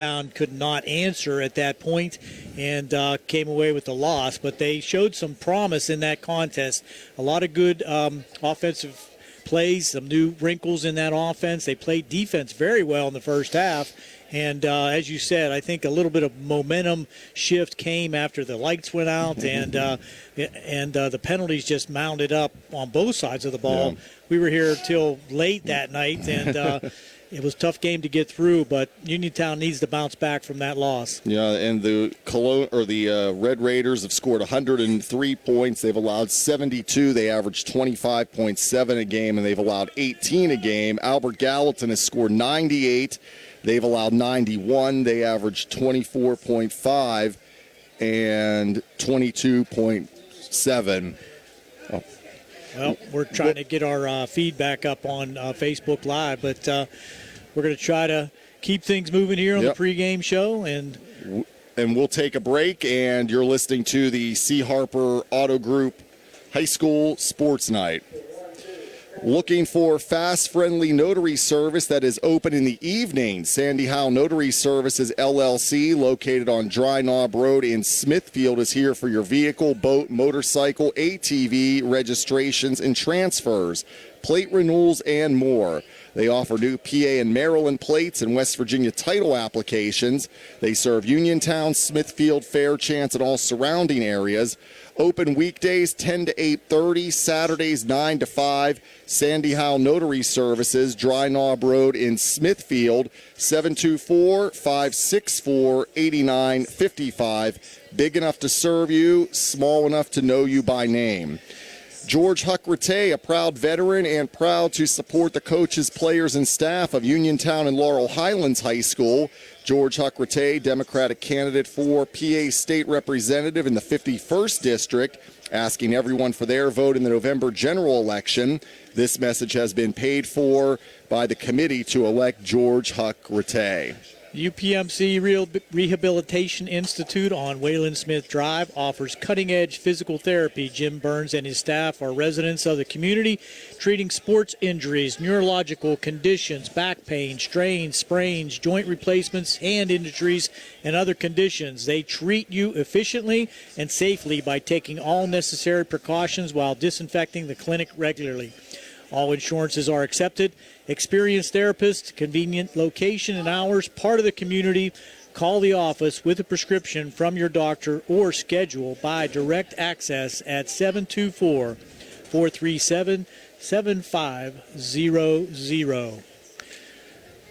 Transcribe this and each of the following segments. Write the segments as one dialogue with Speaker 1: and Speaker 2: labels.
Speaker 1: could not answer at that point and came away with the loss. But they showed some promise in that contest. A lot of good offensive plays, some new wrinkles in that offense. They played defense very well in the first half. And as you said, I think a little bit of momentum shift came after the lights went out and the penalties just mounted up on both sides of the ball. Yeah. We were here till late that night, and it was a tough game to get through, but Uniontown needs to bounce back from that loss.
Speaker 2: Yeah, and the Red Raiders have scored 103 points. They've allowed 72. They averaged 25.7 a game, and they've allowed 18 a game. Albert Gallatin has scored 98. They've allowed 91. They averaged 24.5 and 22.7. Oh.
Speaker 1: Well, we're trying to get our feedback up on Facebook Live, but we're going to try to keep things moving here on the pregame show. And
Speaker 2: we'll take a break, and you're listening to the C. Harper Auto Group High School Sports Night. Looking for fast, friendly notary service that is open in the evening? Sandy Howe Notary Services, LLC, located on Dry Knob Road in Smithfield, is here for your vehicle, boat, motorcycle, ATV registrations and transfers, plate renewals, and more. They offer new PA and Maryland plates and West Virginia title applications. They serve Uniontown, Smithfield, Fairchance, and all surrounding areas. Open weekdays 10 to 8:30, Saturdays 9 to 5. Sandy Howe Notary Services, Dry Knob Road in Smithfield, 724-564-8955. Big enough to serve you, small enough to know you by name. George Huck-Rattay, a proud veteran and proud to support the coaches, players, and staff of Uniontown and Laurel Highlands High School. George Huck-Rattay, Democratic candidate for PA State Representative in the 51st District, asking everyone for their vote in the November general election. This message has been paid for by the committee to elect George Huck-Rattay.
Speaker 1: UPMC Rehabilitation Institute on Wayland Smith Drive offers cutting-edge physical therapy. Jim Burns and his staff are residents of the community, treating sports injuries, neurological conditions, back pain, strains, sprains, joint replacements, hand injuries, and other conditions. They treat you efficiently and safely by taking all necessary precautions while disinfecting the clinic regularly. All insurances are accepted. Experienced therapists, convenient location and hours, part of the community. Call the office with a prescription from your doctor or schedule by direct access at 724-437-7500.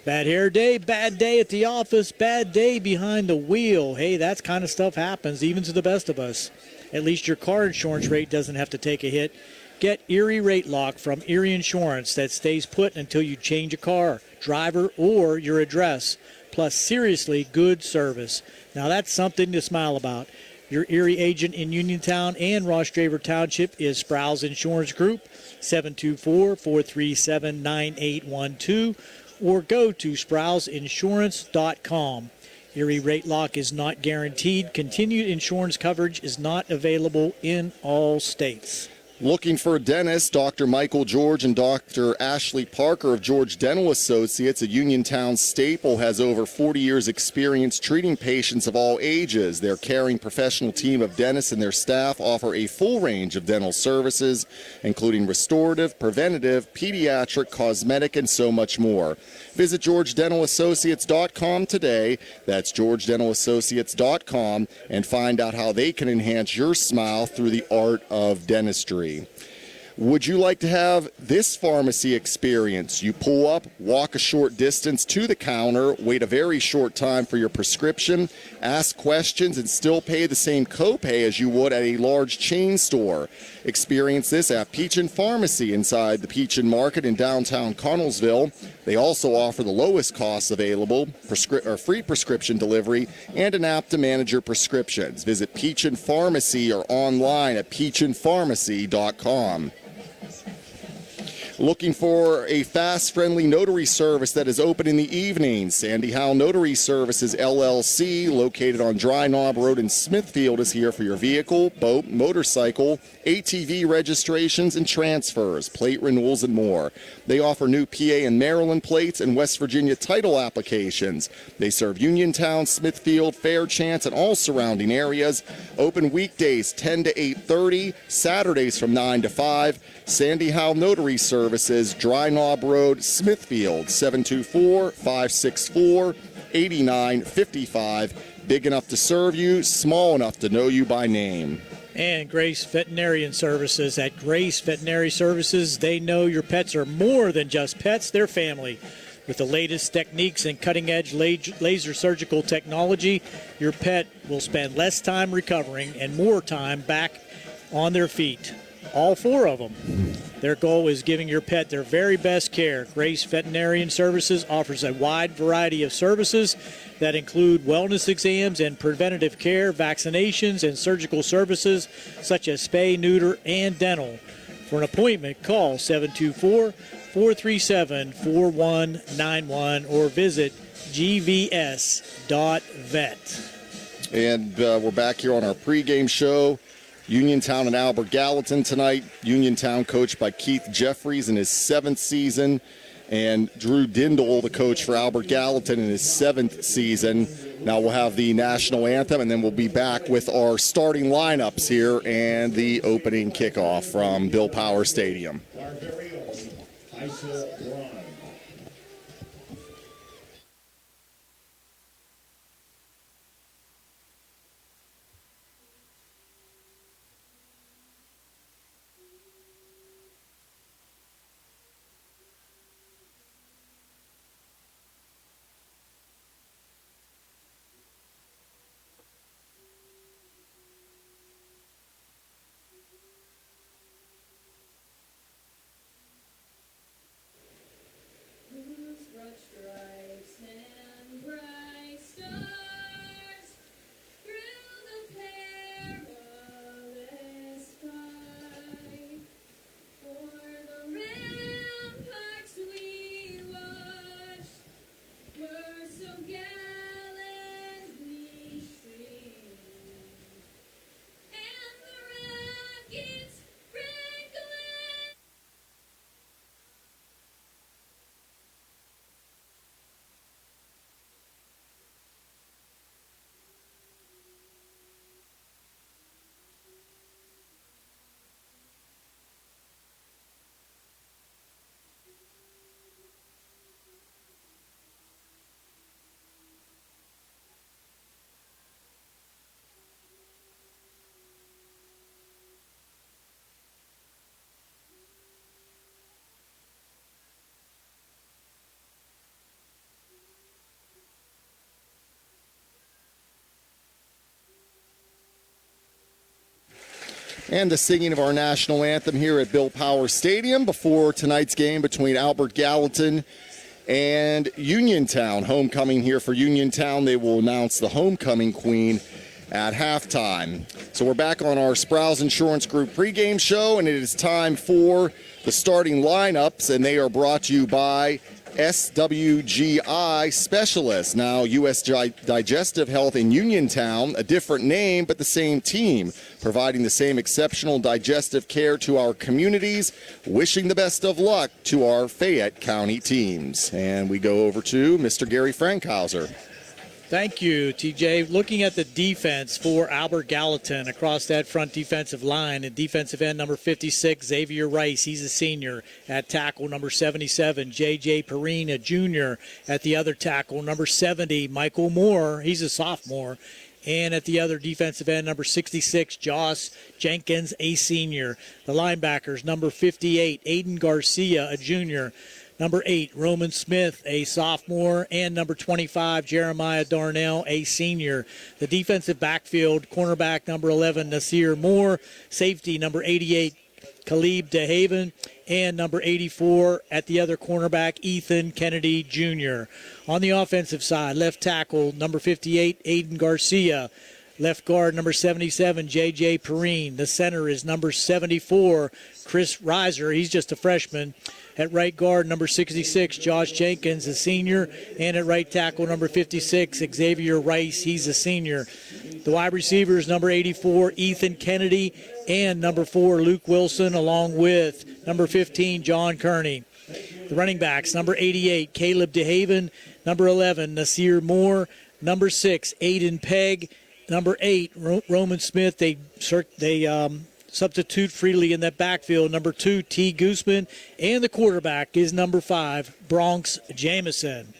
Speaker 1: Bad hair day, bad day at the office, bad day behind the wheel. Hey, that kind of stuff happens even to the best of us. At least your car insurance rate doesn't have to take a hit. Get Erie Rate Lock from Erie Insurance that stays put until you change a car, driver, or your address, plus seriously good service. Now that's something to smile about. Your Erie agent in Uniontown and Ross Draver Township is Sprouse Insurance Group, 724-437-9812, or go to Sprouseinsurance.com. Erie Rate Lock is not guaranteed. Continued insurance coverage is not available in all states.
Speaker 2: Looking for a dentist, Dr. Michael George and Dr. Ashley Parker of George Dental Associates, a Uniontown staple, has over 40 years' experience treating patients of all ages. Their caring professional team of dentists and their staff offer a full range of dental services, including restorative, preventative, pediatric, cosmetic, and so much more. Visit GeorgeDentalAssociates.com today. That's GeorgeDentalAssociates.com, and find out how they can enhance your smile through the art of dentistry. Would you like to have this pharmacy experience? You pull up, walk a short distance to the counter, wait a very short time for your prescription, ask questions, and still pay the same copay as you would at a large chain store. Experience this at Peachin Pharmacy inside the Peachin Market in downtown Connellsville. They also offer the lowest costs available, free prescription delivery, and an app to manage your prescriptions. Visit Peachin Pharmacy or online at peachinpharmacy.com. Looking for a fast, friendly notary service that is open in the evenings? Sandy Howe Notary Services, LLC, located on Dry Knob Road in Smithfield, is here for your vehicle, boat, motorcycle, ATV registrations and transfers, plate renewals, and more. They offer new PA and Maryland plates and West Virginia title applications. They serve Uniontown, Smithfield, Fairchance, and all surrounding areas. Open weekdays 10 to 8:30, Saturdays from 9 to 5. Sandy Howe Notary Services, Dry Knob Road, Smithfield, 724-564-8955. Big enough to serve you, small enough to know you by name.
Speaker 1: And Grace Veterinarian Services. At Grace Veterinary Services, they know your pets are more than just pets, they're family. With the latest techniques and cutting-edge laser surgical technology, your pet will spend less time recovering and more time back on their feet. All 4 of them. Their goal is giving your pet their very best care. Grace Veterinarian Services offers a wide variety of services that include wellness exams and preventative care, vaccinations, and surgical services such as spay, neuter, and dental. For an appointment, call 724-437-4191 or visit gvs.vet.
Speaker 2: And we're back here on our pregame show. Uniontown and Albert Gallatin tonight. Uniontown coached by Keith Jeffries in his 7th season, and Drew Dindle, the coach for Albert Gallatin, in his 7th season. Now we'll have the national anthem, and then we'll be back with our starting lineups here and the opening kickoff from Bill Power Stadium. And the singing of our national anthem here at Bill Power Stadium before tonight's game between Albert Gallatin and Uniontown. Homecoming here for Uniontown. They will announce the homecoming queen at halftime. So we're back on our Sprouse Insurance Group pregame show, and it is time for the starting lineups, and they are brought to you by SWGI Specialists. Now, U.S. Digestive Health in Uniontown, a different name, but the same team, providing the same exceptional digestive care to our communities. Wishing the best of luck to our Fayette County teams. And we go over to Mr. Gary Frankhauser.
Speaker 1: Thank you, TJ. Looking at the defense for Albert Gallatin across that front defensive line, at defensive end number 56, Xavier Rice, he's a senior. At tackle number 77, J.J. Perrine, a junior. At the other tackle, number 70, Michael Moore, he's a sophomore. And at the other defensive end, number 66, Joss Jenkins, a senior. The linebackers, number 58, Aiden Garcia, a junior. Number 8, Roman Smith, a sophomore, and number 25, Jeremiah Darnell, a senior. The defensive backfield, cornerback number 11, Nasir Moore, safety number 88, Khalib DeHaven, and number 84 at the other cornerback, Ethan Kennedy Jr. On the offensive side, left tackle, number 58, Aiden Garcia. Left guard, number 77, J.J. Perrine. The center is number 74, Chris Reiser. He's just a freshman. At right guard, number 66, Josh Jenkins, a senior. And at right tackle, number 56, Xavier Rice, he's a senior. The wide receivers, number 84, Ethan Kennedy, and number 4, Luke Wilson, along with number 15, John Kearney. The running backs, number 88, Caleb DeHaven, number 11, Nasir Moore, number 6, Aiden Pegg, number 8, Roman Smith. They substitute freely in that backfield. Number 2, T. Gooseman, and the quarterback is number 5, Bronx Jamison.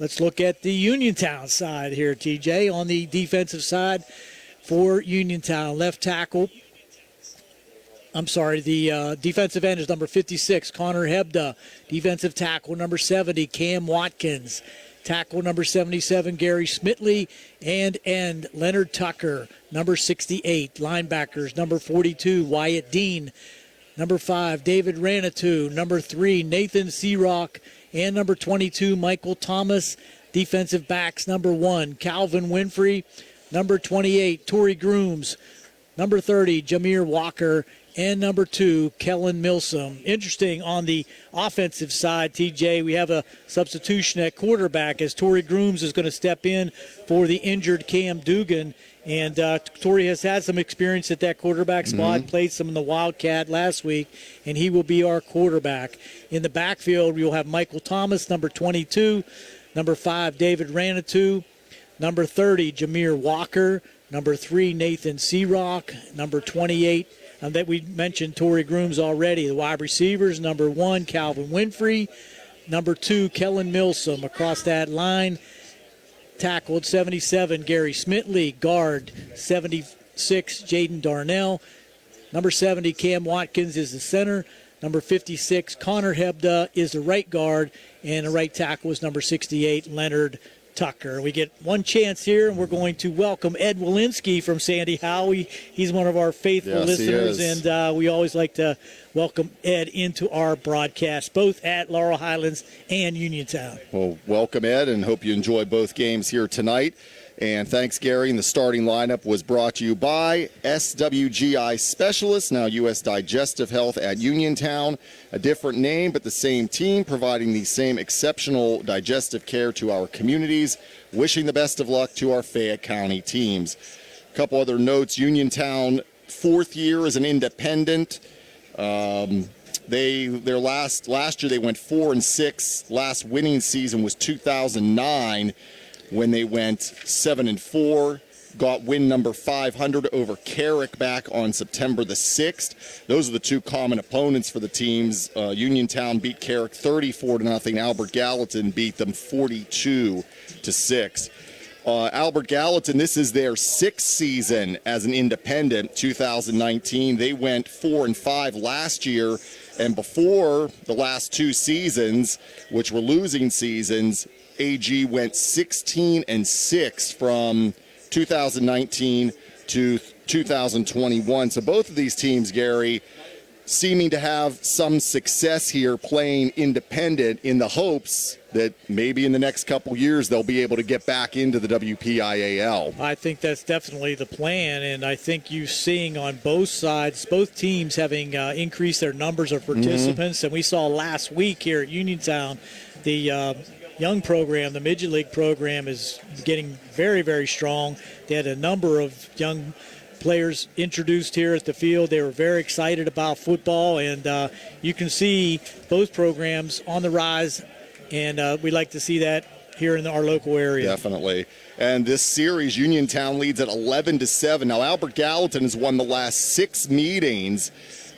Speaker 1: Let's look at the Uniontown side here, TJ. On the defensive side for Uniontown, left tackle. The defensive end is number 56, Connor Hebda. Defensive tackle, number 70, Cam Watkins. Tackle, number 77, Gary Smitley. And end, Leonard Tucker. Number 68, linebackers, number 42, Wyatt Dean. Number 5, David Ranatu. Number 3, Nathan Searock. And number 22, Michael Thomas. Defensive backs, number 1, Calvin Winfrey. Number 28, Torrey Grooms. Number 30, Jameer Walker. And number 2, Kellen Milsom. Interesting on the offensive side, TJ, we have a substitution at quarterback as Torrey Grooms is going to step in for the injured Cam Dugan. And Torrey has had some experience at that quarterback spot, played some in the Wildcat last week, and he will be our quarterback. In the backfield, we'll have Michael Thomas, number 22, number 5, David Ranatu, number 30, Jameer Walker, number 3, Nathan Searock, number 28, that we mentioned Torrey Grooms already. The wide receivers, number 1, Calvin Winfrey, number 2, Kellen Milsom. Across that line, tackled 77, Gary Smitley. Guard, 76, Jaden Darnell. Number 70, Cam Watkins is the center. Number 56, Connor Hebda is the right guard. And the right tackle is number 68, Leonard Tucker. We get one chance here, and we're going to welcome Ed Walensky from Sandy Howe. He's one of our faithful listeners, and we always like to welcome Ed into our broadcast, both at Laurel Highlands and Uniontown.
Speaker 2: Well, welcome, Ed, and hope you enjoy both games here tonight. And thanks, Gary. And the starting lineup was brought to you by SWGI Specialists, now U.S. Digestive Health at Uniontown. A different name, but the same team, providing the same exceptional digestive care to our communities. Wishing the best of luck to our Fayette County teams. A couple other notes. Uniontown, 4th year as an independent. Last year they went 4-6. Last winning season was 2009. When they went 7-4, got win number 500 over Carrick back on September the 6th. Those are the two common opponents for the teams. Uniontown beat Carrick 34-0. Albert Gallatin beat them 42-6. Albert Gallatin, this is their 6th season as an independent, 2019. They went 4-5 last year, and before the last 2 seasons, which were losing seasons, AG went 16-6 from 2019 to 2021. So both of these teams, Gary, seeming to have some success here playing independent in the hopes that maybe in the next couple years they'll be able to get back into the WPIAL.
Speaker 1: I think that's definitely the plan, and I think you're seeing on both sides, both teams having increased their numbers of participants. And we saw last week here at Uniontown, the young program, the Midget League program, is getting very, very strong. They had a number of young players introduced here at the field. They were very excited about football, and you can see both programs on the rise, and we like to see that here in our local area.
Speaker 2: Definitely. And this series, Uniontown leads at 11-7. Now, Albert Gallatin has won the last 6 meetings.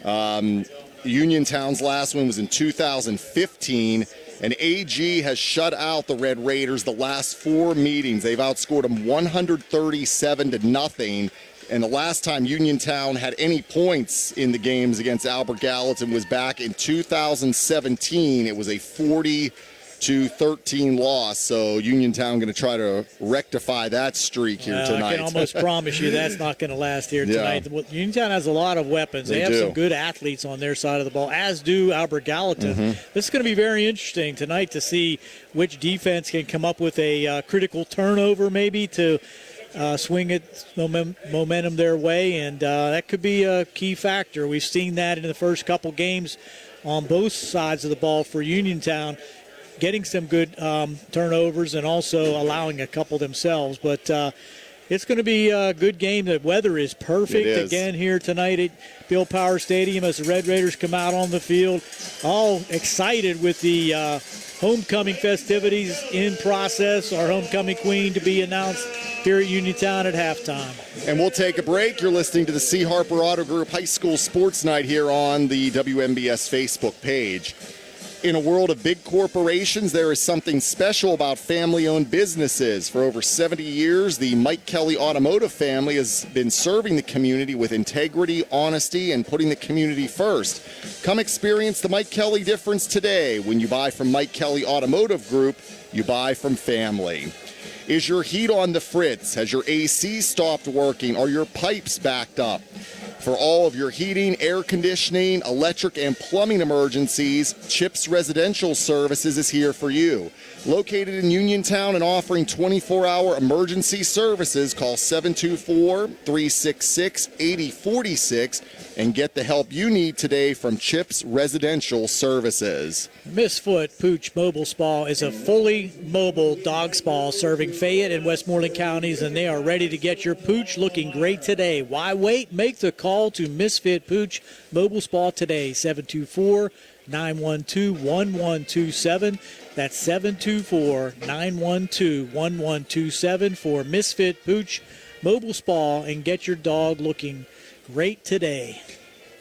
Speaker 2: Uniontown's last one was in 2015. And AG has shut out the Red Raiders the last 4 meetings. They've outscored them 137-0. And the last time Uniontown had any points in the games against Albert Gallatin was back in 2017. It was a 40-13 loss. So Uniontown going to try to rectify that streak here tonight.
Speaker 1: I can almost promise you that's not going to last here tonight. Uniontown has a lot of weapons. They have some good athletes on their side of the ball, as do Albert Gallatin. This is going to be very interesting tonight to see which defense can come up with a critical turnover maybe to swing its momentum their way, and that could be a key factor. We've seen that in the first couple games on both sides of the ball for Uniontown, getting some good turnovers and also allowing a couple themselves. But it's going to be a good game. The weather is perfect again here tonight at Bill Power Stadium as the Red Raiders come out on the field. All excited with the homecoming festivities in process. Our homecoming queen to be announced here at Uniontown at halftime.
Speaker 2: And we'll take a break. You're listening to the C. Harper Auto Group High School Sports Night here on the WMBS Facebook page. In a world of big corporations, there is something special about family-owned businesses. For over 70 years, the Mike Kelly Automotive family has been serving the community with integrity, honesty, and putting the community first. Come experience the Mike Kelly difference today. When you buy from Mike Kelly Automotive Group, you buy from family. Is your heat on the fritz? Has your AC stopped working? Are your pipes backed up? For all of your heating, air conditioning, electric, and plumbing emergencies, Chips Residential Services is here for you. Located in Uniontown and offering 24-hour emergency services, call 724-366-8046 and get the help you need today from Chips Residential Services.
Speaker 1: Misfoot Pooch Mobile Spa is a fully mobile dog spa serving Fayette and Westmoreland counties, and they are ready to get your pooch looking great today. Why wait? Make the call to Misfit Pooch Mobile Spa today, 724-912-1127. That's 724-912-1127 for Misfit Pooch Mobile Spa, and get your dog looking great today.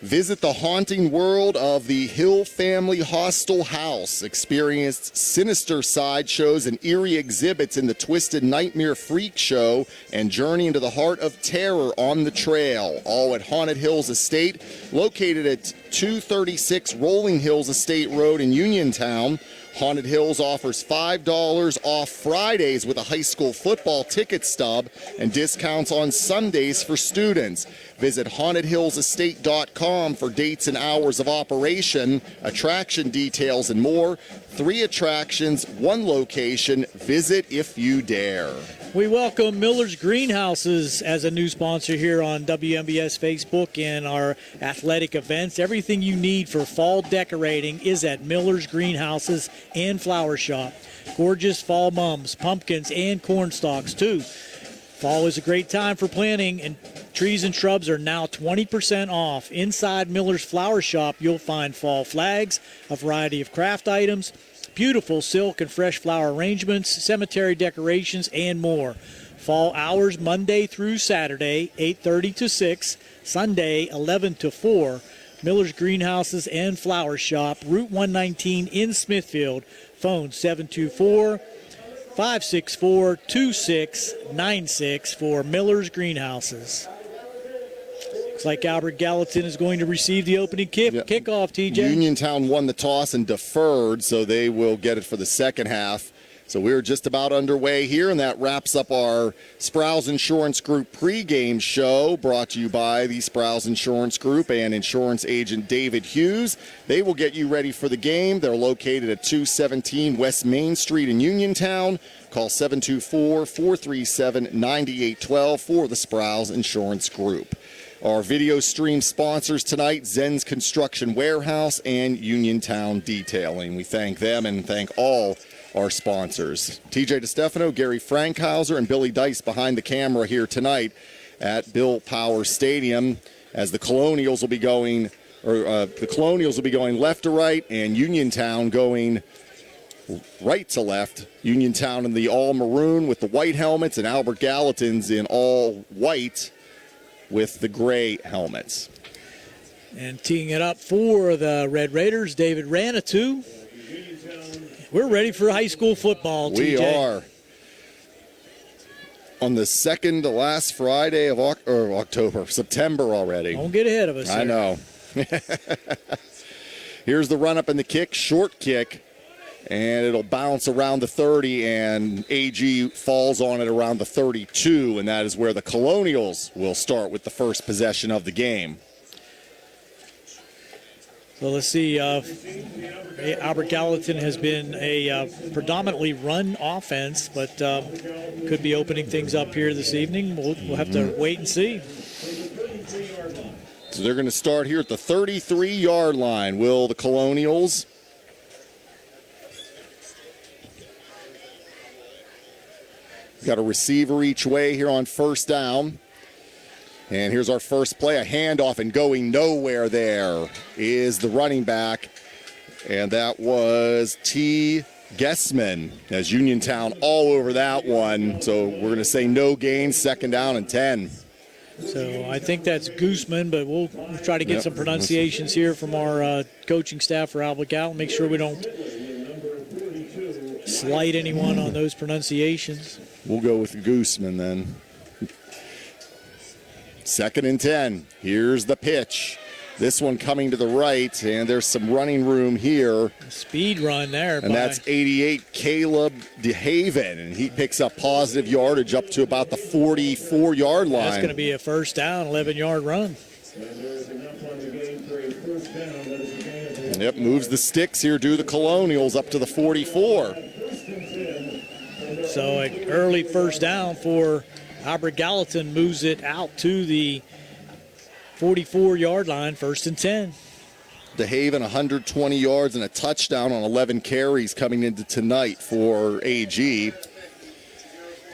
Speaker 2: Visit the haunting world of the Hill Family Hostel House. Experience sinister sideshows and eerie exhibits in the Twisted Nightmare Freak Show and journey into the heart of terror on the trail. All at Haunted Hills Estate, located at 236 Rolling Hills Estate Road in Uniontown. Haunted Hills offers $5 off Fridays with a high school football ticket stub and discounts on Sundays for students. Visit hauntedhillsestate.com for dates and hours of operation, attraction details, and more. 3 attractions, 1 location. Visit if you dare.
Speaker 1: We welcome Miller's Greenhouses as a new sponsor here on WMBS Facebook and our athletic events. Everything you need for fall decorating is at Miller's Greenhouses and Flower Shop. Gorgeous fall mums, pumpkins, and corn stalks too. Fall is a great time for planting, and trees and shrubs are now 20% off. Inside Miller's Flower Shop, you'll find fall flags, a variety of craft items, beautiful silk and fresh flower arrangements, cemetery decorations, and more. Fall hours Monday through Saturday, 8:30 to 6, Sunday 11 to 4. Miller's Greenhouses and Flower Shop, Route 119 in Smithfield. Phone 724-564-2696 for Miller's Greenhouses. Looks like Albert Gallatin is going to receive the opening kickoff, TJ.
Speaker 2: Uniontown won the toss and deferred, so they will get it for the second half. So we're just about underway here, and that wraps up our Sprouse Insurance Group pregame show, brought to you by the Sprouse Insurance Group and insurance agent David Hughes. They will get you ready for the game. They're located at 217 West Main Street in Uniontown. Call 724-437-9812 for the Sprouse Insurance Group. Our video stream sponsors tonight, Zen's Construction Warehouse and Uniontown Detailing. We thank them and thank all our sponsors. TJ DeStefano, Gary Frankhauser, and Billy Dice behind the camera here tonight at Bill Power Stadium, as the Colonials will be going left to right and Uniontown going right to left. Uniontown in the all maroon with the white helmets, and Albert Gallatin's in all white with the gray helmets.
Speaker 1: And teeing it up for the Red Raiders, David Ranatu. We're ready for high school football, TJ.
Speaker 2: We are. On the second to last Friday of October, September already.
Speaker 1: Don't get ahead of us.
Speaker 2: I know. Here's the run up and the kick, short kick, and it'll bounce around the 30, and AG falls on it around the 32, and that is where the Colonials will start with the first possession of the game.
Speaker 1: So let's see. Albert Gallatin has been a predominantly run offense, but could be opening things up here this evening. We'll have to wait and see.
Speaker 2: So they're going to start here at the 33-yard line, will the Colonials. Got a receiver each way here on first down. And here's our first play, a handoff, and going nowhere there is the running back. And that was T. Gessman, as Uniontown all over that one. So we're going to say no gain, second down and 10.
Speaker 1: So I think that's Gooseman, but we'll try to get some pronunciations here from our coaching staff for Albert Gallatin. Make sure we don't slight anyone on those pronunciations.
Speaker 2: We'll go with Gooseman then. Second and 10. Here's the pitch. This one coming to the right, and there's some running room here.
Speaker 1: Speed run there.
Speaker 2: And that's 88 Caleb DeHaven, and he picks up positive yardage up to about the 44-yard line.
Speaker 1: That's going to be a first down, 11-yard run.
Speaker 2: Yep, moves the sticks here, do the Colonials up to the 44.
Speaker 1: So an early first down for Albert Gallatin, moves it out to the 44-yard line, first and 10.
Speaker 2: DeHaven, 120 yards and a touchdown on 11 carries coming into tonight for AG.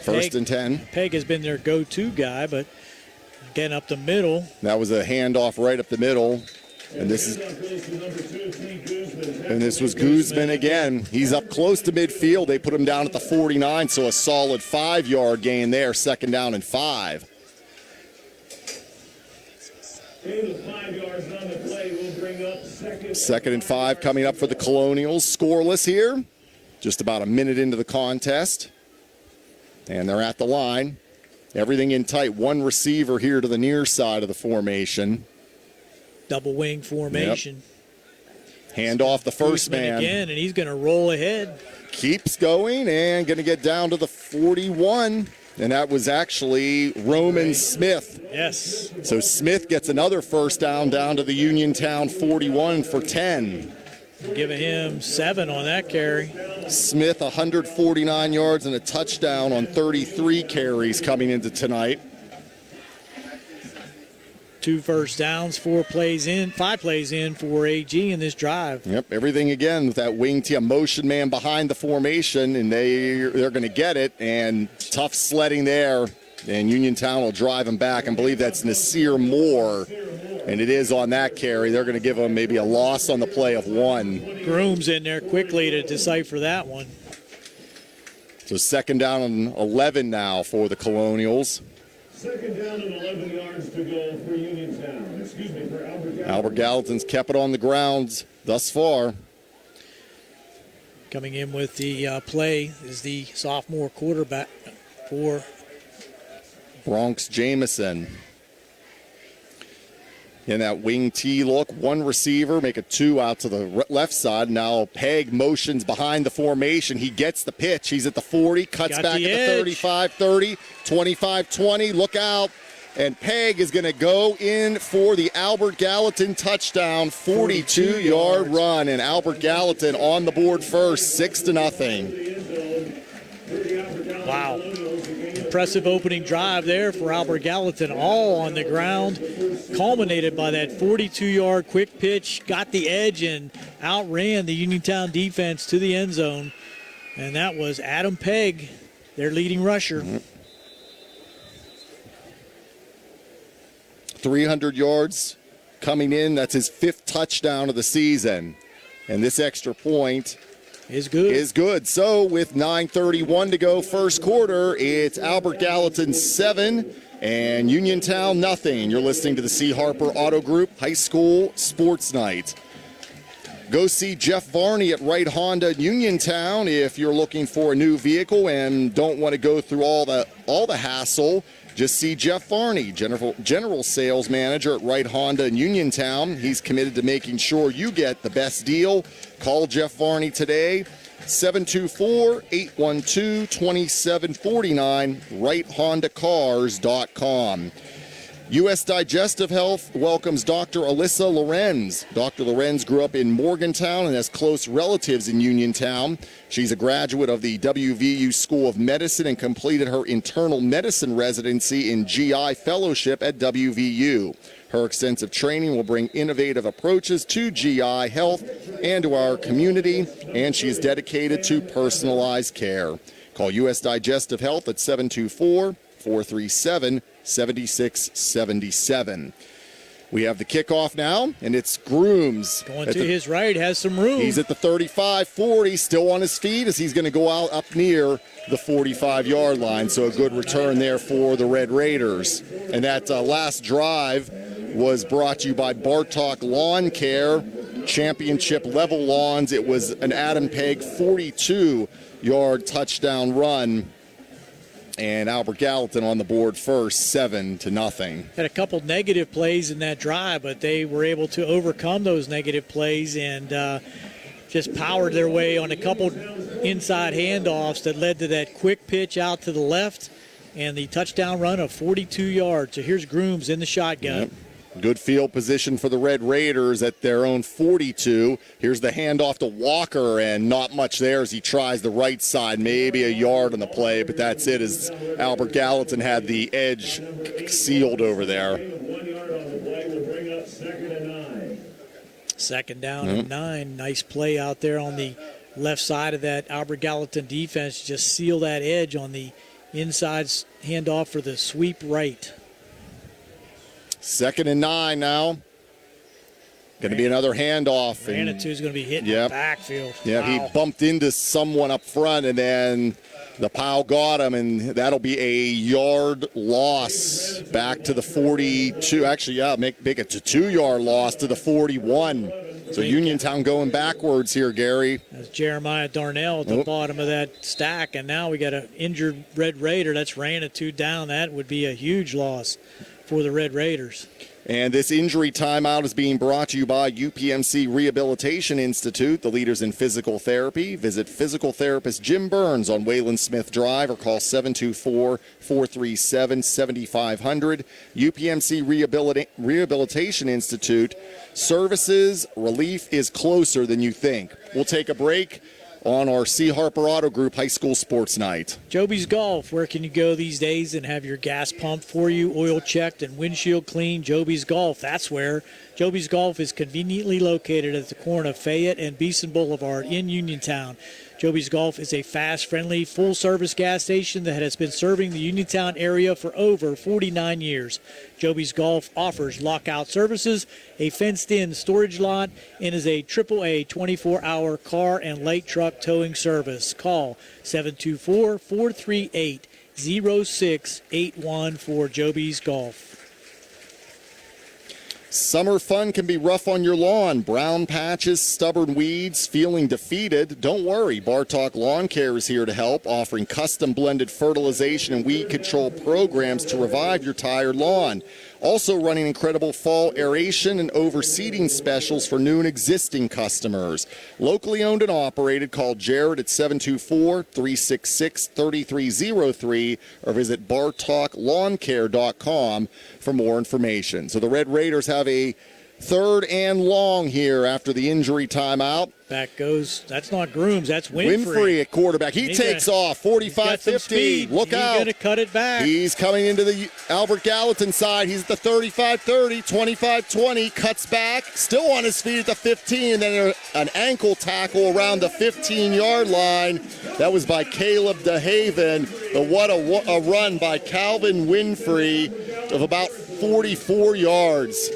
Speaker 2: First and 10.
Speaker 1: Peg has been their go-to guy, but again up the middle.
Speaker 2: That was a handoff right up the middle. And this was Guzman again. He's up close to midfield. They put him down at the 49, so a solid 5-yard gain there, second down and 5. Second and 5 coming up for the Colonials. Scoreless here. Just about a minute into the contest. And they're at the line. Everything in tight. One receiver here to the near side of the formation.
Speaker 1: Double wing formation.
Speaker 2: Yep. Hand off the first man.
Speaker 1: Again, and he's going to roll ahead.
Speaker 2: Keeps going and going to get down to the 41. And that was actually Roman Smith.
Speaker 1: Yes.
Speaker 2: So Smith gets another first down to the Uniontown 41 for 10.
Speaker 1: Giving him 7 on that carry.
Speaker 2: Smith, 149 yards and a touchdown on 33 carries coming into tonight.
Speaker 1: 2 first downs, 5 plays in for AG in this drive.
Speaker 2: Yep, everything again with that wing T, a motion man behind the formation, and they're going to get it, and tough sledding there, and Uniontown will drive him back. I believe that's Nasir Moore, and it is on that carry. They're going to give him maybe a loss on the play of 1.
Speaker 1: Groom's in there quickly to decipher that one.
Speaker 2: So second down and 11 now for the Colonials.
Speaker 3: Second down and 11 yards to go for Uniontown. For Albert Gallatin.
Speaker 2: Albert Gallatin's kept it on the ground thus far.
Speaker 1: Coming in with the play is the sophomore quarterback for
Speaker 2: Bronx Jamison. In that wing T look, one receiver, make a 2 out to the left side. Now Peg motions behind the formation. He gets the pitch. He's at the 40, cuts back at the 35-30, 25-20. Look out. And Peg is going to go in for the Albert Gallatin touchdown, 42-yard run. And Albert Gallatin on the board first, 6-0.
Speaker 1: Wow. Impressive opening drive there for Albert Gallatin, all on the ground, culminated by that 42-yard quick pitch, got the edge and outran the Uniontown defense to the end zone, and that was Adam Pegg, their leading rusher.
Speaker 2: 300 yards coming in. That's his 5th touchdown of the season, and this extra point
Speaker 1: is good.
Speaker 2: So with 9:31 to go first quarter, it's Albert Gallatin 7 and Uniontown nothing. You're listening to the C. Harper Auto Group High School Sports Night. Go see Jeff Varney at Wright Honda Uniontown if you're looking for a new vehicle and don't want to go through all the hassle. Just see Jeff Varney, General Sales Manager at Wright Honda in Uniontown. He's committed to making sure you get the best deal. Call Jeff Varney today, 724-812-2749, WrightHondaCars.com. U.S. Digestive Health welcomes Dr. Alyssa Lorenz. Dr. Lorenz grew up in Morgantown and has close relatives in Uniontown. She's a graduate of the WVU School of Medicine and completed her internal medicine residency in GI fellowship at WVU. Her extensive training will bring innovative approaches to GI health and to our community, and she is dedicated to personalized care. Call U.S. Digestive Health at 724-437-7677. We have the kickoff now, and it's Grooms.
Speaker 1: Going to his right, has some room.
Speaker 2: He's at the 35-40, still on his feet as he's going to go out up near the 45-yard line. So a good return there for the Red Raiders. And that last drive was brought to you by Bartok Lawn Care, championship level lawns. It was an Adam Pegg 42-yard touchdown run. And Albert Gallatin on the board first, 7-0.
Speaker 1: Had a couple negative plays in that drive, but they were able to overcome those negative plays and just powered their way on a couple inside handoffs that led to that quick pitch out to the left and the touchdown run of 42 yards. So here's Grooms in the shotgun.
Speaker 2: Yep. Good field position for the Red Raiders at their own 42. Here's the handoff to Walker, and not much there as he tries the right side, maybe a yard on the play, but that's it as Albert Gallatin had the edge sealed over there.
Speaker 3: 1 yard on the play will bring up 2nd and 9.
Speaker 1: Second down and 9. Nice play out there on the left side of that Albert Gallatin defense. Just seal that edge on the inside handoff for the sweep right.
Speaker 2: 2nd and 9 now. Going to be another handoff.
Speaker 1: Ranitu's going to be hitting the backfield.
Speaker 2: Yeah,
Speaker 1: wow.
Speaker 2: He bumped into someone up front, and then the pile got him, and that'll be a yard loss back to the 42. Actually, yeah, make it a 2-yard loss to the 41. So Uniontown going backwards here, Gary.
Speaker 1: That's Jeremiah Darnell at the bottom of that stack, and now we got an injured Red Raider. That's Ranitou down. That would be a huge loss for the Red Raiders.
Speaker 2: And this injury timeout is being brought to you by UPMC Rehabilitation Institute, the leaders in physical therapy. Visit physical therapist Jim Burns on Wayland Smith Drive or call 724-437-7500. UPMC Rehabilitation Institute. Services, relief is closer than you think. We'll take a break on our C. Harper Auto Group High School Sports Night.
Speaker 1: Joby's Golf, where can you go these days and have your gas pumped for you, oil checked, and windshield cleaned? Joby's Golf, that's where. Joby's Golf is conveniently located at the corner of Fayette and Beeson Boulevard in Uniontown. Joby's Golf is a fast, friendly, full-service gas station that has been serving the Uniontown area for over 49 years. Joby's Golf offers lockout services, a fenced-in storage lot, and is a AAA 24-hour car and light truck towing service. Call 724-438-0681 for Joby's Golf.
Speaker 2: Summer fun can be rough on your lawn. Brown patches, stubborn weeds, feeling defeated? Don't worry. Bartok Lawn Care is here to help, offering custom blended fertilization and weed control programs to revive your tired lawn. Also running incredible fall aeration and overseeding specials for new and existing customers. Locally owned and operated. Call Jared at 724-366-3303 or visit bartoklawncare.com for more information. So the Red Raiders have a 3rd and long here after the injury timeout.
Speaker 1: Back goes, that's not Grooms, that's Winfrey.
Speaker 2: Winfrey at quarterback. He takes off, 45-50. Look out. He's
Speaker 1: going to cut it back.
Speaker 2: He's coming into the Albert Gallatin side. He's at the 35-30, 25-20, cuts back, still on his feet at the 15, then an ankle tackle around the 15-yard line. That was by Caleb DeHaven. But what a run by Calvin Winfrey of about 44 yards.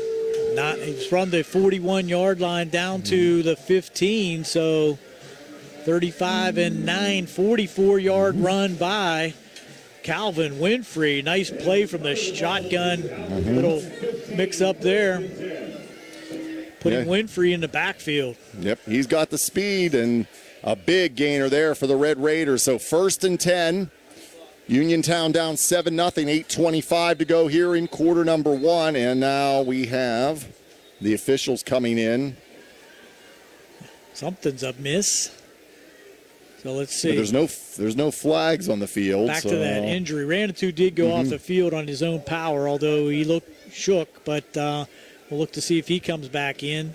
Speaker 1: He's from the 41-yard line down to the 15, so 35-9, 44-yard run by Calvin Winfrey. Nice play from the shotgun. Little mix-up there. Putting Winfrey in the backfield.
Speaker 2: Yep, he's got the speed and a big gainer there for the Red Raiders. So 1st and 10. Uniontown down 7-0, 8:25 to go here in quarter number 1, and now we have the officials coming in.
Speaker 1: Something's amiss. So let's see.
Speaker 2: There's no flags on the field.
Speaker 1: Back to that injury. Ranitou did go off the field on his own power, although he shook, but we'll look to see if he comes back in.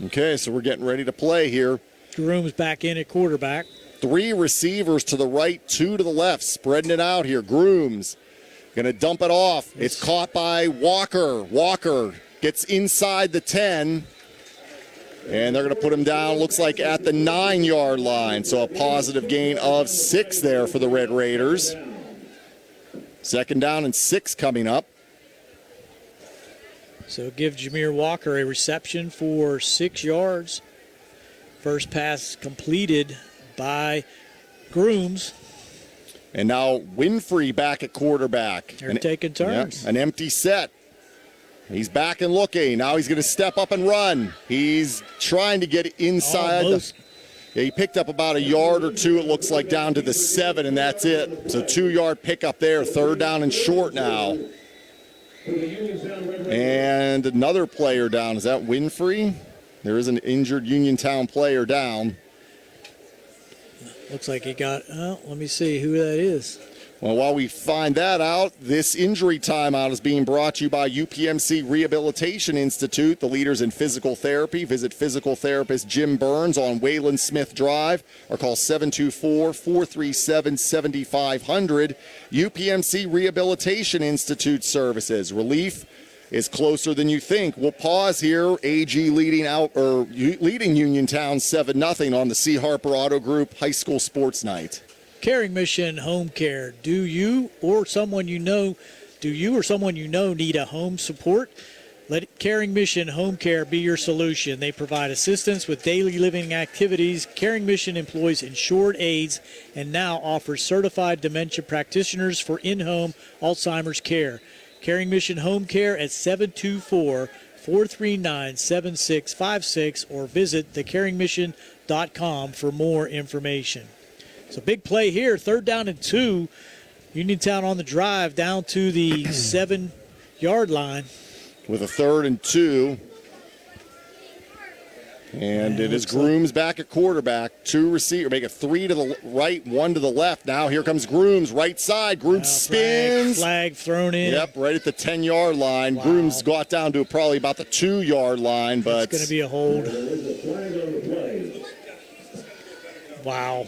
Speaker 2: Okay, so we're getting ready to play here.
Speaker 1: Jerome's back in at quarterback.
Speaker 2: 3 receivers to the right, 2 to the left, spreading it out here. Grooms going to dump it off. It's caught by Walker. Walker gets inside the 10, and they're going to put him down, looks like at the 9-yard line. So a positive gain of 6 there for the Red Raiders. 2nd down and 6 coming up.
Speaker 1: So give Jameer Walker a reception for 6 yards. First pass completed by Grooms.
Speaker 2: And now Winfrey back at quarterback.
Speaker 1: They're taking turns.
Speaker 2: Yeah, an empty set. He's back and looking. Now he's going to step up and run. He's trying to get inside. Yeah, he picked up about a yard or 2, it looks like, down to the 7, and that's it. So 2-yard pickup there. 3rd down and short now. And another player down. Is that Winfrey? There is an injured Uniontown player down.
Speaker 1: Looks like he got, let me see who that is.
Speaker 2: Well, while we find that out, this injury timeout is being brought to you by UPMC Rehabilitation Institute, the leaders in physical therapy. Visit physical therapist Jim Burns on Wayland Smith Drive or call 724-437-7500. UPMC Rehabilitation Institute services. Relief is closer than you think. We'll pause here. AG leading Uniontown 7-0 on the C. Harper Auto Group High School Sports Night.
Speaker 1: Caring Mission Home Care. Do you or someone you know need a home support? Let Caring Mission Home Care be your solution. They provide assistance with daily living activities. Caring Mission employs insured aides and now offers certified dementia practitioners for in-home Alzheimer's care. Caring Mission Home Care at 724-439-7656 or visit thecaringmission.com for more information. So big play here, 3rd down and 2. Uniontown on the drive down to the 7-yard line.
Speaker 2: With a 3rd and 2. And it is Grooms back at quarterback. 2 receiver, make it 3 to the right, 1 to the left. Now here comes Grooms, right side. Grooms spins.
Speaker 1: Flag thrown in.
Speaker 2: Yep, right at the 10-yard line. Wow. Grooms got down to probably about the 2-yard line, but
Speaker 1: it's going to be a hold. Wow.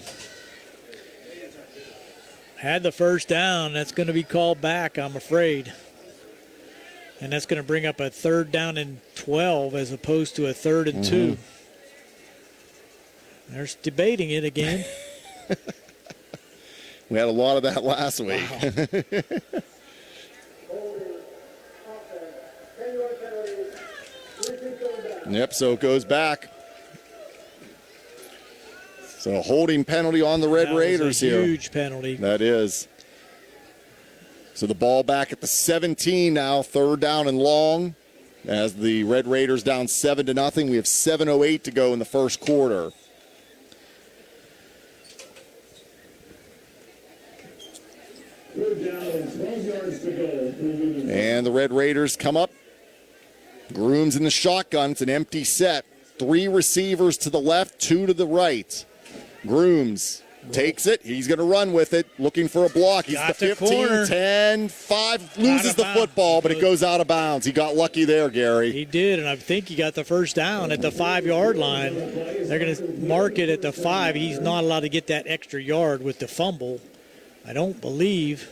Speaker 1: Had the first down. That's going to be called back, I'm afraid. And that's going to bring up a 3rd down and 12 as opposed to a 3rd and 2. They're debating it again.
Speaker 2: We had a lot of that last week. Wow. Yep, so it goes back. So a holding penalty on the Red Raiders here.
Speaker 1: Huge penalty.
Speaker 2: That is. So the ball back at the 17 now, 3rd down and long. As the Red Raiders down 7-0. We have 7:08 to go in the first quarter. And the Red Raiders come up. Grooms in the shotgun. It's an empty set. 3 receivers to the left, 2 to the right. Grooms takes it. He's going to run with it, looking for a block. He's the 15, 10, 5, loses the football, but it goes out of bounds. He got lucky there, Gary.
Speaker 1: He did, and I think he got the first down at the 5-yard line. They're going to mark it at the 5. He's not allowed to get that extra yard with the fumble. I don't believe.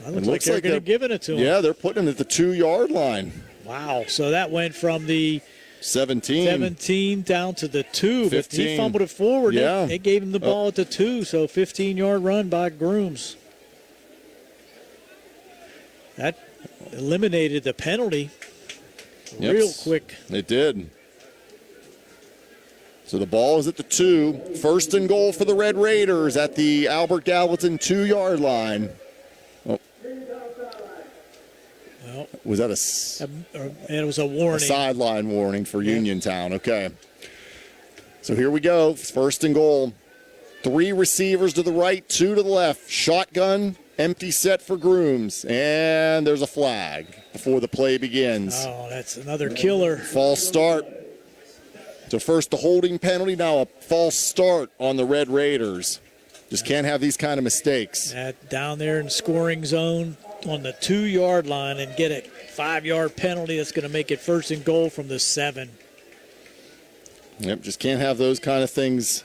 Speaker 1: It looks like they're going to give it to him.
Speaker 2: Yeah, they're putting him at the 2-yard line.
Speaker 1: Wow, so that went from the
Speaker 2: 17
Speaker 1: down to the 2,
Speaker 2: 15.
Speaker 1: But he fumbled it forward.
Speaker 2: Yeah.
Speaker 1: They gave him the ball at the 2, so 15-yard run by Grooms. That eliminated the penalty real quick.
Speaker 2: It did. So the ball is at the 2. 1st and goal for the Red Raiders at the Albert Gallatin 2-yard line.
Speaker 1: Well,
Speaker 2: was that
Speaker 1: it was a warning.
Speaker 2: A sideline warning for Uniontown. Okay. So here we go. 1st and goal. 3 receivers to the right, 2 to the left. Shotgun, empty set for Grooms. And there's a flag before the play begins.
Speaker 1: Oh, that's another killer.
Speaker 2: False start. So first the holding penalty, now a false start on the Red Raiders. Just can't have these kind of mistakes.
Speaker 1: Down there in scoring zone. on the 2-yard line and get a 5-yard penalty that's going to make it 1st and goal from the 7.
Speaker 2: Yep, just can't have those kind of things.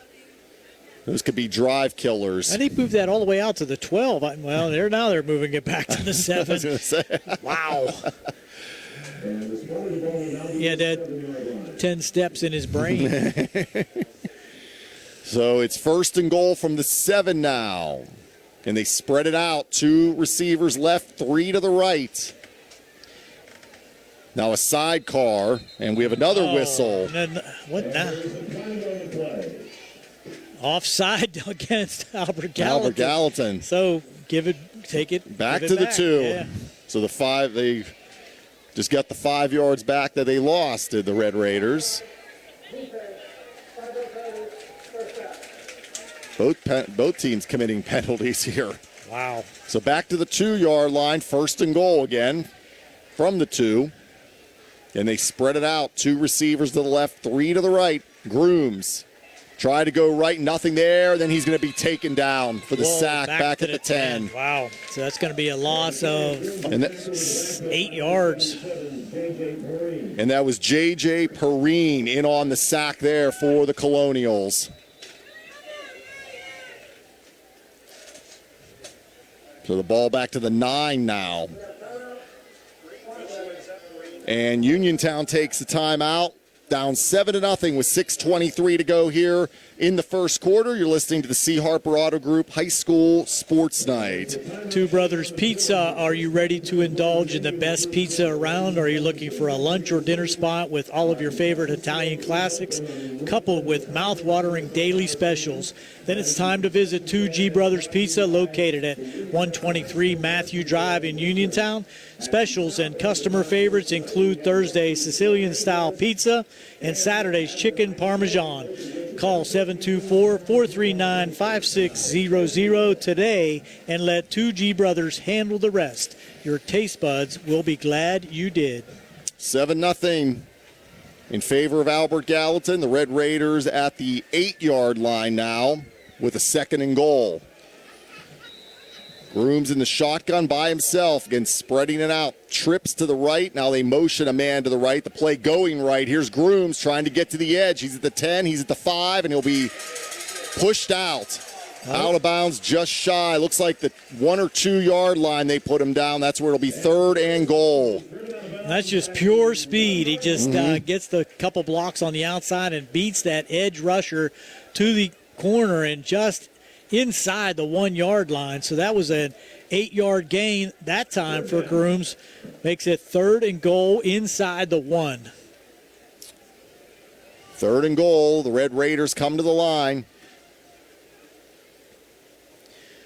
Speaker 2: Those could be drive killers.
Speaker 1: And he moved that all the way out to the 12. Well, they're moving it back to the 7.
Speaker 2: I was going to say.
Speaker 1: Wow. He had that 10 steps in his brain.
Speaker 2: So it's 1st and goal from the 7 now. And they spread it out. 2 receivers left, 3 to the right. Now a sidecar, and we have another whistle.
Speaker 1: What now? Offside against Albert Gallatin.
Speaker 2: Albert Gallatin.
Speaker 1: So take it
Speaker 2: back
Speaker 1: give
Speaker 2: to
Speaker 1: it
Speaker 2: the
Speaker 1: back.
Speaker 2: 2.
Speaker 1: Yeah.
Speaker 2: So the 5, they just got the 5 yards back that they lost, did the Red Raiders. Both teams committing penalties here.
Speaker 1: Wow.
Speaker 2: So back to the 2-yard line, 1st and goal again from the 2. And they spread it out. 2 receivers to the left, 3 to the right. Grooms try to go right, nothing there. Then he's going to be taken down for the sack back at the 10.
Speaker 1: Wow. So that's going to be a loss of 8 yards.
Speaker 2: And that was J.J. Perrine in on the sack there for the Colonials. So the ball back to the 9 now. And Uniontown takes the timeout. Down 7-0 with 6:23 to go here in the first quarter. You're listening to the C. Harper Auto Group High School Sports Night.
Speaker 1: Two Brothers Pizza. Are you ready to indulge in the best pizza around? Are you looking for a lunch or dinner spot with all of your favorite Italian classics, coupled with mouth-watering daily specials? Then it's time to visit 2G Brothers Pizza, located at 123 Matthew Drive in Uniontown. Specials and customer favorites include Thursday Sicilian-style pizza and Saturday's chicken parmesan. Call 724-439-5600 today and let 2G Brothers handle the rest. Your taste buds will be glad you did.
Speaker 2: 7-0 in favor of Albert Gallatin. The Red Raiders at the 8-yard line now with a 2nd and goal. Grooms in the shotgun by himself, again spreading it out. Trips to the right. Now they motion a man to the right. The play going right. Here's Grooms trying to get to the edge. He's at the 10. He's at the 5, and he'll be pushed out. Out of bounds, just shy. Looks like the 1 or 2 yard line they put him down. That's where it'll be 3rd and goal.
Speaker 1: That's just pure speed. He just gets the couple blocks on the outside and beats that edge rusher to the corner and just inside the 1 yard line. So that was an 8-yard gain that time for Grooms. Makes it 3rd and goal inside the 1.
Speaker 2: 3rd and goal. The Red Raiders come to the line.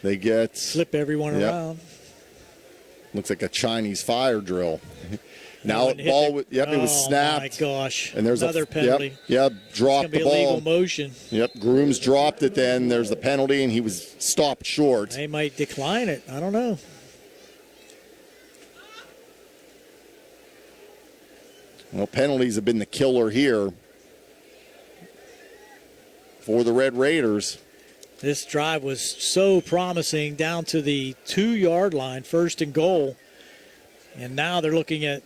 Speaker 2: They get
Speaker 1: flip everyone around.
Speaker 2: Looks like a Chinese fire drill. Now ball, it was snapped.
Speaker 1: Oh my gosh!
Speaker 2: And there's
Speaker 1: another penalty.
Speaker 2: Yep, dropped the ball.
Speaker 1: Illegal motion.
Speaker 2: Yep, Grooms dropped it. Then there's the penalty, and he was stopped short.
Speaker 1: They might decline it. I don't know.
Speaker 2: Well, penalties have been the killer here for the Red Raiders.
Speaker 1: This drive was so promising down to the 2 yard line, 1st and goal. And now they're looking at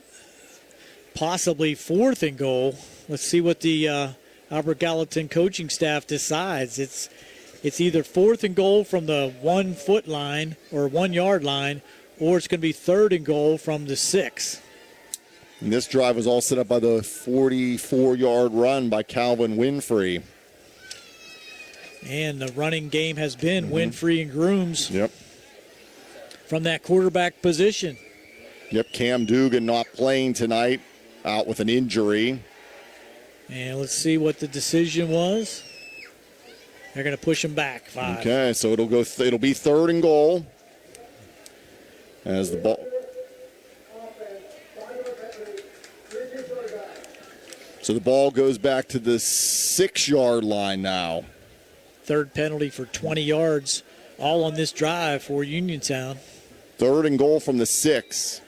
Speaker 1: possibly 4th and goal. Let's see what the Albert Gallatin coaching staff decides. It's either 4th and goal from the 1 foot line or 1 yard line, or it's going to be 3rd and goal from the 6.
Speaker 2: And this drive was all set up by the 44-yard run by Calvin Winfrey.
Speaker 1: And the running game has been Winfrey and Grooms.
Speaker 2: Yep.
Speaker 1: From that quarterback position.
Speaker 2: Yep, Cam Dugan not playing tonight, out with an injury.
Speaker 1: And let's see what the decision was. They're going to push him back 5.
Speaker 2: Okay, so it'll be 3rd and goal. As the ball. So the ball goes back to the 6-yard line now.
Speaker 1: 3rd penalty for 20 yards, all on this drive for Uniontown.
Speaker 2: 3rd and goal from the 6.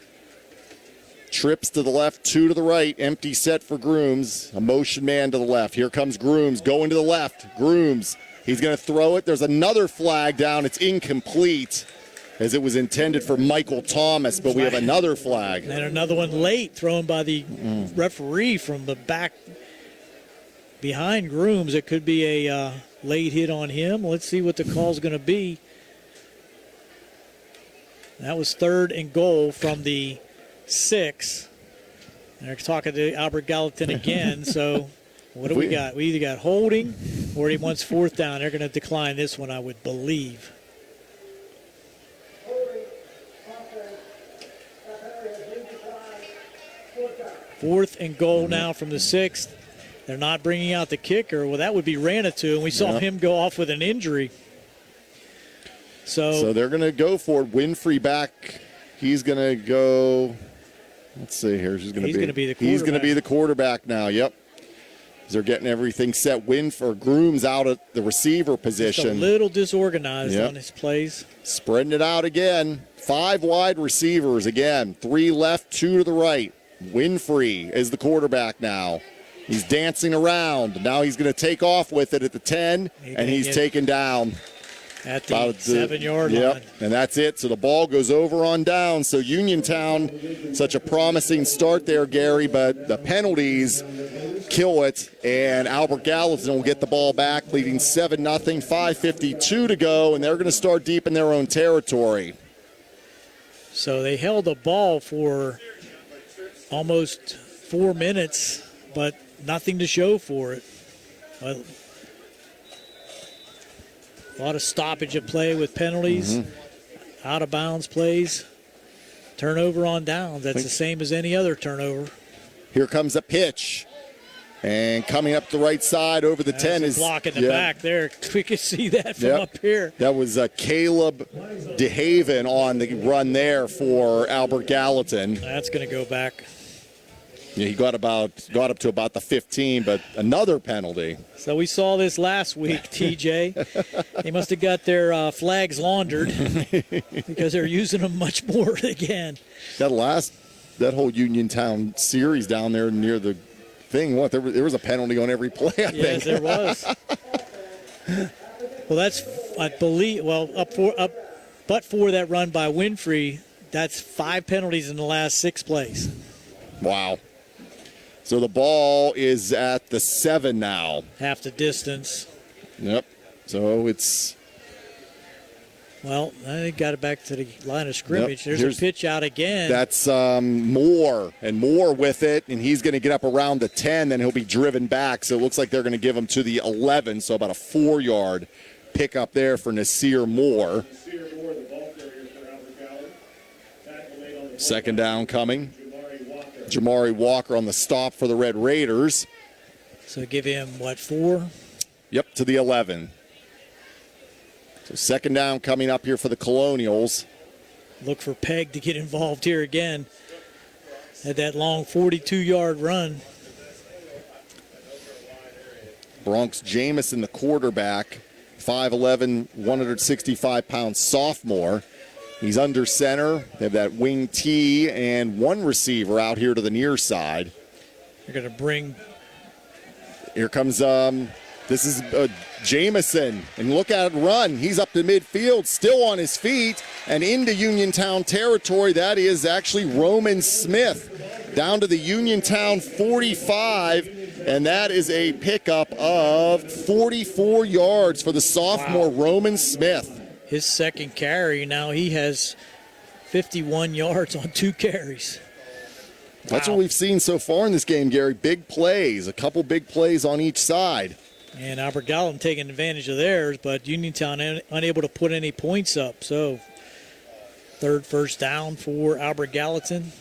Speaker 2: Trips to the left, 2 to the right. Empty set for Grooms. A motion man to the left. Here comes Grooms going to the left. Grooms, he's going to throw it. There's another flag down. It's incomplete. as it was intended for Michael Thomas, but we have another flag.
Speaker 1: And another one late thrown by the referee from the back behind Grooms. It could be a late hit on him. Let's see what the call's going to be. That was 3rd and goal from the 6. And they're talking to Albert Gallatin again. So what do we got? We either got holding or he wants 4th down. They're going to decline this one, I would believe. Fourth and goal now from the 6th. They're not bringing out the kicker. Well, that would be Ranatu, and we saw him go off with an injury. So
Speaker 2: they're going to go for it. Winfrey back. He's going to go. Let's see here. He's going to be the quarterback. He's going to be the quarterback now. Yep. They're getting everything set. Grooms out at the receiver position.
Speaker 1: Just a little disorganized on his plays.
Speaker 2: Spreading it out again. 5 wide receivers again. 3 left, 2 to the right. Winfrey is the quarterback now. He's dancing around. Now he's going to take off with it at the 10, and he's taken down.
Speaker 1: At the 7-yard line.
Speaker 2: And that's it. So the ball goes over on down. So Uniontown, such a promising start there, Gary, but the penalties kill it, and Albert Gallatin will get the ball back, leading 7-0, 5:52 to go, and they're going to start deep in their own territory.
Speaker 1: So they held the ball for almost 4 minutes, but nothing to show for it. A lot of stoppage of play with penalties, out of bounds plays, turnover on downs. That's the same as any other turnover.
Speaker 2: Here comes a pitch. And coming up the right side over the 10 is
Speaker 1: block in the back there. We could see that from up here.
Speaker 2: That was Caleb DeHaven on the run there for Albert Gallatin.
Speaker 1: That's going to go back.
Speaker 2: Yeah, he got up to about the 15, but another penalty.
Speaker 1: So we saw this last week, TJ. They must have got their flags laundered because they're using them much more again.
Speaker 2: That whole Uniontown series down there near the thing, there was a penalty on every play, I think.
Speaker 1: Yes, there was. Well, that's, I believe, but for that run by Winfrey, that's 5 penalties in the last 6 plays.
Speaker 2: Wow. So the ball is at the 7 now.
Speaker 1: Half the distance.
Speaker 2: Yep. So it's...
Speaker 1: Well, they got it back to the line of scrimmage.
Speaker 2: Yep.
Speaker 1: There's a pitch out again.
Speaker 2: That's Moore with it, and he's going to get up around the 10, then he'll be driven back. So it looks like they're going to give him to the 11, so about a 4-yard pickup there for Nasir Moore. Second down coming. Jamari Walker on the stop for the Red Raiders.
Speaker 1: So give him, 4?
Speaker 2: Yep, to the 11. So second down coming up here for the Colonials.
Speaker 1: Look for Pegg to get involved here again. Had that long 42-yard run.
Speaker 2: Bronx Jamison, the quarterback, 5'11", 165-pound sophomore. He's under center. They have that wing T and one receiver out here to the near side.
Speaker 1: They're going to bring.
Speaker 2: Here comes, this is Jamison. And look at it run. He's up to midfield, still on his feet, and into Uniontown territory. That is actually Roman Smith down to the Uniontown 45. And that is a pickup of 44 yards for the sophomore Roman Smith.
Speaker 1: His second carry, now he has 51 yards on 2 carries.
Speaker 2: That's what we've seen so far in this game, Gary. Big plays, a couple big plays on each side.
Speaker 1: And Albert Gallatin taking advantage of theirs, but Uniontown unable to put any points up. So third first down for Albert Gallatin.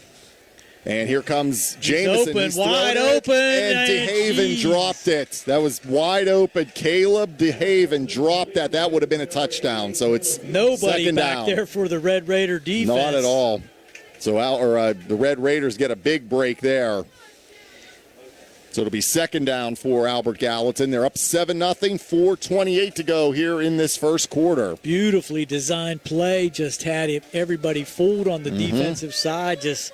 Speaker 2: And here comes Jamison.
Speaker 1: He's wide open.
Speaker 2: And DeHaven dropped it. That was wide open. Caleb DeHaven dropped that. That would have been a touchdown. So it's
Speaker 1: nobody
Speaker 2: second
Speaker 1: back
Speaker 2: down.
Speaker 1: there for the Red Raider defense.
Speaker 2: Not at all. So the Red Raiders get a big break there. So it'll be second down for Albert Gallatin. They're up 7-0, 4:28 to go here in this first quarter.
Speaker 1: Beautifully designed play. Just had everybody fooled on the defensive side. Just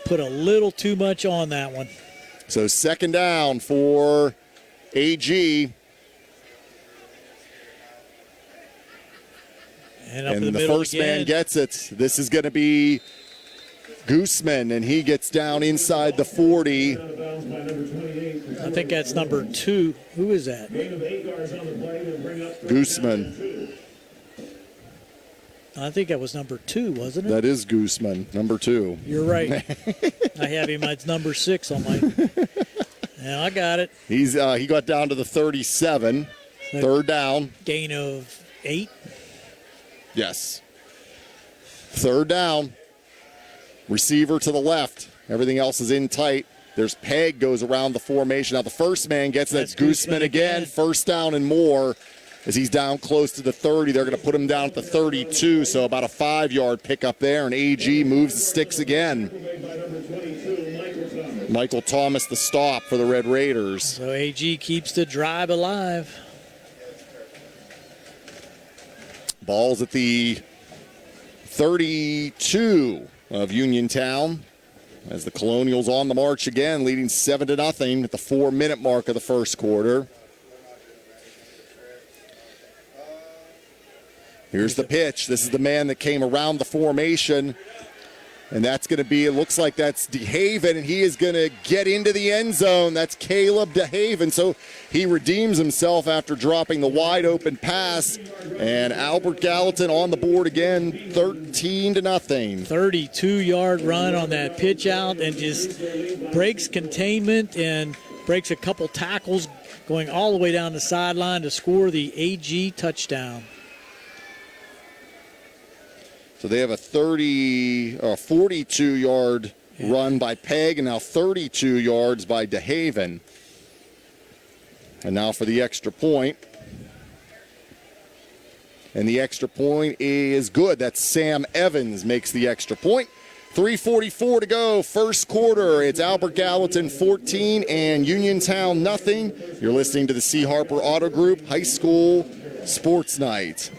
Speaker 1: put a little too much on that one.
Speaker 2: So second down for AG.
Speaker 1: And up in
Speaker 2: the
Speaker 1: middle
Speaker 2: first
Speaker 1: again.
Speaker 2: man gets it. This is going to be Gooseman, and he gets down inside the 40.
Speaker 3: Out of bounds by number 28.
Speaker 1: I think that's number 2. Who is that?
Speaker 3: Gain of 8 yards on the play will bring up
Speaker 2: Gooseman.
Speaker 1: I think that was number 2, wasn't it?
Speaker 2: That is Gooseman, number 2.
Speaker 1: You're right. I have him at number 6 on my. Yeah, I got it.
Speaker 2: He got down to the 37. Third down.
Speaker 1: Gain of 8.
Speaker 2: Yes. Third down. Receiver to the left. Everything else is in tight. There's Peg goes around the formation. Now the first man gets that's Gooseman again. First down and more as he's down close to the 30. They're going to put him down at the 32, so about a 5-yard pickup there, and AG moves the sticks again. Michael Thomas the stop for the Red Raiders.
Speaker 1: So AG keeps the drive alive.
Speaker 2: Ball's at the 32 of Uniontown as the Colonials on the march again, leading 7-0 at the 4-minute mark of the first quarter. Here's the pitch. This is the man that came around the formation. And that's going to be, it looks like that's DeHaven, and he is going to get into the end zone. That's Caleb DeHaven. So he redeems himself after dropping the wide open pass. And Albert Gallatin on the board again, 13-0.
Speaker 1: 32-yard run on that pitch out and just breaks containment and breaks a couple tackles going all the way down the sideline to score the AG touchdown.
Speaker 2: So they have a 42-yard run by Peg, and now 32 yards by DeHaven. And now for the extra point. And the extra point is good. That's Sam Evans makes the extra point. 3:44 to go, first quarter. It's Albert Gallatin 14 and Uniontown nothing. You're listening to the C. Harper Auto Group High School Sports Night.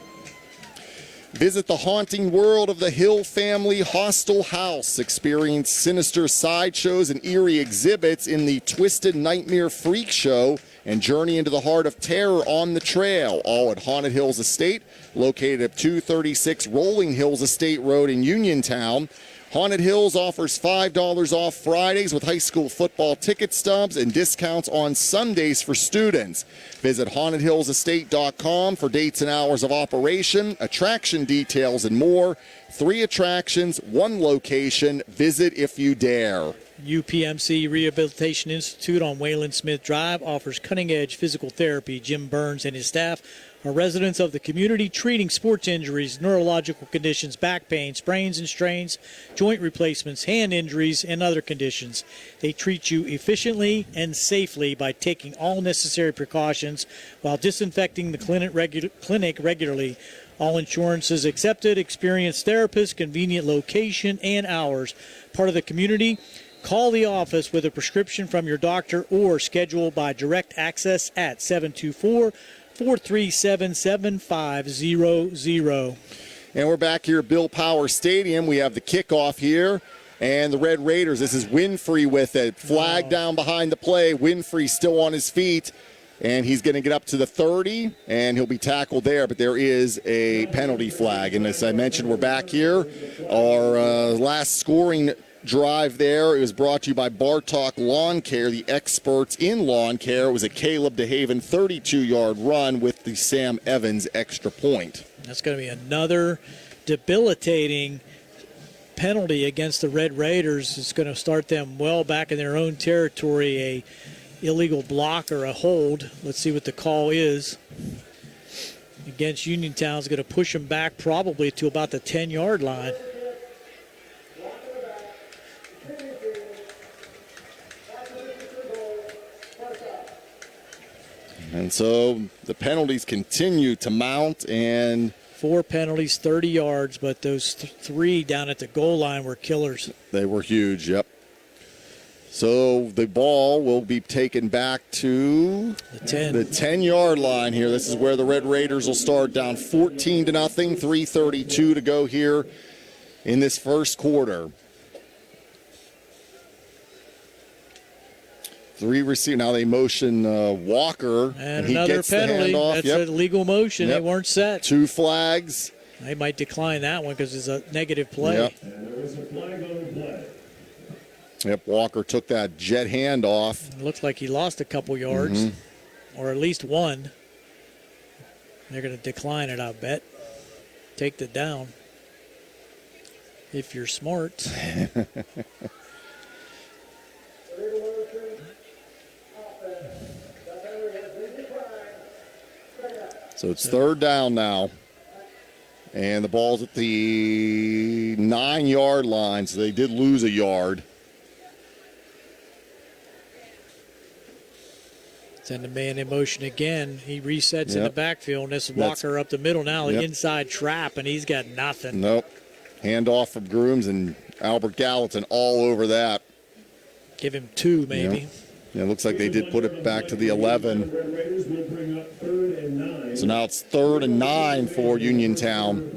Speaker 2: Visit the haunting world of the Hill Family Hostel House. Experience sinister sideshows and eerie exhibits in the Twisted Nightmare Freak Show and journey into the heart of terror on the trail, all at Haunted Hills Estate, located at 236 Rolling Hills Estate Road in Uniontown. Haunted Hills offers $5 off Fridays with high school football ticket stubs and discounts on Sundays for students. Visit hauntedhillsestate.com for dates and hours of operation, attraction details, and more. 3 attractions, 1 location. Visit if you dare.
Speaker 1: UPMC Rehabilitation Institute on Wayland Smith Drive offers cutting-edge physical therapy. Jim Burns and his staff are residents of the community treating sports injuries, neurological conditions, back pain, sprains and strains, joint replacements, hand injuries, and other conditions. They treat you efficiently and safely by taking all necessary precautions while disinfecting the clinic regularly. All insurances accepted, experienced therapists, convenient location and hours. Part of the community? Call the office with a prescription from your doctor or schedule by direct access at 724-437-7500.
Speaker 2: And we're back here at Bill Power Stadium. We have the kickoff here. And the Red Raiders, this is Winfrey with it. Flag down behind the play. Winfrey still on his feet. And he's going to get up to the 30, and he'll be tackled there. But there is a penalty flag. And as I mentioned, we're back here. Our last scoring drive there. It was brought to you by Bartok Lawn Care, the experts in lawn care. It was a Caleb DeHaven 32-yard run with the Sam Evans extra point.
Speaker 1: That's going to be another debilitating penalty against the Red Raiders. It's going to start them well back in their own territory, a illegal block or a hold. Let's see what the call is. Against Uniontown is going to push them back probably to about the 10-yard line.
Speaker 2: And so the penalties continue to mount, and
Speaker 1: 4 penalties, 30 yards, but those 3 down at the goal line were killers.
Speaker 2: They were huge, yep. So the ball will be taken back to
Speaker 1: the 10.
Speaker 2: The 10-yard line here. This is where the Red Raiders will start, down 14-0, 3:32 to go here in this first quarter. 3 receive. Now they motion Walker.
Speaker 1: And
Speaker 2: he
Speaker 1: another
Speaker 2: gets the
Speaker 1: penalty.
Speaker 2: handoff.
Speaker 1: That's
Speaker 2: Yep.
Speaker 1: a legal motion.
Speaker 2: Yep.
Speaker 1: They weren't set.
Speaker 2: 2 flags.
Speaker 1: They might decline that one because it's a negative play.
Speaker 2: Yep.
Speaker 3: And there was a flag on the play.
Speaker 2: Yep, Walker took that jet hand off.
Speaker 1: It looks like he lost a couple yards, or at least one. They're going to decline it, I bet. Take the down. If you're smart.
Speaker 2: So it's third down now. And the ball's at the 9-yard line, so they did lose a yard.
Speaker 1: Send the man in motion again. He resets in the backfield. And this is Walker up the middle now, the inside trap, and he's got nothing.
Speaker 2: Nope. Handoff from Grooms and Albert Gallatin all over that.
Speaker 1: Give him 2 maybe.
Speaker 2: Yeah, it looks like they did put it back to the 11.
Speaker 3: The Red Raiders will bring up 3rd and 9.
Speaker 2: So now it's 3rd and 9 for Uniontown.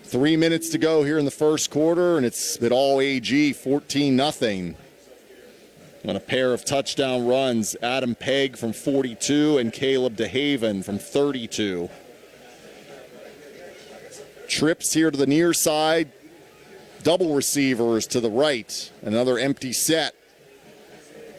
Speaker 2: 3 minutes to go here in the first quarter, and it's been all AG, 14-0. On a pair of touchdown runs, Adam Pegg from 42 and Caleb DeHaven from 32. Trips here to the near side, double receivers to the right, another empty set.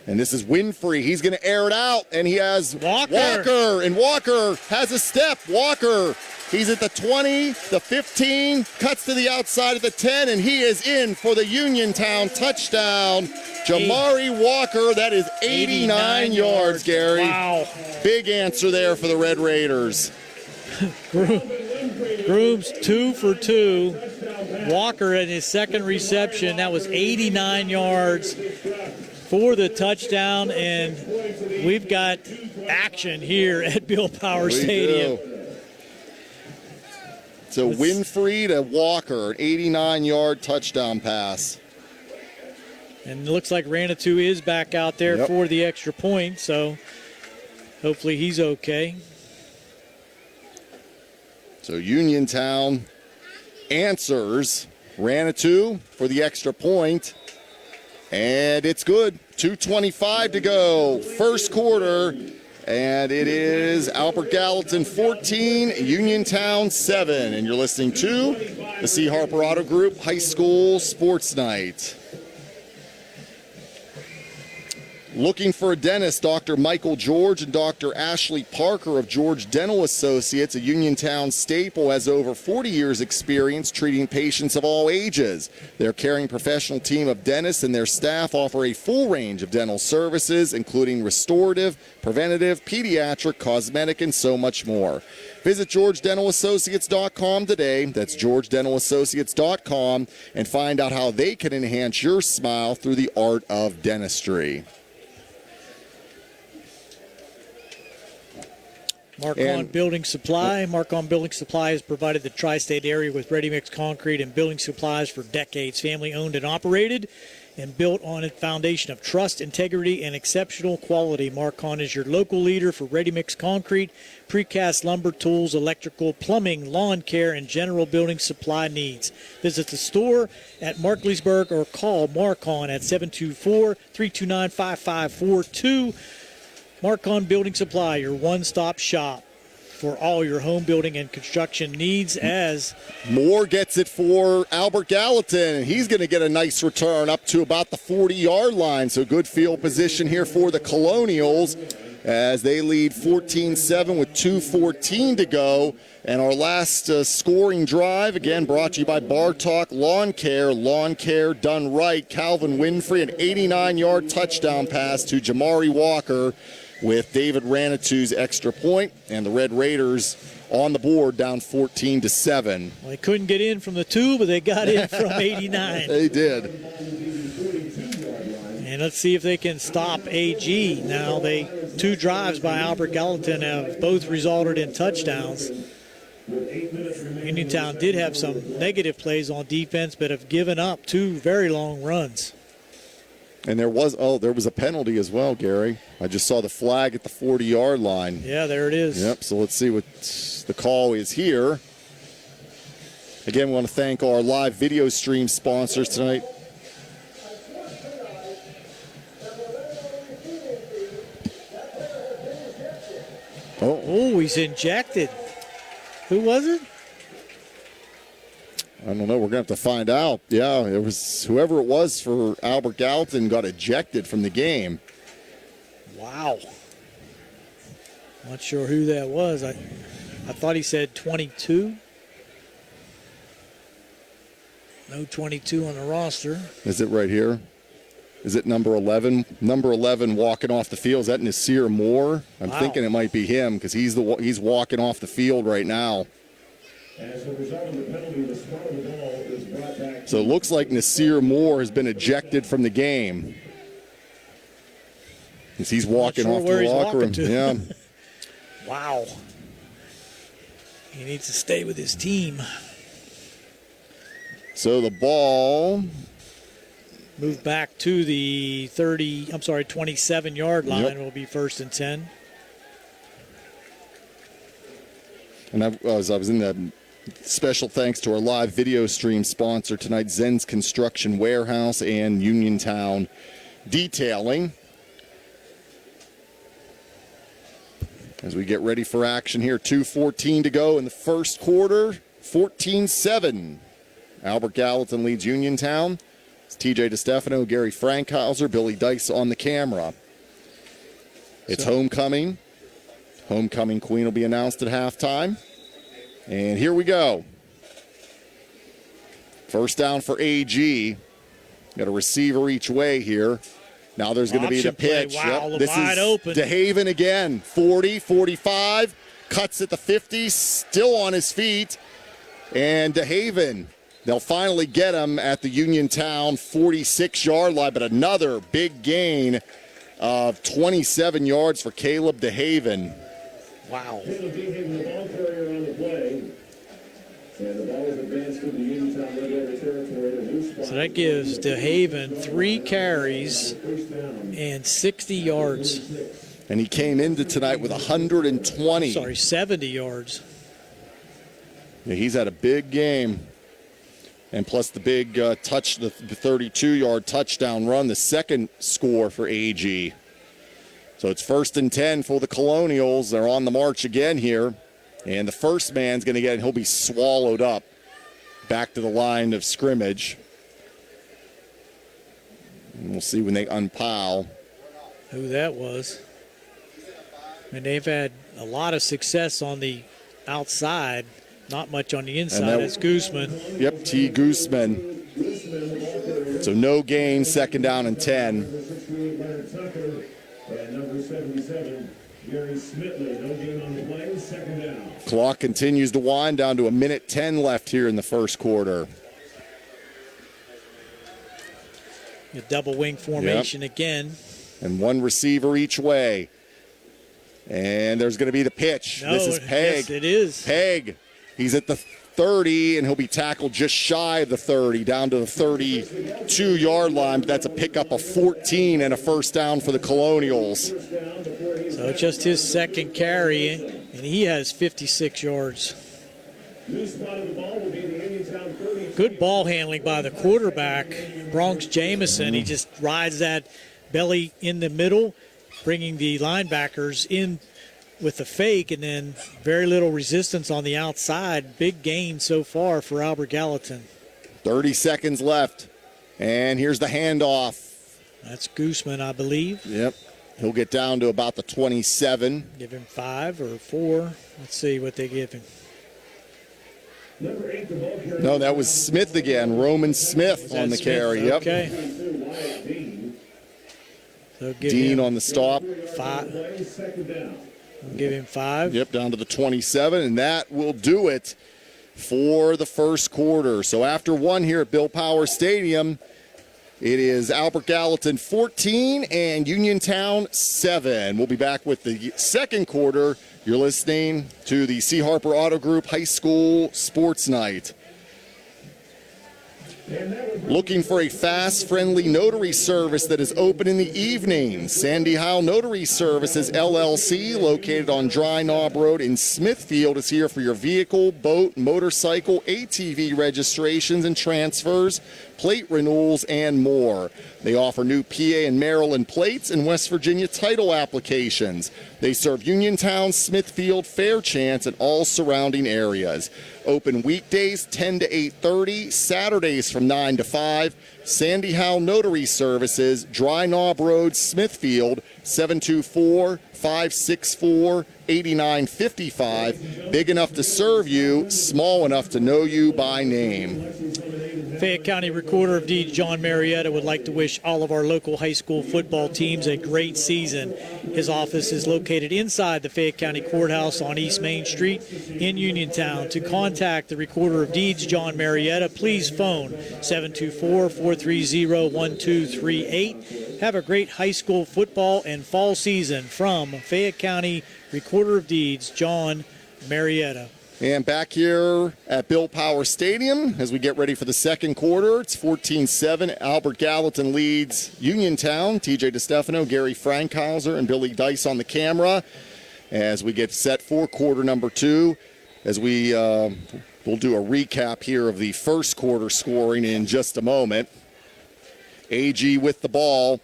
Speaker 2: And this is Winfrey. He's going to air it out, and he has Walker. And Walker has a step. Walker, he's at the 20, the 15, cuts to the outside of the 10, and he is in for the Uniontown touchdown. Jamari Walker, that is 89 yards, Gary.
Speaker 1: Wow.
Speaker 2: Big answer there for the Red Raiders.
Speaker 1: Grooms 2 for 2. Walker in his second reception, that was 89 yards for the touchdown, and we've got action here at Bill Power Stadium.
Speaker 2: So Winfrey to Walker, an 89-yard touchdown pass.
Speaker 1: And it looks like Ranatu is back out there for the extra point, so hopefully he's okay.
Speaker 2: So Uniontown answers. Ranatu for the extra point. And it's good. 2:25 to go. First quarter. And it is Albert Gallatin 14, Uniontown 7. And you're listening to the C. Harper Auto Group High School Sports Night. Looking for a dentist, Dr. Michael George and Dr. Ashley Parker of George Dental Associates, a Uniontown staple, has over 40 years experience treating patients of all ages. Their caring professional team of dentists and their staff offer a full range of dental services, including restorative, preventative, pediatric, cosmetic, and so much more. Visit GeorgeDentalAssociates.com today. That's GeorgeDentalAssociates.com, and find out how they can enhance your smile through the art of dentistry.
Speaker 1: Marcon Building Supply. Marcon Building Supply has provided the tri-state area with ready-mix concrete and building supplies for decades. Family-owned and operated and built on a foundation of trust, integrity, and exceptional quality. Marcon is your local leader for ready-mix concrete, precast lumber, tools, electrical, plumbing, lawn care, and general building supply needs. Visit the store at Markleysburg or call Marcon at 724-329-5542. Marcon Building Supply, your one-stop shop for all your home building and construction needs. As
Speaker 2: Moore gets it for Albert Gallatin, and he's going to get a nice return up to about the 40-yard line. So good field position here for the Colonials as they lead 14-7 with 2:14 to go. And our last scoring drive, again, brought to you by Bartok Lawn Care done right. Calvin Winfrey, an 89-yard touchdown pass to Jamari Walker with David Ranatu's extra point, and the Red Raiders on the board down 14-7.
Speaker 1: Well, they couldn't get in from the 2, but they got in from 89.
Speaker 2: They did.
Speaker 1: And let's see if they can stop AG. Now, 2 drives by Albert Gallatin have both resulted in touchdowns. Uniontown did have some negative plays on defense, but have given up 2 very long runs.
Speaker 2: And there was a penalty as well, Gary. I just saw the flag at the 40-yard line.
Speaker 1: Yeah, there it is.
Speaker 2: Yep, so let's see what the call is here. Again, we want to thank our live video stream sponsors tonight.
Speaker 1: Oh, he's injected. Who was it?
Speaker 2: don't know. We're going to have to find out. Yeah, it was whoever it was for Albert Gallatin got ejected from the game.
Speaker 1: Wow. Not sure who that was. I thought he said 22. No 22 on the roster.
Speaker 2: Is it right here? Is it number 11? Number 11 walking off the field. Is that Nasir Moore? I'm thinking it might be him because he's walking off the field right now.
Speaker 3: As a result of the penalty, the spot of the ball is brought back.
Speaker 2: So it looks like Nasir Moore has been ejected from the game. As he's walking off the locker room. Yeah.
Speaker 1: Wow. He needs to stay with his team.
Speaker 2: So the ball
Speaker 1: moved back to the 27-yard line. Yep. Will be 1st and 10.
Speaker 2: And I was in the special thanks to our live video stream sponsor tonight, Zen's Construction Warehouse and Uniontown Detailing. As we get ready for action here, 2:14 to go in the first quarter, 14-7. Albert Gallatin leads Uniontown. It's TJ DeStefano, Gary Frankhauser, Billy Dice on the camera. It's homecoming. Homecoming queen will be announced at halftime. And here we go. First down for AG. Got a receiver each way here. Now there's going to be the pitch.
Speaker 1: Wow,
Speaker 2: this is
Speaker 1: open.
Speaker 2: DeHaven again. 40, 45. Cuts at the 50. Still on his feet. And DeHaven, they'll finally get him at the Uniontown 46-yard line. But another big gain of 27 yards for Caleb DeHaven.
Speaker 1: Wow.
Speaker 3: Caleb DeHaven, the ball carrier on the play. And the ball is advanced to the Uniontown Red River territory.
Speaker 1: So that gives DeHaven 3 carries and 60 yards.
Speaker 2: And he came into tonight with 120.
Speaker 1: 70 yards.
Speaker 2: Yeah, he's had a big game. And plus the big the 32-yard touchdown run, the second score for AG. So it's 1st and 10 for the Colonials. They're on the march again here. And the first man's going to get it. He'll be swallowed up back to the line of scrimmage. And we'll see when they unpile
Speaker 1: who that was. And they've had a lot of success on the outside, not much on the inside. That's Guzman.
Speaker 2: Yep, T. Guzman. So no gain, 2nd down and 10.
Speaker 3: And number 77, Gary Smitley, no gain on the play, 2nd down.
Speaker 2: Clock continues to wind down to 1:10 left here in the first quarter.
Speaker 1: A double wing formation again.
Speaker 2: And one receiver each way. And there's going to be the pitch.
Speaker 1: No,
Speaker 2: this is Peg.
Speaker 1: Yes, it is.
Speaker 2: Peg. He's at the 30, and he'll be tackled just shy of the 30, down to the 32-yard line. But that's a pickup of 14 and a first down for the Colonials.
Speaker 1: So just his 2nd carry, and he has 56 yards. Good ball handling by the quarterback, Bronx Jamison. He just rides that belly in the middle, bringing the linebackers in with the fake, and then very little resistance on the outside. Big gain so far for Albert Gallatin.
Speaker 2: 30 seconds left, and here's the handoff.
Speaker 1: That's Guzman, I believe.
Speaker 2: Yep. He'll get down to about the 27.
Speaker 1: Give him 5 or 4. Let's see what they give him.
Speaker 2: No, that was Smith again. Roman Smith on the
Speaker 1: Smith?
Speaker 2: carry. Yep.
Speaker 1: Okay. So
Speaker 2: Dean on the stop.
Speaker 1: 5. We'll give him 5.
Speaker 2: Yep, down to the 27, and that will do it for the first quarter. So after 1 here at Bill Power Stadium, it is Albert Gallatin 14 and Uniontown 7. We'll be back with the second quarter. You're listening to the C. Harper Auto Group High School Sports Night. Looking for a fast, friendly notary service that is open in the evening? Sandy Howe Notary Services, LLC, located on Dry Knob Road in Smithfield, is here for your vehicle, boat, motorcycle, ATV registrations and transfers, plate renewals, and more. They offer new PA and Maryland plates and West Virginia title applications. They serve Uniontown, Smithfield, Fairchance, and all surrounding areas. Open weekdays 10 to 8:30, Saturdays from 9 to 5. Sandy Howe Notary Services, Dry Knob Road, Smithfield, 724-564-8955. Big enough to serve you, small enough to know you by name.
Speaker 1: Fayette County Recorder of Deeds John Marietta would like to wish all of our local high school football teams a great season. His office is located inside the Fayette County Courthouse on East Main Street in Uniontown. To contact the Recorder of Deeds John Marietta, please phone 724-430-1238. Have a great high school football and fall season from Fayette County Recorder of Deeds John Marietta.
Speaker 2: And back here at Bill Power Stadium as we get ready for the second quarter. It's 14-7. Albert Gallatin leads Uniontown. TJ DeStefano, Gary Frankhauser, and Billy Dice on the camera as we get set for quarter number 2. As we'll do a recap here of the first quarter scoring in just a moment. AG with the ball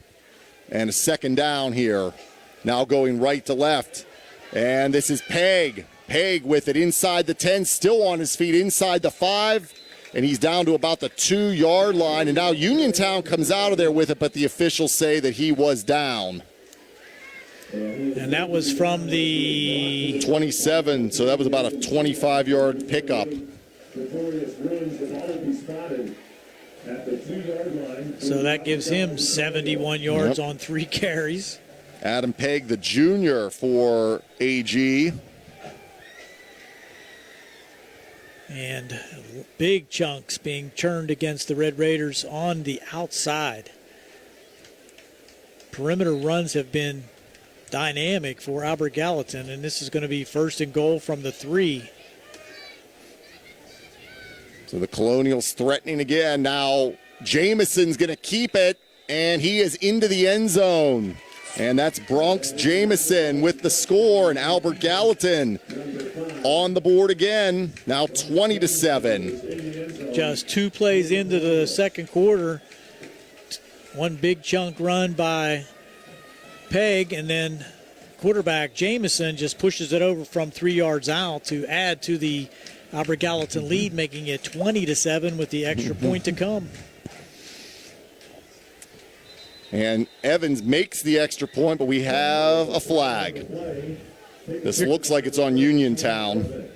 Speaker 2: and a second down here. Now going right to left. And this is Peg. Peg with it inside the 10, still on his feet inside the 5, and he's down to about the 2-yard line. And now Uniontown comes out of there with it, but the officials say that he was down.
Speaker 1: And that was from the
Speaker 2: 27, so that was about a 25-yard pickup.
Speaker 1: So that gives him 71 yards on 3 carries.
Speaker 2: Adam Peg, the junior for AG.
Speaker 1: And big chunks being churned against the Red Raiders on the outside. Perimeter runs have been dynamic for Albert Gallatin, and this is going to be first and goal from the 3.
Speaker 2: So the Colonials threatening again. Now Jameson's going to keep it, and he is into the end zone. And that's Bronx Jameson with the score, and Albert Gallatin on the board again, now 20-7.
Speaker 1: Just 2 plays into the second quarter. One big chunk run by Peg, and then quarterback Jameson just pushes it over from 3 yards out to add to the Albert Gallatin lead, making it 20-7 with the extra point to come.
Speaker 2: And Evans makes the extra point, but we have a flag. This looks like it's on Uniontown.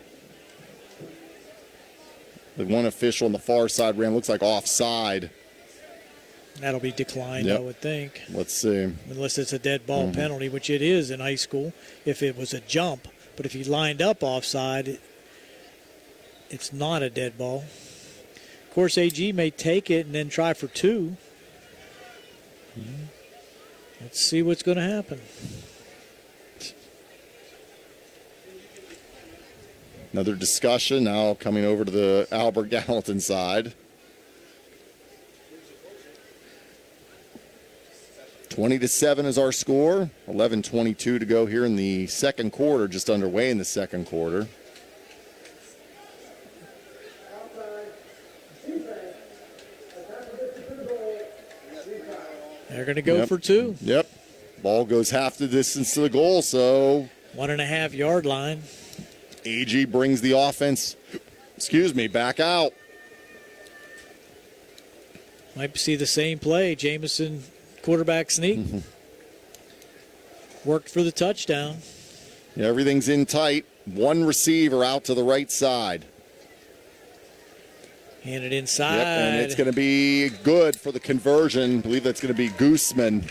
Speaker 2: The one official on the far side ran, looks like offside.
Speaker 1: That'll be declined, I would think.
Speaker 2: Let's see.
Speaker 1: Unless it's a dead ball penalty, which it is in high school, if it was a jump. But if he lined up offside, it's not a dead ball. Of course, AG may take it and then try for 2. Let's see what's going to happen.
Speaker 2: Another discussion now coming over to the Albert Gallatin side. 20-7 is our score. 11:22 to go here in the second quarter, just underway in the second quarter.
Speaker 1: They're going to go for 2.
Speaker 2: Yep. Ball goes half the distance to the goal, so
Speaker 1: 1.5 yard line.
Speaker 2: AG brings the offense, back out.
Speaker 1: Might see the same play. Jameson, quarterback sneak. Worked for the touchdown.
Speaker 2: Yeah, everything's in tight. One receiver out to the right side.
Speaker 1: Handed inside.
Speaker 2: Yep, and it's going to be good for the conversion. I believe that's going to be Gooseman.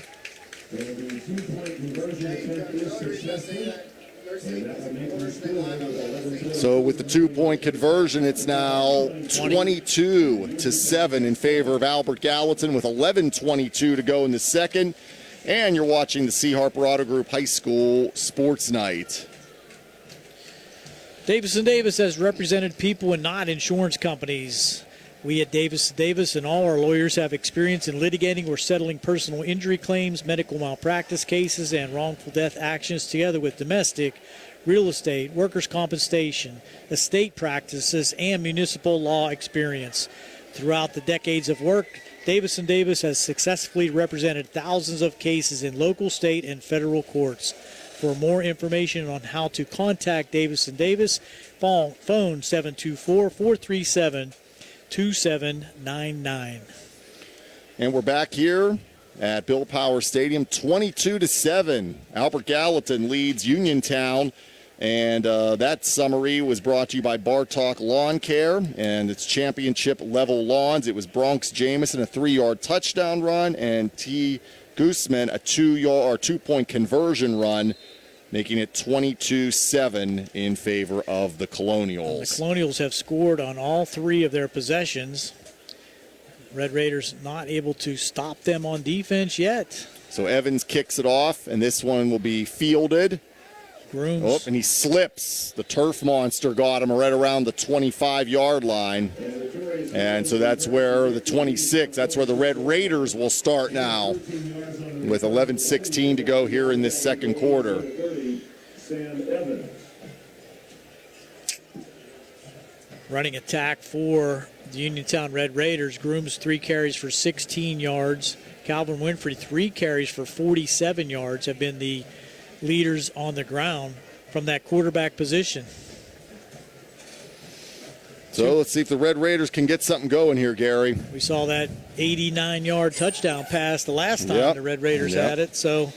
Speaker 2: So with the 2-point conversion, it's now 22-7 in favor of Albert Gallatin with 11:22 to go in the second. And you're watching the C. Harper Auto Group High School Sports Night.
Speaker 1: Davis & Davis has represented people and not insurance companies. We at Davis & Davis and all our lawyers have experience in litigating or settling personal injury claims, medical malpractice cases, and wrongful death actions together with domestic, real estate, workers' compensation, estate practices, and municipal law experience. Throughout the decades of work, Davis & Davis has successfully represented thousands of cases in local, state, and federal courts. For more information on how to contact Davis & Davis, phone 724-437-2799.
Speaker 2: And we're back here at Bill Power Stadium, 22-7. Albert Gallatin leads Uniontown. And that summary was brought to you by Bartok Lawn Care and its championship level lawns. It was Bronx Jamison, a 3-yard touchdown run, and T. Gooseman, a 2-point conversion run, making it 22-7 in favor of the Colonials.
Speaker 1: The Colonials have scored on all 3 of their possessions. Red Raiders not able to stop them on defense yet.
Speaker 2: So Evans kicks it off, and this one will be fielded.
Speaker 1: Grooms.
Speaker 2: Oh, and he slips. The turf monster got him right around the 25-yard line. And so that's where the 26, that's where the Red Raiders will start now with 11:16 to go here in this second quarter.
Speaker 1: Running attack for the Uniontown Red Raiders. Grooms 3 carries for 16 yards. Calvin Winfrey 3 carries for 47 yards have been the leaders on the ground from that quarterback position.
Speaker 2: So let's see if the Red Raiders can get something going here, Gary.
Speaker 1: We saw that 89-yard touchdown pass the last time the Red Raiders had it, so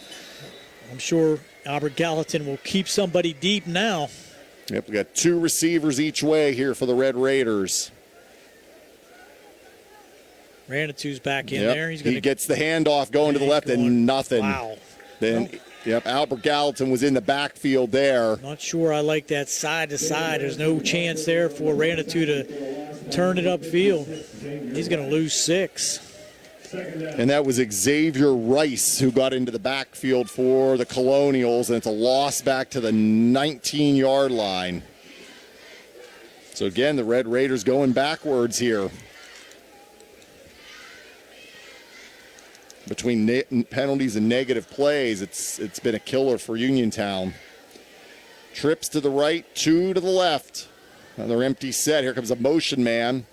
Speaker 1: I'm sure Albert Gallatin will keep somebody deep now.
Speaker 2: Yep, we got 2 receivers each way here for the Red Raiders.
Speaker 1: Ranitu's back in there.
Speaker 2: He gets the handoff going to the left and nothing.
Speaker 1: Wow.
Speaker 2: Then, Albert Gallatin was in the backfield there.
Speaker 1: Not sure I like that side to side. There's no chance there for Ranitou to turn it upfield. He's going to lose 6.
Speaker 2: And that was Xavier Rice who got into the backfield for the Colonials, and it's a loss back to the 19-yard line. So again, the Red Raiders going backwards here. Between penalties and negative plays, it's been a killer for Uniontown. Trips to the right, 2 to the left. Another empty set. Here comes a motion man.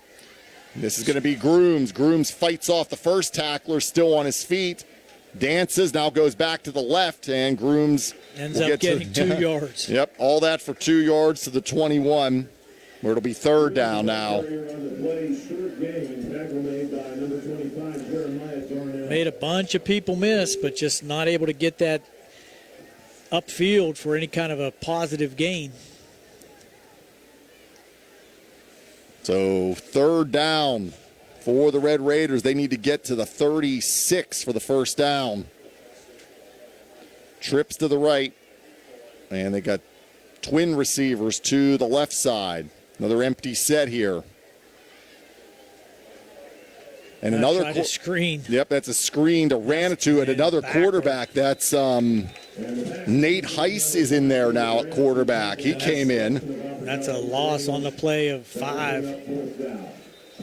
Speaker 2: This is going to be Grooms. Grooms fights off the first tackler, still on his feet. Dances, now goes back to the left, and Grooms
Speaker 1: ends up getting 2 yards.
Speaker 2: Yep, all that for 2 yards to the 21, where it'll be 3rd down now.
Speaker 1: Made a bunch of people miss, but just not able to get that upfield for any kind of a positive gain.
Speaker 2: So 3rd down for the Red Raiders. They need to get to the 36 for the first down. Trips to the right, and they got twin receivers to the left side. Another empty set here. And another
Speaker 1: screen.
Speaker 2: Yep, that's a screen to Ranitou at another quarterback. That's Nate Heiss is in there now at quarterback. He came in.
Speaker 1: That's a loss on the play of 5.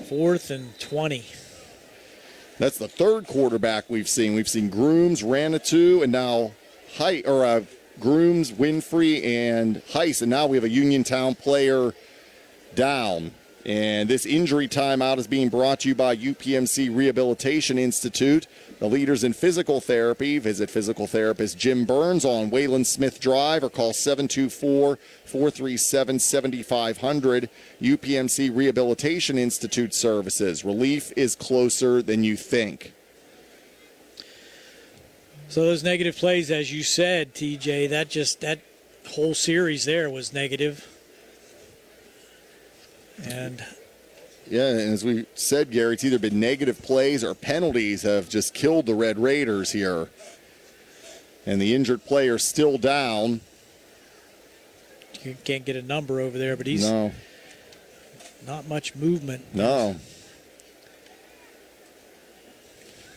Speaker 1: 4th and 20.
Speaker 2: That's the 3rd quarterback we've seen. We've seen Grooms, Ranitou, and now Grooms, Winfrey, and Heiss. And now we have a Uniontown player down. And this injury timeout is being brought to you by UPMC Rehabilitation Institute, the leaders in physical therapy. Visit physical therapist Jim Burns on Wayland Smith Drive or call 724-437-7500. UPMC Rehabilitation Institute services. Relief is closer than you think.
Speaker 1: So those negative plays, as you said, TJ, that whole series there was negative. And
Speaker 2: as we said, Gary, it's either been negative plays or penalties have just killed the Red Raiders here. And the injured player's still down.
Speaker 1: You can't get a number over there, but he's not much movement.
Speaker 2: No.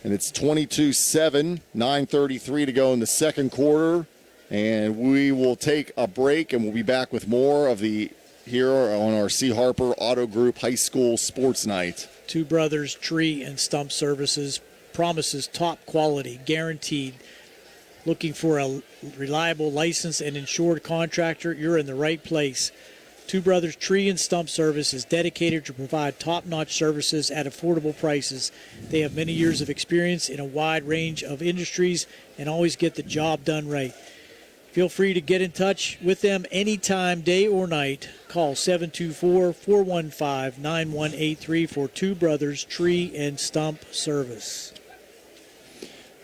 Speaker 2: And it's 22-7, 9:33 to go in the second quarter. And we will take a break, and we'll be back with more of the here on our C. Harper Auto Group High School Sports Night.
Speaker 1: Two Brothers Tree and Stump Services promises top quality, guaranteed. Looking for a reliable licensed and insured contractor? You're in the right place. Two Brothers Tree and Stump Service is dedicated to provide top-notch services at affordable prices. They have many years of experience in a wide range of industries and always get the job done right. Feel free to get in touch with them anytime, day or night. Call 724-415-9183 for Two Brothers Tree and Stump Service.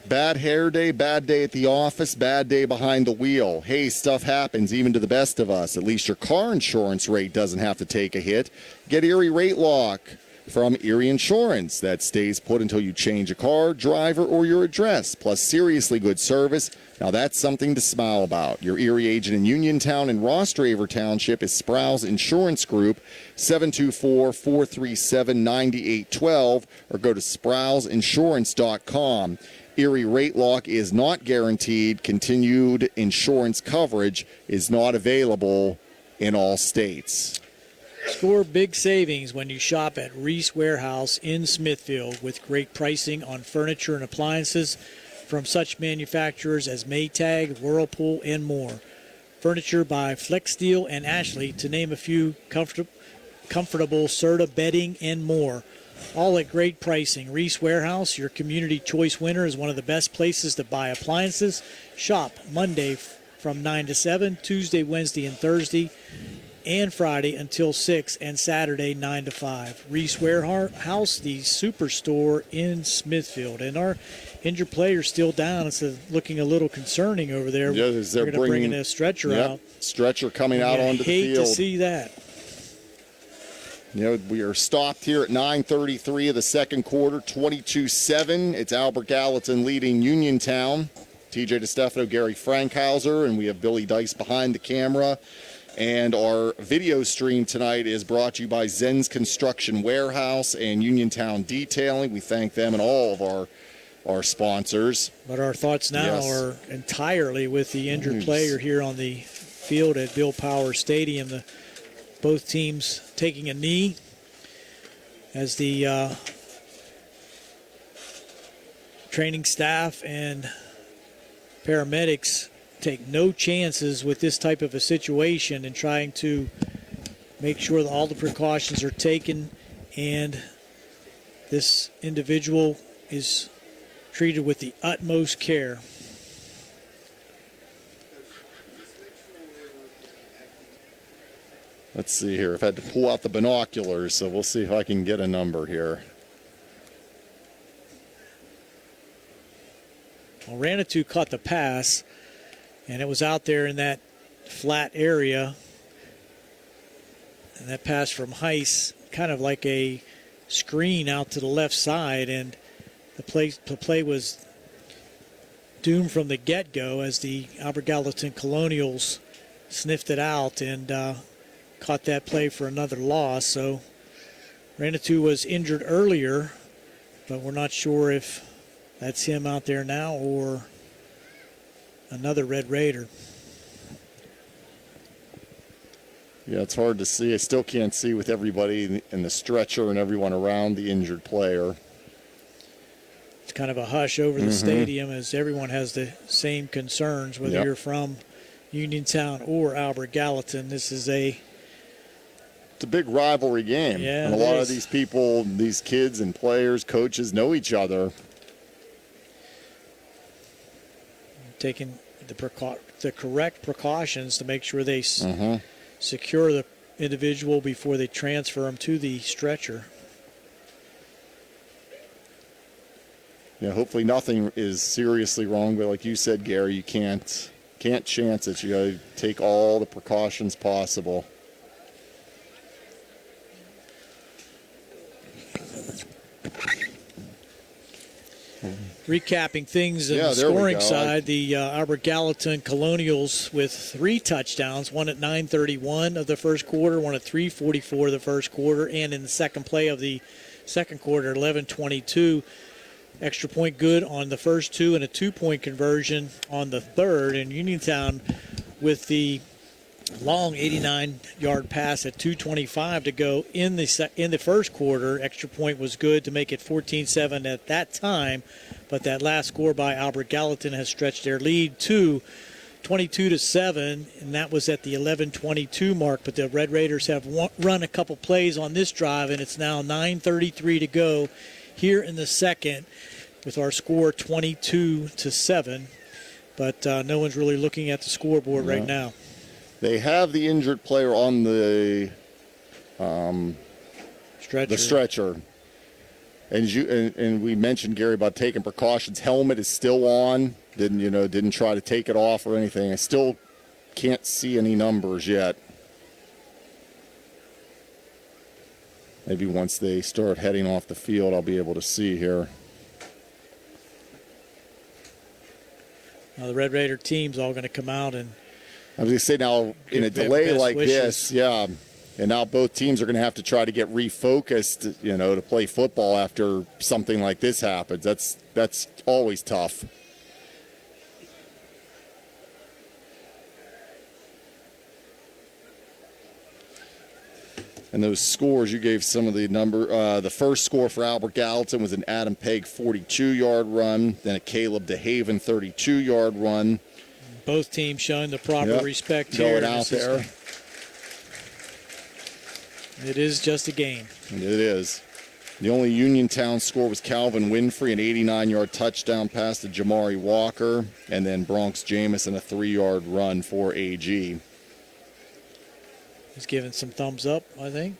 Speaker 2: Bad hair day, bad day at the office, bad day behind the wheel. Hey, stuff happens even to the best of us. At least your car insurance rate doesn't have to take a hit. Get Erie Rate Lock from Erie Insurance. That stays put until you change a car, driver, or your address. Plus seriously good service. Now that's something to smile about. Your Erie agent in Uniontown and Ross Draver Township is Sprouse Insurance Group, 724-437-9812, or go to Sprouseinsurance.com. Erie Rate Lock is not guaranteed. Continued insurance coverage is not available in all states.
Speaker 1: Score big savings when you shop at Reese Warehouse in Smithfield with great pricing on furniture and appliances from such manufacturers as Maytag, Whirlpool, and more. Furniture by Flex Steel and Ashley, to name a few, comfortable Serta bedding, and more. All at great pricing. Reese Warehouse, your community choice winner, is one of the best places to buy appliances. Shop Monday from 9 to 7, Tuesday, Wednesday, and Thursday, and Friday until 6, and Saturday 9 to 5. Reese Warehouse, the superstore in Smithfield. And our injured player's still down. It's looking a little concerning over there.
Speaker 2: Yeah,
Speaker 1: they're going to bring a stretcher out.
Speaker 2: Stretcher coming out onto the field.
Speaker 1: Hate to see that.
Speaker 2: We are stopped here at 9:33 of the second quarter, 22-7. It's Albert Gallatin leading Uniontown. TJ DeStefano, Gary Frankhauser, and we have Billy Dice behind the camera. And our video stream tonight is brought to you by Zen's Construction Warehouse and Uniontown Detailing. We thank them and all of our sponsors.
Speaker 1: But our thoughts now are entirely with the injured player here on the field at Bill Power Stadium. Both teams taking a knee as the training staff and paramedics take no chances with this type of a situation and trying to make sure that all the precautions are taken and this individual is treated with the utmost care.
Speaker 2: Let's see here. I've had to pull out the binoculars, so we'll see if I can get a number here.
Speaker 1: Well, Ranitou caught the pass, and it was out there in that flat area. And that pass from Heiss, kind of like a screen out to the left side, and the play was doomed from the get-go as the Albert Gallatin Colonials sniffed it out and caught that play for another loss. So Ranitou was injured earlier, but we're not sure if that's him out there now or another Red Raider.
Speaker 2: Yeah, it's hard to see. I still can't see with everybody in the stretcher and everyone around the injured player.
Speaker 1: It's kind of a hush over the stadium as everyone has the same concerns, whether you're from Uniontown or Albert Gallatin. This is it's
Speaker 2: a big rivalry game.
Speaker 1: Yeah,
Speaker 2: and a lot of these people, these kids and players, coaches know each other.
Speaker 1: Taking the correct precautions to make sure they secure the individual before they transfer him to the stretcher.
Speaker 2: Yeah, hopefully nothing is seriously wrong, but like you said, Gary, you can't chance it. You got to take all the precautions possible.
Speaker 1: Recapping things on the scoring side, the Albert Gallatin Colonials with 3 touchdowns, one at 9:31 of the first quarter, one at 3:44 of the first quarter, and in the second play of the second quarter, 11:22. Extra point good on the first 2 and a 2-point conversion on the third. And Uniontown with the long 89-yard pass at 2:25 to go in the first quarter. Extra point was good to make it 14-7 at that time, but that last score by Albert Gallatin has stretched their lead to 22-7, and that was at the 11:22 mark. But the Red Raiders have run a couple plays on this drive, and it's now 9:33 to go here in the second, with our score 22-7. But no one's really looking at the scoreboard right now.
Speaker 2: They have the injured player on the stretcher. And we mentioned, Gary, about taking precautions. Helmet is still on. Didn't try to take it off or anything. I still can't see any numbers yet. Maybe once they start heading off the field, I'll be able to see here.
Speaker 1: Now the Red Raider team's all going to come out, and
Speaker 2: I was going to say, now in a delay like this, and now both teams are going to have to try to get refocused, to play football after something like this happens. That's always tough. And those scores, you gave some of the number. The first score for Albert Gallatin was an Adam Pegg 42-yard run, then a Caleb DeHaven 32-yard run.
Speaker 1: Both teams showing the proper respect here.
Speaker 2: Going out there.
Speaker 1: It is just a game.
Speaker 2: It is. The only Uniontown score was Calvin Winfrey, an 89-yard touchdown pass to Jamari Walker, and then Bronx Jamison, a 3-yard run for AG.
Speaker 1: He's giving some thumbs up, I think.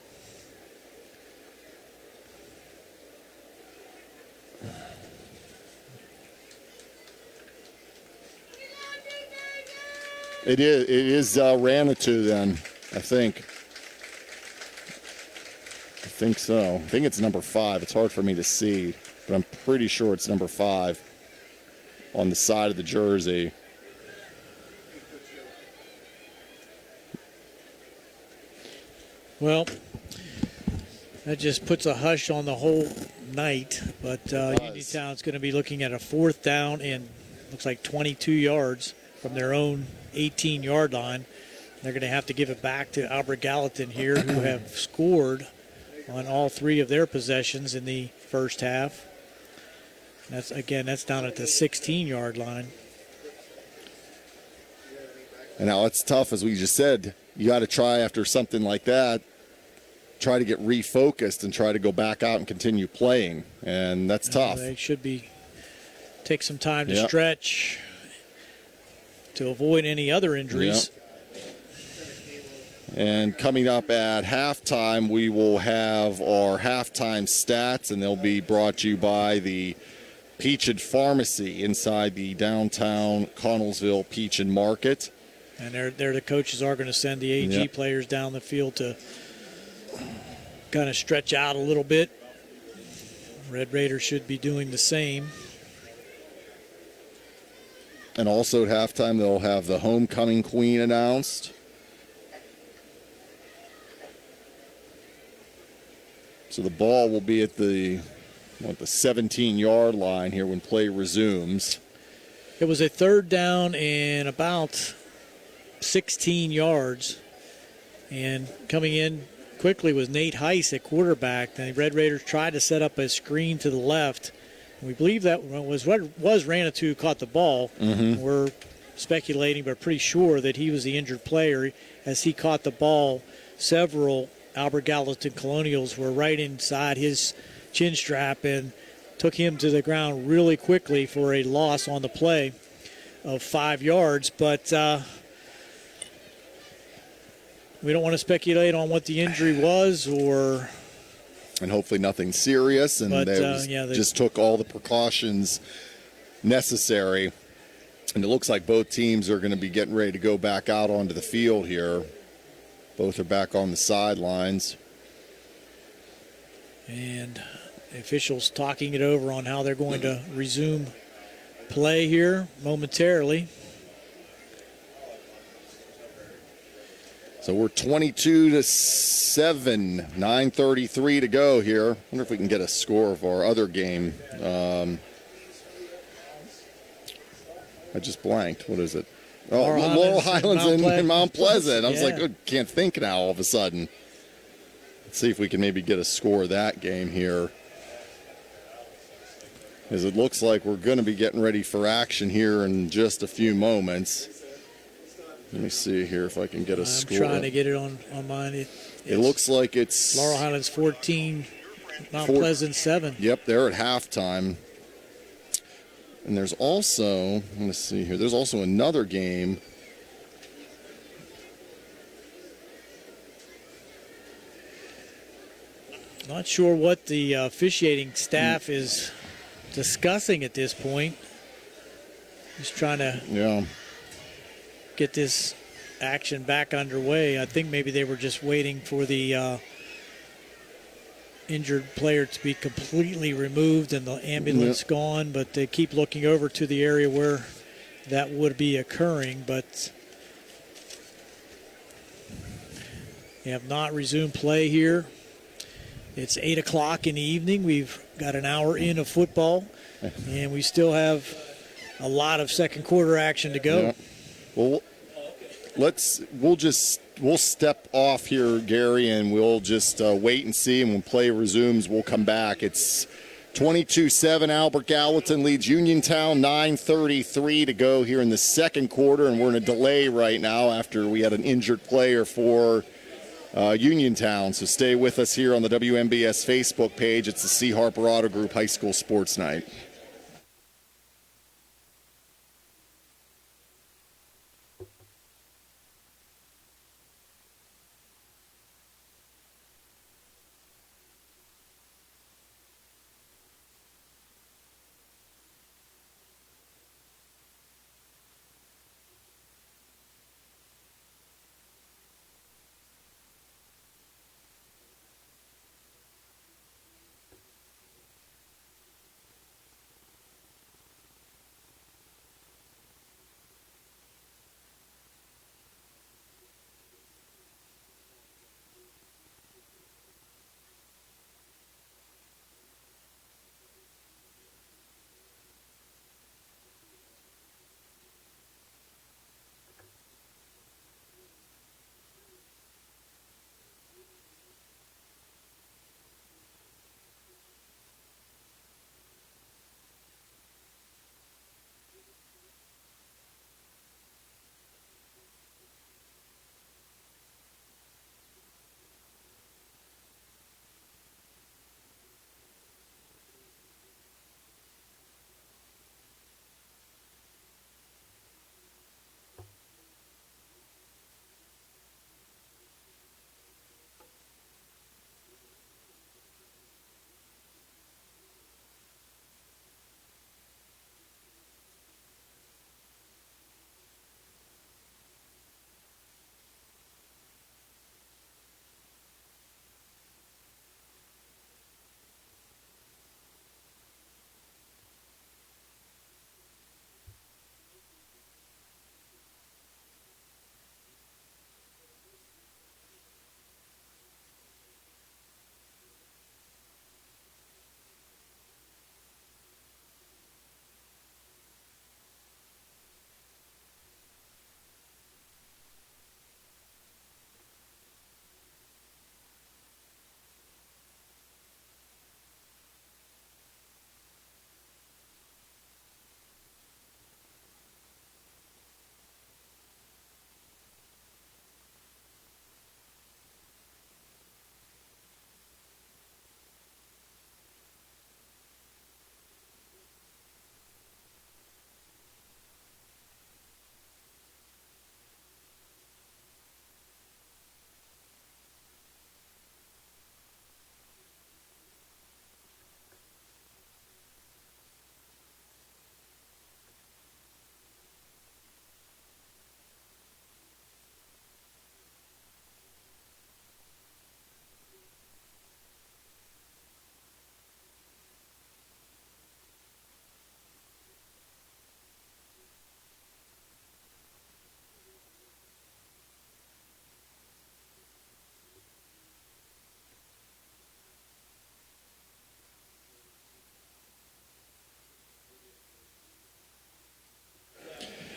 Speaker 2: It is Ranitou then, I think. I think so. I think it's number 5. It's hard for me to see, but I'm pretty sure it's number 5 on the side of the jersey.
Speaker 1: Well, that just puts a hush on the whole night, but Uniontown's going to be looking at a 4th down and looks like 22 yards from their own 18-yard line. They're going to have to give it back to Albert Gallatin here, who have scored on all 3 of their possessions in the first half. That's down at the 16-yard line.
Speaker 2: And now it's tough, as we just said. You got to try, after something like that, try to get refocused and try to go back out and continue playing. And that's tough.
Speaker 1: They should take some time to stretch to avoid any other injuries.
Speaker 2: And coming up at halftime, we will have our halftime stats, and they'll be brought to you by the Peach and Pharmacy inside the downtown Connellsville Peach and Market.
Speaker 1: And the coaches are going to send the AG players down the field to kind of stretch out a little bit. Red Raiders should be doing the same.
Speaker 2: And also at halftime, they'll have the homecoming queen announced. So the ball will be at the 17-yard line here when play resumes.
Speaker 1: It was a 3rd down and about 16 yards. And coming in quickly was Nate Heiss at quarterback. The Red Raiders tried to set up a screen to the left. And we believe that was Ranitou who caught the ball. Mm-hmm. We're speculating, but pretty sure that he was the injured player, as he caught the ball. Several Albert Gallatin Colonials were right inside his chin strap and took him to the ground really quickly for a loss on the play of 5 yards. But we don't want to speculate on what the injury was,
Speaker 2: and hopefully nothing serious. And they just took all the precautions necessary. And it looks like both teams are going to be getting ready to go back out onto the field here. Both are back on the sidelines.
Speaker 1: And the officials talking it over on how they're going to resume play here momentarily.
Speaker 2: So we're 22-7, 9:33 to go here. I wonder if we can get a score of our other game. I just blanked. What is it? Oh, Laurel Highlands and Mount Pleasant. I was like, oh, can't think now all of a sudden. Let's see if we can maybe get a score of that game here. As it looks like we're going to be getting ready for action here in just a few moments. Let me see here if I can get a score.
Speaker 1: I'm trying to get it on mine.
Speaker 2: It looks like it's
Speaker 1: Laurel Highlands 14, Mount Pleasant 7.
Speaker 2: Yep, they're at halftime. And there's also, let me see here, there's also another game.
Speaker 1: Not sure what the officiating staff is discussing at this point. Just trying to get this action back underway. I think maybe they were just waiting for the injured player to be completely removed and the ambulance gone, but they keep looking over to the area where that would be occurring, but they have not resumed play here. It's 8 o'clock in the evening. We've got an hour in of football, and we still have a lot of second quarter action to go.
Speaker 2: Yeah. Well, we'll step off here, Gary, and we'll just wait and see. And when play resumes, we'll come back. It's 22-7. Albert Gallatin leads Uniontown. 9:33 to go here in the second quarter, and we're in a delay right now after we had an injured player for Uniontown. So stay with us here on the WMBS Facebook page. It's the C. Harper Auto Group High School Sports Night.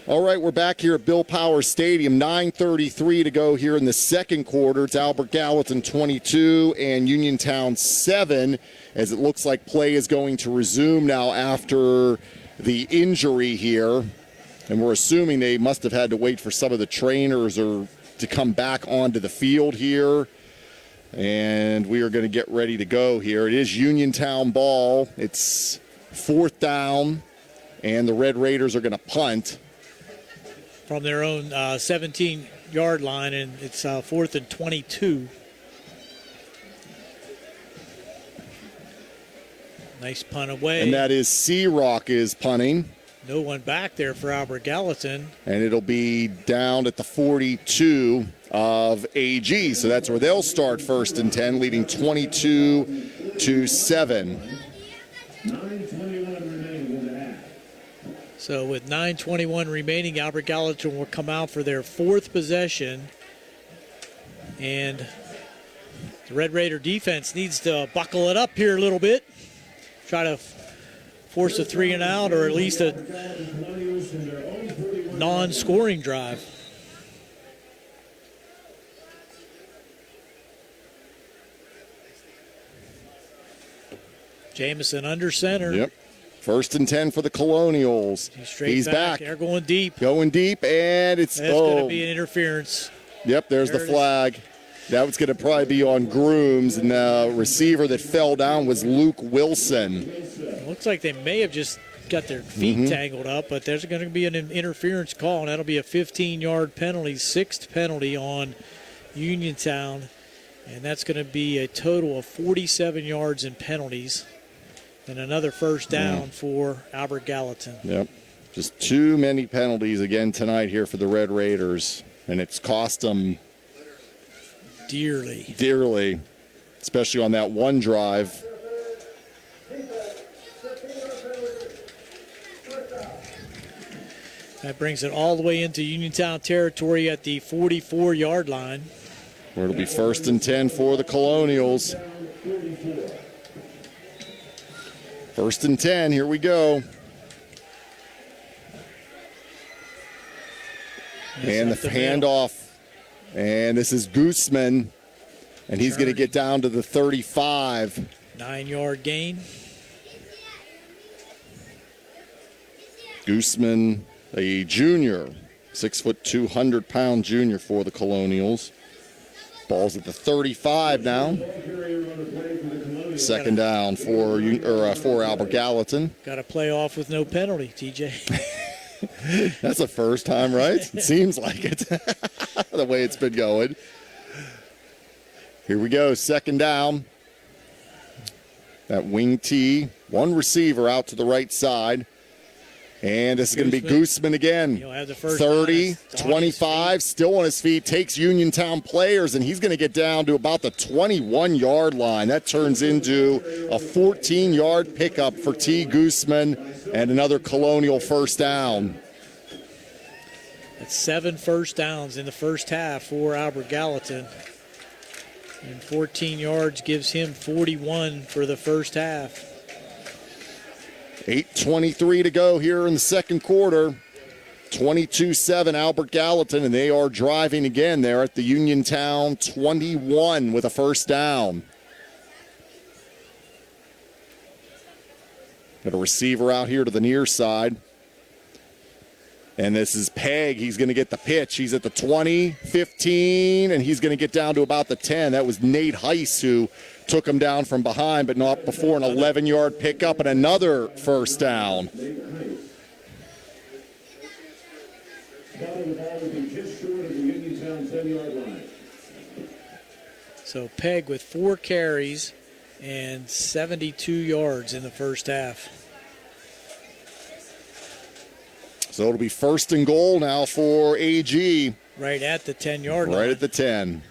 Speaker 2: All right, we're back here at Bill Power Stadium. 9:33 to go here in the second quarter. It's Albert Gallatin 22 and Uniontown 7, as it looks like play is going to resume now after the injury here. And we're assuming they must have had to wait for some of the trainers or to come back onto the field here. And we are going to get ready to go here. It is Uniontown ball. It's 4th down, and the Red Raiders are going to punt
Speaker 1: from their own 17-yard line, and it's 4th and 22. Nice punt away.
Speaker 2: And that is C-Rock is punting.
Speaker 1: No one back there for Albert Gallatin.
Speaker 2: And it'll be down at the 42 of AG. So that's where they'll start 1st and 10, leading 22-7.
Speaker 3: 9:21 remaining in the half.
Speaker 1: So with 9:21 remaining, Albert Gallatin will come out for their 4th possession. And the Red Raider defense needs to buckle it up here a little bit. Try to force a 3 and out, or at least a non-scoring drive. Jamison under center.
Speaker 2: Yep. 1st and 10 for the Colonials. He's back.
Speaker 1: They're going deep.
Speaker 2: Going deep, and it's
Speaker 1: going to be an interference.
Speaker 2: Yep, there's the flag. That was going to probably be on Grooms, and the receiver that fell down was Luke Wilson.
Speaker 1: Looks like they may have just got their feet tangled up, but there's going to be an interference call, and that'll be a 15-yard penalty, 6th penalty on Uniontown, and that's going to be a total of 47 yards in penalties, and another 1st down for Albert Gallatin.
Speaker 2: Yep, just too many penalties again tonight here for the Red Raiders, and it's cost them dearly, especially on that one drive.
Speaker 1: That brings it all the way into Uniontown territory at the 44-yard line.
Speaker 2: Where it'll be 1st and 10 for the Colonials. 1st and 10, here we go. And the handoff. And this is Gooseman, and he's going to get down to the 35.
Speaker 1: 9-yard gain.
Speaker 2: Gooseman, a junior, 6'2", 200-pound junior for the Colonials. Ball's at the 35 now. 2nd down for Albert Gallatin.
Speaker 1: Got to play off with no penalty, TJ.
Speaker 2: That's the first time, right? It seems like it, the way it's been going. Here we go, 2nd down. That wing T, one receiver out to the right side. And this is going to be Gooseman again. 30, 25, still on his feet, takes Uniontown players, and he's going to get down to about the 21-yard line. That turns into a 14-yard pickup for T. Gooseman and another Colonial 1st down.
Speaker 1: That's 7 1st downs in the first half for Albert Gallatin. And 14 yards gives him 41 for the first half.
Speaker 2: 8:23 to go here in the 2nd quarter. 22-7 Albert Gallatin, and they are driving again there at the Uniontown 21 with a 1st down. Got a receiver out here to the near side. And this is Pegg. He's going to get the pitch. He's at the 20, 15, and he's going to get down to about the 10. That was Nate Heiss who took him down from behind, but not before an 11-yard pickup and another 1st down.
Speaker 1: So Pegg with 4 carries and 72 yards in the first half.
Speaker 2: So it'll be 1st and goal now for AG.
Speaker 1: Right at the 10-yard line.
Speaker 2: Right at the 10.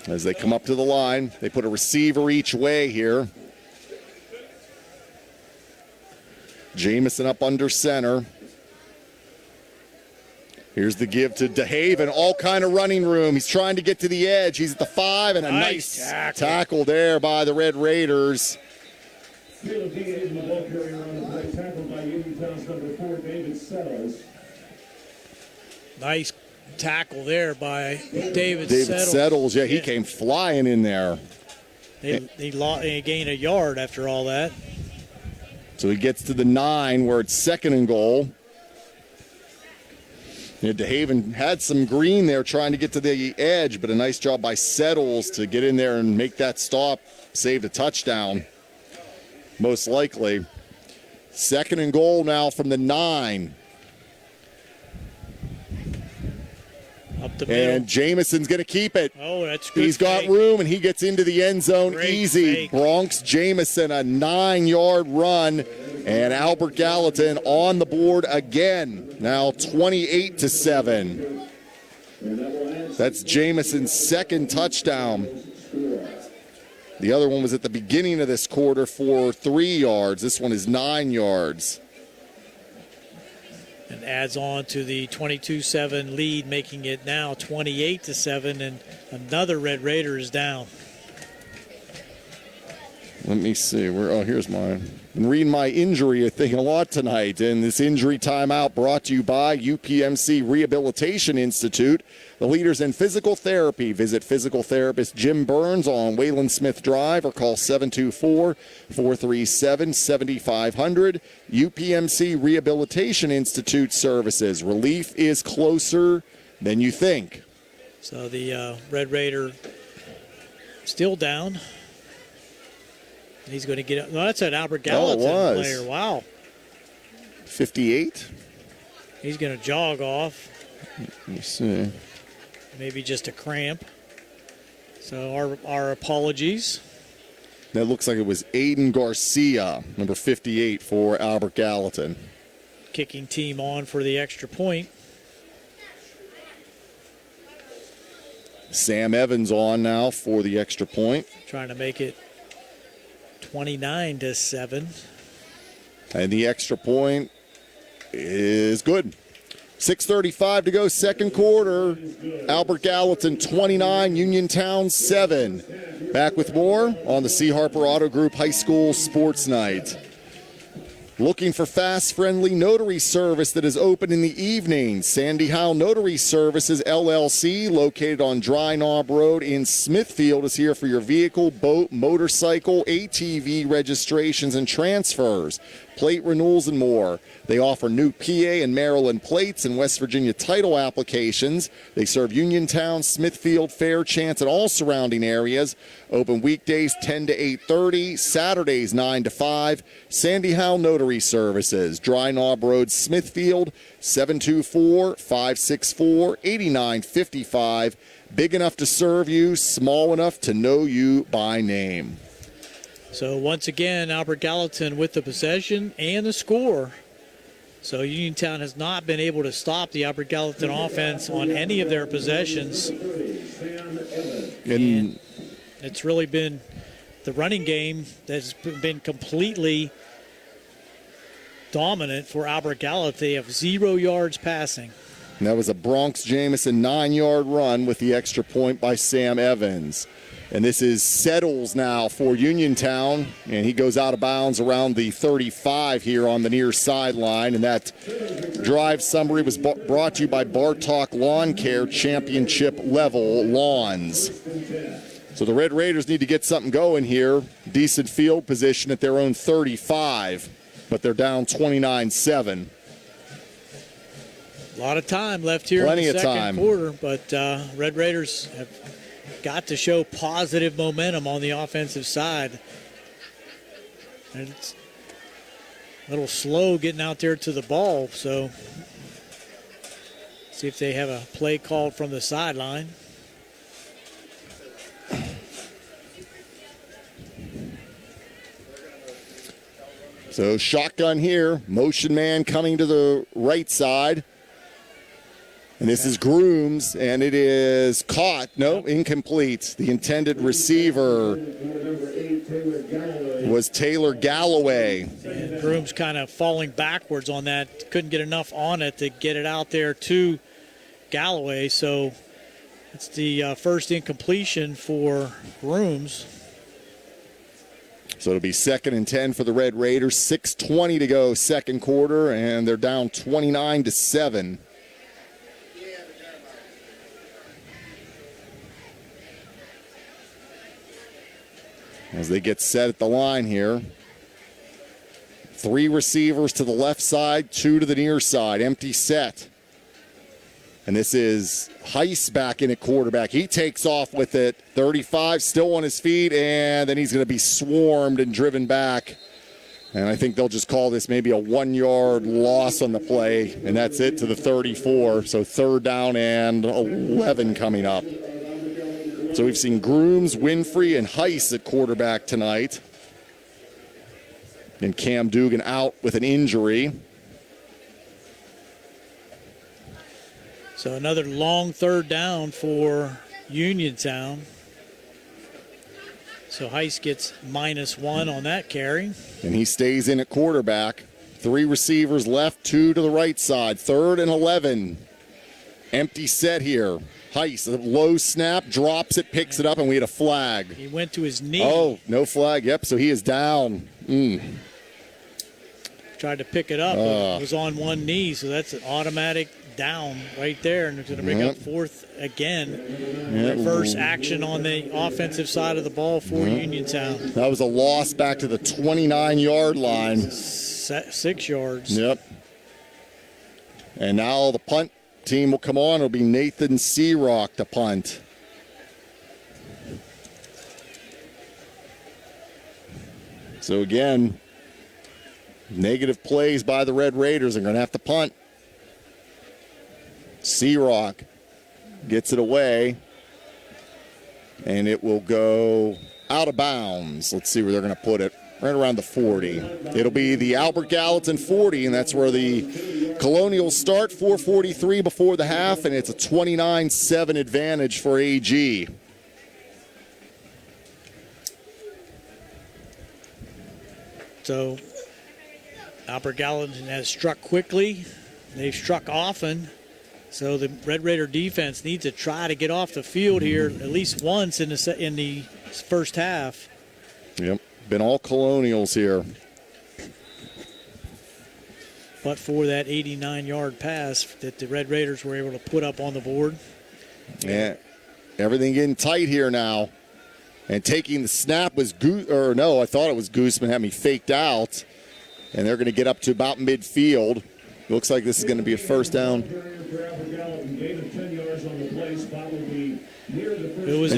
Speaker 2: As they come up to the line, they put a receiver each way here. Jamison up under center. Here's the give to DeHaven, all kind of running room. He's trying to get to the edge. He's at the 5, and a nice tackle there by the Red Raiders.
Speaker 3: Tackled by Uniontown's number 4, David Settles.
Speaker 1: Nice tackle there by David
Speaker 2: Settles. Yeah, he came flying in there.
Speaker 1: They gained a yard after all that.
Speaker 2: So he gets to the 9 where it's 2nd and goal. DeHaven had some green there trying to get to the edge, but a nice job by Settles to get in there and make that stop, save a touchdown, most likely. 2nd and goal now from the 9.
Speaker 1: Up the middle.
Speaker 2: And Jameson's going to keep it.
Speaker 1: Oh, that's good.
Speaker 2: He's got room, and he gets into the end zone easy.
Speaker 1: Fake.
Speaker 2: Bronx Jameson, a 9-yard run. And Albert Gallatin on the board again. Now 28-7. That's Jameson's 2nd touchdown. The other one was at the beginning of this quarter for 3 yards. This one is 9 yards.
Speaker 1: And adds on to the 22-7 lead, making it now 28-7, and another Red Raider is down.
Speaker 2: Let me see. Here's mine. Been reading my injury thing a lot tonight, and this injury timeout brought to you by UPMC Rehabilitation Institute, the leaders in physical therapy. Visit physical therapist Jim Burns on Wayland Smith Drive or call 724-437-7500. UPMC Rehabilitation Institute services. Relief is closer than you think.
Speaker 1: So the Red Raider still down. He's going to get it. No, that's an Albert Gallatin player. Wow.
Speaker 2: 58.
Speaker 1: He's going to jog off.
Speaker 2: Let me see.
Speaker 1: Maybe just a cramp. So our apologies.
Speaker 2: That looks like it was Aiden Garcia, number 58 for Albert Gallatin.
Speaker 1: Kicking team on for the extra point.
Speaker 2: Sam Evans on now for the extra point.
Speaker 1: Trying to make it 29-7.
Speaker 2: And the extra point is good. 6:35 to go, 2nd quarter. Albert Gallatin 29, Uniontown 7. Back with more on the C. Harper Auto Group High School Sports Night. Looking for fast, friendly notary service that is open in the evening. Sandy Howe Notary Services, LLC, located on Dry Knob Road in Smithfield, is here for your vehicle, boat, motorcycle, ATV registrations and transfers, plate renewals, and more. They offer new PA and Maryland plates and West Virginia title applications. They serve Uniontown, Smithfield, Fairchance, and all surrounding areas. Open weekdays 10 to 8:30, Saturdays 9 to 5. Sandy Howe Notary Services, Dry Knob Road, Smithfield, 724-564-8955. Big enough to serve you, small enough to know you by name.
Speaker 1: So once again, Albert Gallatin with the possession and the score. So Uniontown has not been able to stop the Albert Gallatin offense on any of their possessions. And it's really been the running game that's been completely dominant for Albert Gallatin. They have 0 yards passing.
Speaker 2: And that was a Bronx Jameson 9-yard run with the extra point by Sam Evans. And this is Settles now for Uniontown, and he goes out of bounds around the 35 here on the near sideline. And that drive summary was brought to you by Bartok Lawn Care Championship Level Lawns. So the Red Raiders need to get something going here. Decent field position at their own 35, but they're down 29-7.
Speaker 1: A lot of time left here
Speaker 2: Plenty
Speaker 1: in the
Speaker 2: of
Speaker 1: second
Speaker 2: time.
Speaker 1: quarter, but Red Raiders have got to show positive momentum on the offensive side. And it's a little slow getting out there to the ball, so see if they have a play called from the sideline.
Speaker 2: So shotgun here, motion man coming to the right side. And this is Grooms, and it is caught. No, incomplete. The intended receiver was Taylor Galloway.
Speaker 1: And Grooms kind of falling backwards on that. Couldn't get enough on it to get it out there to Galloway. So it's the first incompletion for Grooms.
Speaker 2: So it'll be 2nd and 10 for the Red Raiders. 6:20 to go, second quarter, and they're down 29-7. As they get set at the line here. 3 receivers to the left side, 2 to the near side. Empty set. And this is Heiss back in at quarterback. He takes off with it. 35, still on his feet, and then he's going to be swarmed and driven back. And I think they'll just call this maybe a 1-yard loss on the play, and that's it to the 34. So 3rd down and 11 coming up. So we've seen Grooms, Winfrey, and Heiss at quarterback tonight. And Cam Dugan out with an injury.
Speaker 1: So another long 3rd down for Uniontown. So Heiss gets -1 on that carry. And
Speaker 2: he stays in at quarterback. 3 receivers left, 2 to the right side. 3rd and 11. Empty set here. Heiss, a low snap, drops it, picks it up, and we had a flag.
Speaker 1: He went to his knee.
Speaker 2: Oh, no flag. Yep, so he is down.
Speaker 1: Tried to pick it up, but was on one knee, so that's an automatic down right there, and it's going to bring up 4th again. Reverse action on the offensive side of the ball for Uniontown.
Speaker 2: That was a loss back to the 29-yard line.
Speaker 1: 6 yards.
Speaker 2: Yep. And now the punt team will come on. It'll be Nathan Searock to punt. So again, negative plays by the Red Raiders are going to have to punt. Searock gets it away, and it will go out of bounds. Let's see where they're going to put it. Right around the 40. It'll be the Albert Gallatin 40, and that's where the Colonials start. 4:43 before the half, and it's a 29-7 advantage for AG.
Speaker 1: So Albert Gallatin has struck quickly. They've struck often. So the Red Raider defense needs to try to get off the field here at least once in the first half.
Speaker 2: Yep, been all Colonials here.
Speaker 1: But for that 89-yard pass that the Red Raiders were able to put up on the board.
Speaker 2: Yeah, everything getting tight here now. And taking the snap was I thought it was Gooseman, had me faked out. And they're going to get up to about midfield. Looks like this is going to be a first down. And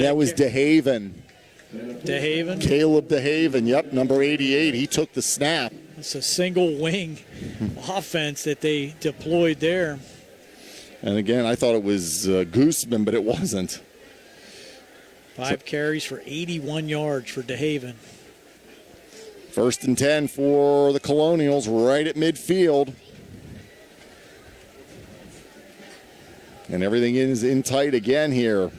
Speaker 2: that was DeHaven.
Speaker 1: DeHaven?
Speaker 2: Caleb DeHaven, yep, number 88. He took the snap.
Speaker 1: It's a single wing offense that they deployed there.
Speaker 2: And again, I thought it was Gooseman, but it wasn't.
Speaker 1: 5 carries for 81 yards for DeHaven.
Speaker 2: 1st and 10 for the Colonials right at midfield. And everything is in tight again here.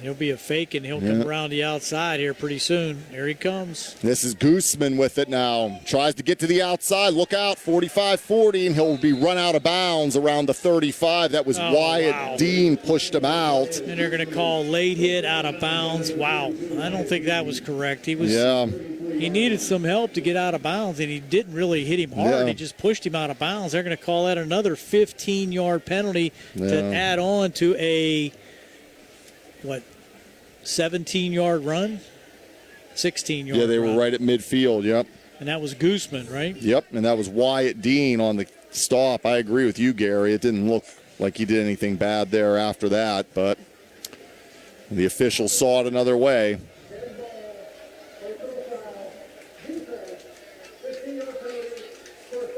Speaker 1: He'll be a fake, and he'll come around the outside here pretty soon. Here he comes.
Speaker 2: This is Gooseman with it now. Tries to get to the outside. Look out, 45-40, and he'll be run out of bounds around the 35. That was Wyatt Dean pushed him out.
Speaker 1: And they're going to call late hit out of bounds. Wow, I don't think that was correct. He needed some help to get out of bounds, and he didn't really hit him hard. He just pushed him out of bounds. They're going to call that another 15-yard penalty to add on to a 17-yard run? 16-yard run.
Speaker 2: Yeah, they were right at midfield, yep.
Speaker 1: And that was Gooseman, right?
Speaker 2: Yep, and that was Wyatt Dean on the stop. I agree with you, Gary. It didn't look like he did anything bad there after that, but the officials saw it another way.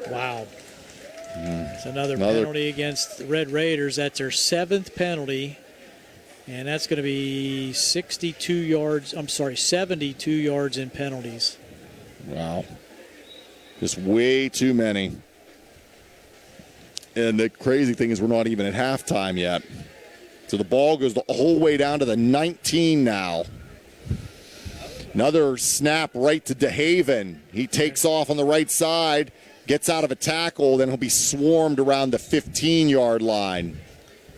Speaker 1: Wow. It's another penalty against the Red Raiders. That's their 7th penalty. And that's going to be 72 yards in penalties.
Speaker 2: Wow. Just way too many. And the crazy thing is we're not even at halftime yet. So the ball goes the whole way down to the 19 now. Another snap right to DeHaven. He takes off on the right side, gets out of a tackle, then he'll be swarmed around the 15-yard line.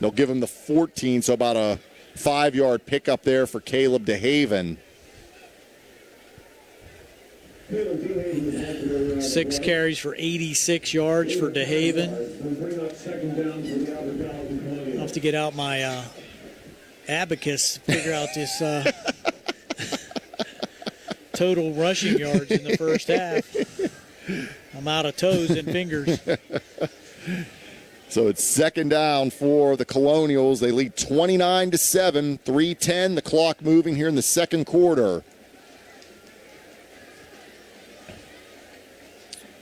Speaker 2: They'll give him the 14, so about a 5-yard pickup there for Caleb DeHaven.
Speaker 1: 6 carries for 86 yards for DeHaven. I'll have to get out my abacus to figure out this. total rushing yards in the first half. I'm out of toes and fingers.
Speaker 2: So it's second down for the Colonials. They lead 29-7, 3:10. The clock moving here in the second quarter.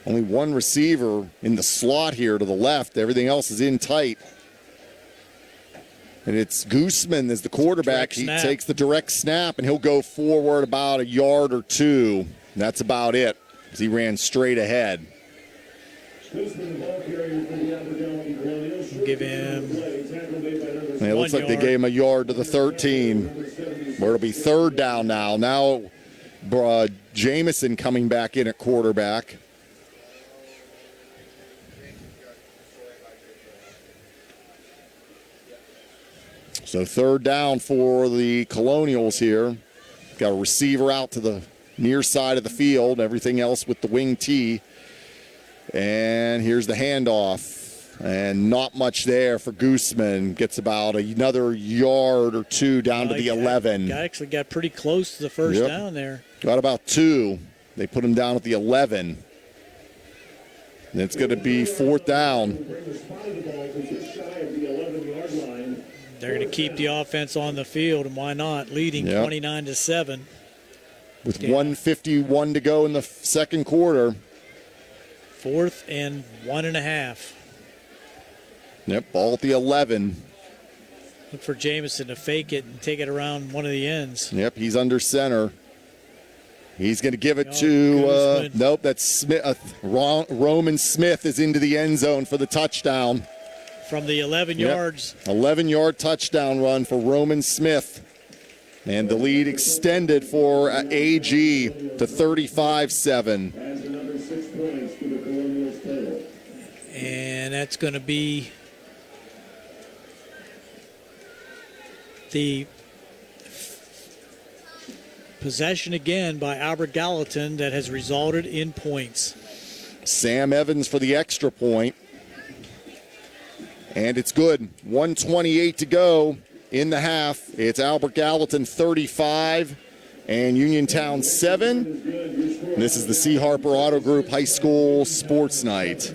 Speaker 2: Only one receiver in the slot here to the left. Everything else is in tight. And it's Gooseman as the quarterback. He takes the direct snap, and he'll go forward about a yard or two. That's about it, as he ran straight ahead.
Speaker 1: Give him.
Speaker 2: It looks like they gave him a yard to the 13, where it'll be third down now. Now, Jamison coming back in at quarterback. So third down for the Colonials here. Got a receiver out to the near side of the field. Everything else with the wing T. And here's the handoff. And not much there for Gooseman. Gets about another yard or two down to the 11.
Speaker 1: Actually got pretty close to the first down there.
Speaker 2: Got about 2. They put him down at the 11. And it's going to be fourth down.
Speaker 1: They're going to keep the offense on the field, and why not? Leading 29-7.
Speaker 2: With 1:51 to go in the second quarter.
Speaker 1: 4th and 1.5.
Speaker 2: Yep, ball at the 11.
Speaker 1: Look for Jamison to fake it and take it around one of the ends.
Speaker 2: Yep, he's under center. He's going to give it to, nope, that's Smith. Roman Smith is into the end zone for the touchdown.
Speaker 1: From the 11 yards.
Speaker 2: 11-yard touchdown run for Roman Smith. And the lead extended for AG to 35-7.
Speaker 1: And that's going to be the possession again by Albert Gallatin that has resulted in points.
Speaker 2: Sam Evans for the extra point. And it's good. 1:28 to go in the half. It's Albert Gallatin 35 and Uniontown 7. And this is the C. Harper Auto Group High School Sports Night.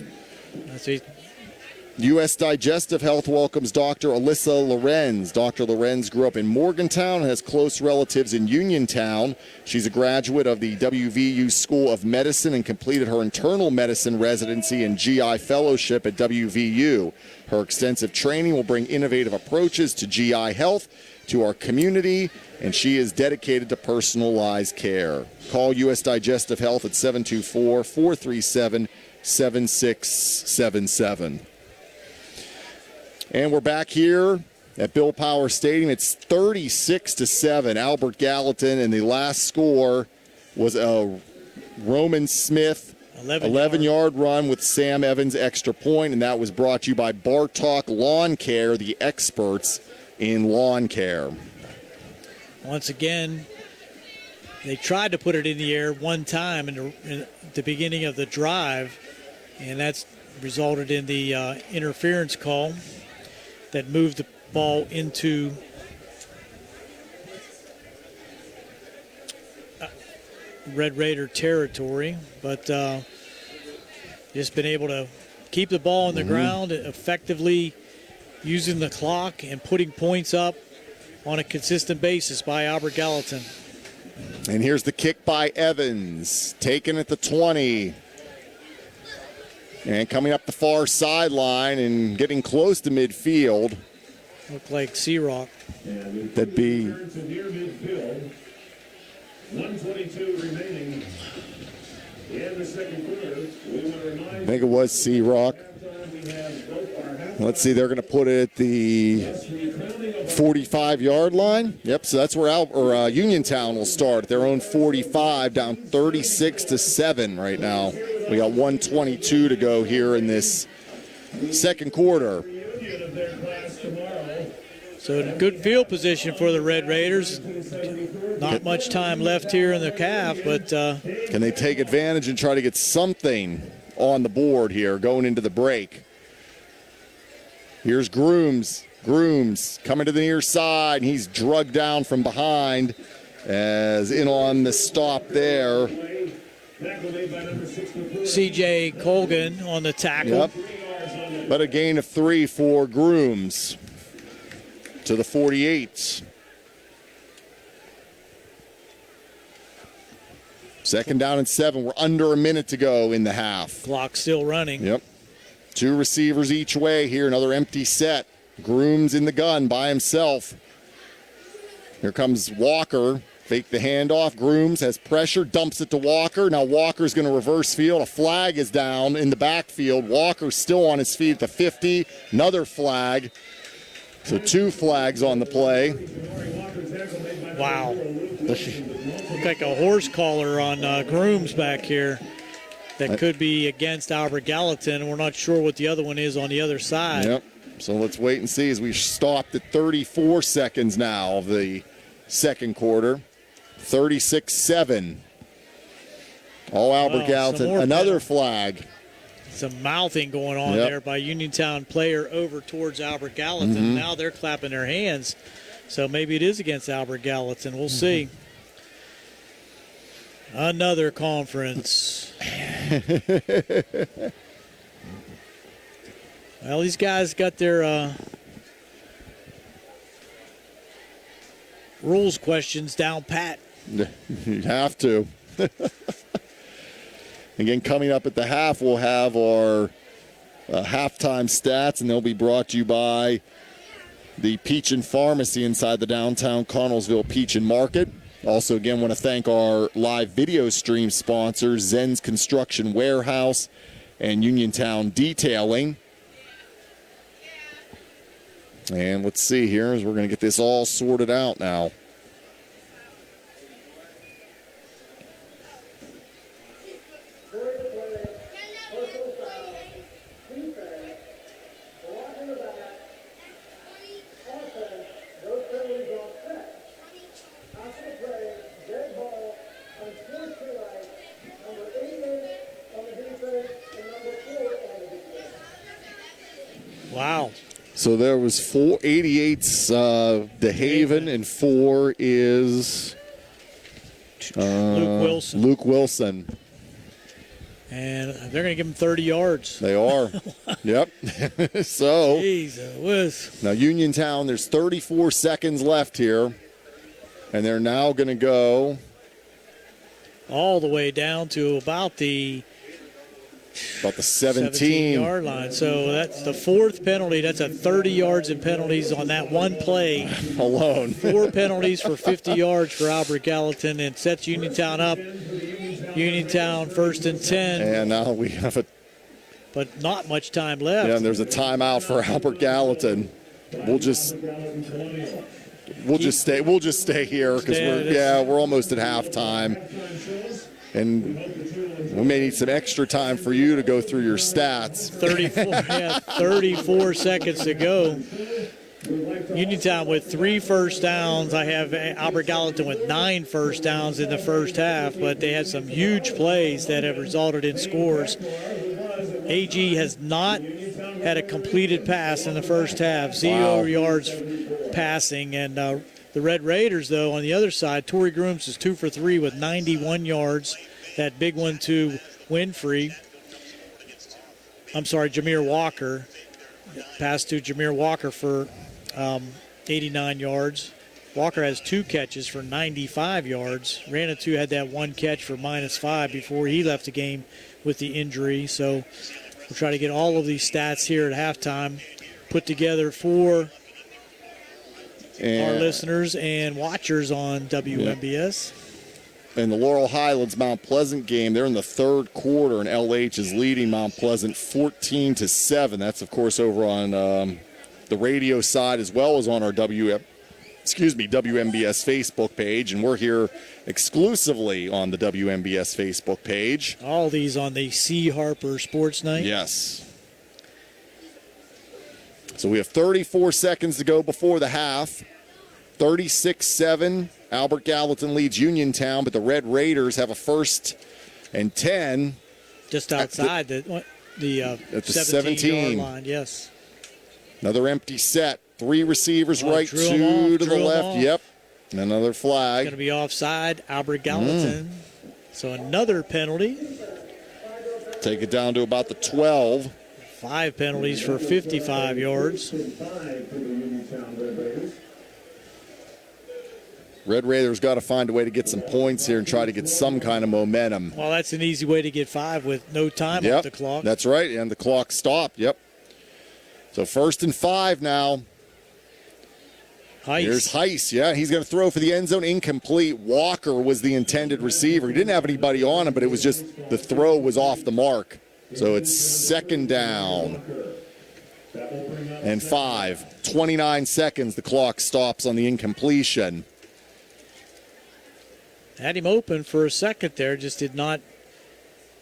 Speaker 2: U.S. Digestive Health welcomes Dr. Alyssa Lorenz. Dr. Lorenz grew up in Morgantown and has close relatives in Uniontown. She's a graduate of the WVU School of Medicine and completed her internal medicine residency and GI fellowship at WVU. Her extensive training will bring innovative approaches to GI health to our community, and she is dedicated to personalized care. Call U.S. Digestive Health at 724-437-7677. And we're back here at Bill Power Stadium. It's 36-7, Albert Gallatin, and the last score was a Roman Smith 11-yard run with Sam Evans extra point, and that was brought to you by Bartok Lawn Care, the experts in lawn care.
Speaker 1: Once again, they tried to put it in the air one time in the beginning of the drive, and that's resulted in the interference call that moved the ball into Red Raider territory, but just been able to keep the ball on the ground, effectively using the clock and putting points up on a consistent basis by Albert Gallatin.
Speaker 2: And here's the kick by Evans, taken at the 20. And coming up the far sideline and getting close to midfield.
Speaker 1: Look like Searock.
Speaker 2: That'd be.
Speaker 3: 1:22 remaining in the second quarter.
Speaker 2: I think it was Searock. Let's see, they're going to put it at the 45-yard line. Yep, so that's where Uniontown will start at their own 45, down 36-7 right now. We got 1:22 to go here in this second quarter.
Speaker 1: So good field position for the Red Raiders. Not much time left here in the half, but
Speaker 2: can they take advantage and try to get something on the board here going into the break? Here's Grooms. Grooms coming to the near side, and he's drugged down from behind. As in on the stop there.
Speaker 1: C.J. Colgan on the tackle.
Speaker 2: Yep. But a gain of 3 for Grooms to the 48. Second down and 7. We're under a minute to go in the half.
Speaker 1: Clock still running.
Speaker 2: Yep. 2 receivers each way here. Another empty set. Grooms in the gun by himself. Here comes Walker. Fake the handoff. Grooms has pressure, dumps it to Walker. Now Walker's going to reverse field. A flag is down in the backfield. Walker's still on his feet at the 50. Another flag. So 2 flags on the play.
Speaker 1: Wow. Look like a horse collar on Grooms back here. That could be against Albert Gallatin, and we're not sure what the other one is on the other side.
Speaker 2: Yep. So let's wait and see as we stopped at 34 seconds now of the second quarter. 36-7. All Albert Gallatin. Another flag.
Speaker 1: Some mouthing going on there by Uniontown player over towards Albert Gallatin. Now they're clapping their hands. So maybe it is against Albert Gallatin. We'll see. Another conference. Well, these guys got their rules questions down pat.
Speaker 2: You have to. Again, coming up at the half, we'll have our halftime stats, and they'll be brought to you by the Peach and Pharmacy inside the downtown Connellsville Peach and Market. Also, again, want to thank our live video stream sponsors, Zen's Construction Warehouse and Uniontown Detailing. And let's see here as we're going to get this all sorted out now.
Speaker 1: Wow.
Speaker 2: So there was 488's DeHaven, and 4 is Luke Wilson.
Speaker 1: And they're going to give him 30 yards.
Speaker 2: They are. Yep. So
Speaker 1: Jesus.
Speaker 2: Now Uniontown, there's 34 seconds left here. And they're now going to go
Speaker 1: all the way down to about the
Speaker 2: 17-yard
Speaker 1: line. So that's the 4th penalty. That's a 30 yards in penalties on that one play
Speaker 2: alone.
Speaker 1: 4 penalties for 50 yards for Albert Gallatin, and sets Uniontown up. Uniontown 1st and 10.
Speaker 2: And now we have
Speaker 1: but not much time left.
Speaker 2: Yeah, and there's a timeout for Albert Gallatin. We'll just stay here because we're almost at halftime. And we may need some extra time for you to go through your stats.
Speaker 1: 34 seconds to go. Uniontown with 3 first downs. I have Albert Gallatin with 9 first downs in the first half, but they had some huge plays that have resulted in scores. AG has not had a completed pass in the first half. 0 yards passing. And the Red Raiders, though, on the other side, Torrey Grooms is 2 for 3 with 91 yards. That big one to Jameer Walker. Pass to Jameer Walker for 89 yards. Walker has 2 catches for 95 yards. Ranatu had that 1 catch for -5 before he left the game with the injury. So we'll try to get all of these stats here at halftime put together for our listeners and watchers on WMBS.
Speaker 2: In the Laurel Highlands Mount Pleasant game, they're in the 3rd quarter, and LH is leading Mount Pleasant 14-7. That's, of course, over on the radio side as well as on our WMBS Facebook page, and we're here exclusively on the WMBS Facebook page.
Speaker 1: All these on the C. Harper Sports Night.
Speaker 2: Yes. So we have 34 seconds to go before the half. 36-7. Albert Gallatin leads Uniontown, but the Red Raiders have a 1st and 10.
Speaker 1: Just outside the 17-yard line, yes.
Speaker 2: Another empty set. 3 receivers right, 2 to the left. Yep. Another flag.
Speaker 1: Going to be offside, Albert Gallatin. So another penalty.
Speaker 2: Take it down to about the 12.
Speaker 1: 5 penalties for 55 yards.
Speaker 3: 5 for the Uniontown Red Raiders.
Speaker 2: Red Raiders got to find a way to get some points here and try to get some kind of momentum.
Speaker 1: Well, that's an easy way to get 5 with no time off the clock.
Speaker 2: That's right, and the clock stopped. Yep. So 1st and 5 now.
Speaker 1: Heiss.
Speaker 2: Here's Heiss. Yeah, he's going to throw for the end zone, incomplete. Walker was the intended receiver. He didn't have anybody on him, but it was just the throw was off the mark. So it's 2nd down and 5. 29 seconds. The clock stops on the incompletion.
Speaker 1: Had him open for a second there, just did not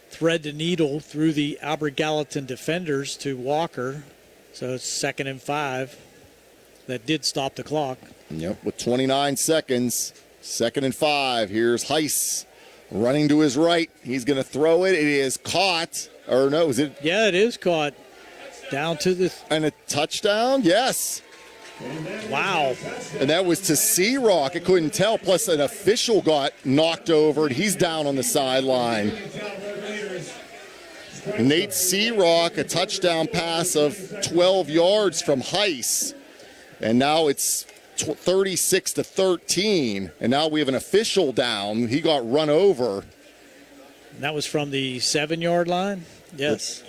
Speaker 1: thread the needle through the Albert Gallatin defenders to Walker. So it's 2nd and 5. That did stop the clock.
Speaker 2: Yep, with 29 seconds. 2nd and 5. Here's Heiss running to his right. He's going to throw it. It is caught. Or no, is it?
Speaker 1: Yeah, it is caught. Down to the...
Speaker 2: And a touchdown? Yes.
Speaker 1: Wow.
Speaker 2: And that was to Searock. I couldn't tell. Plus, an official got knocked over, and he's down on the sideline. Nate Searock, a touchdown pass of 12 yards from Heiss. And now it's 36-13. And now we have an official down. He got run over.
Speaker 1: And that was from the 7-yard line? Yes.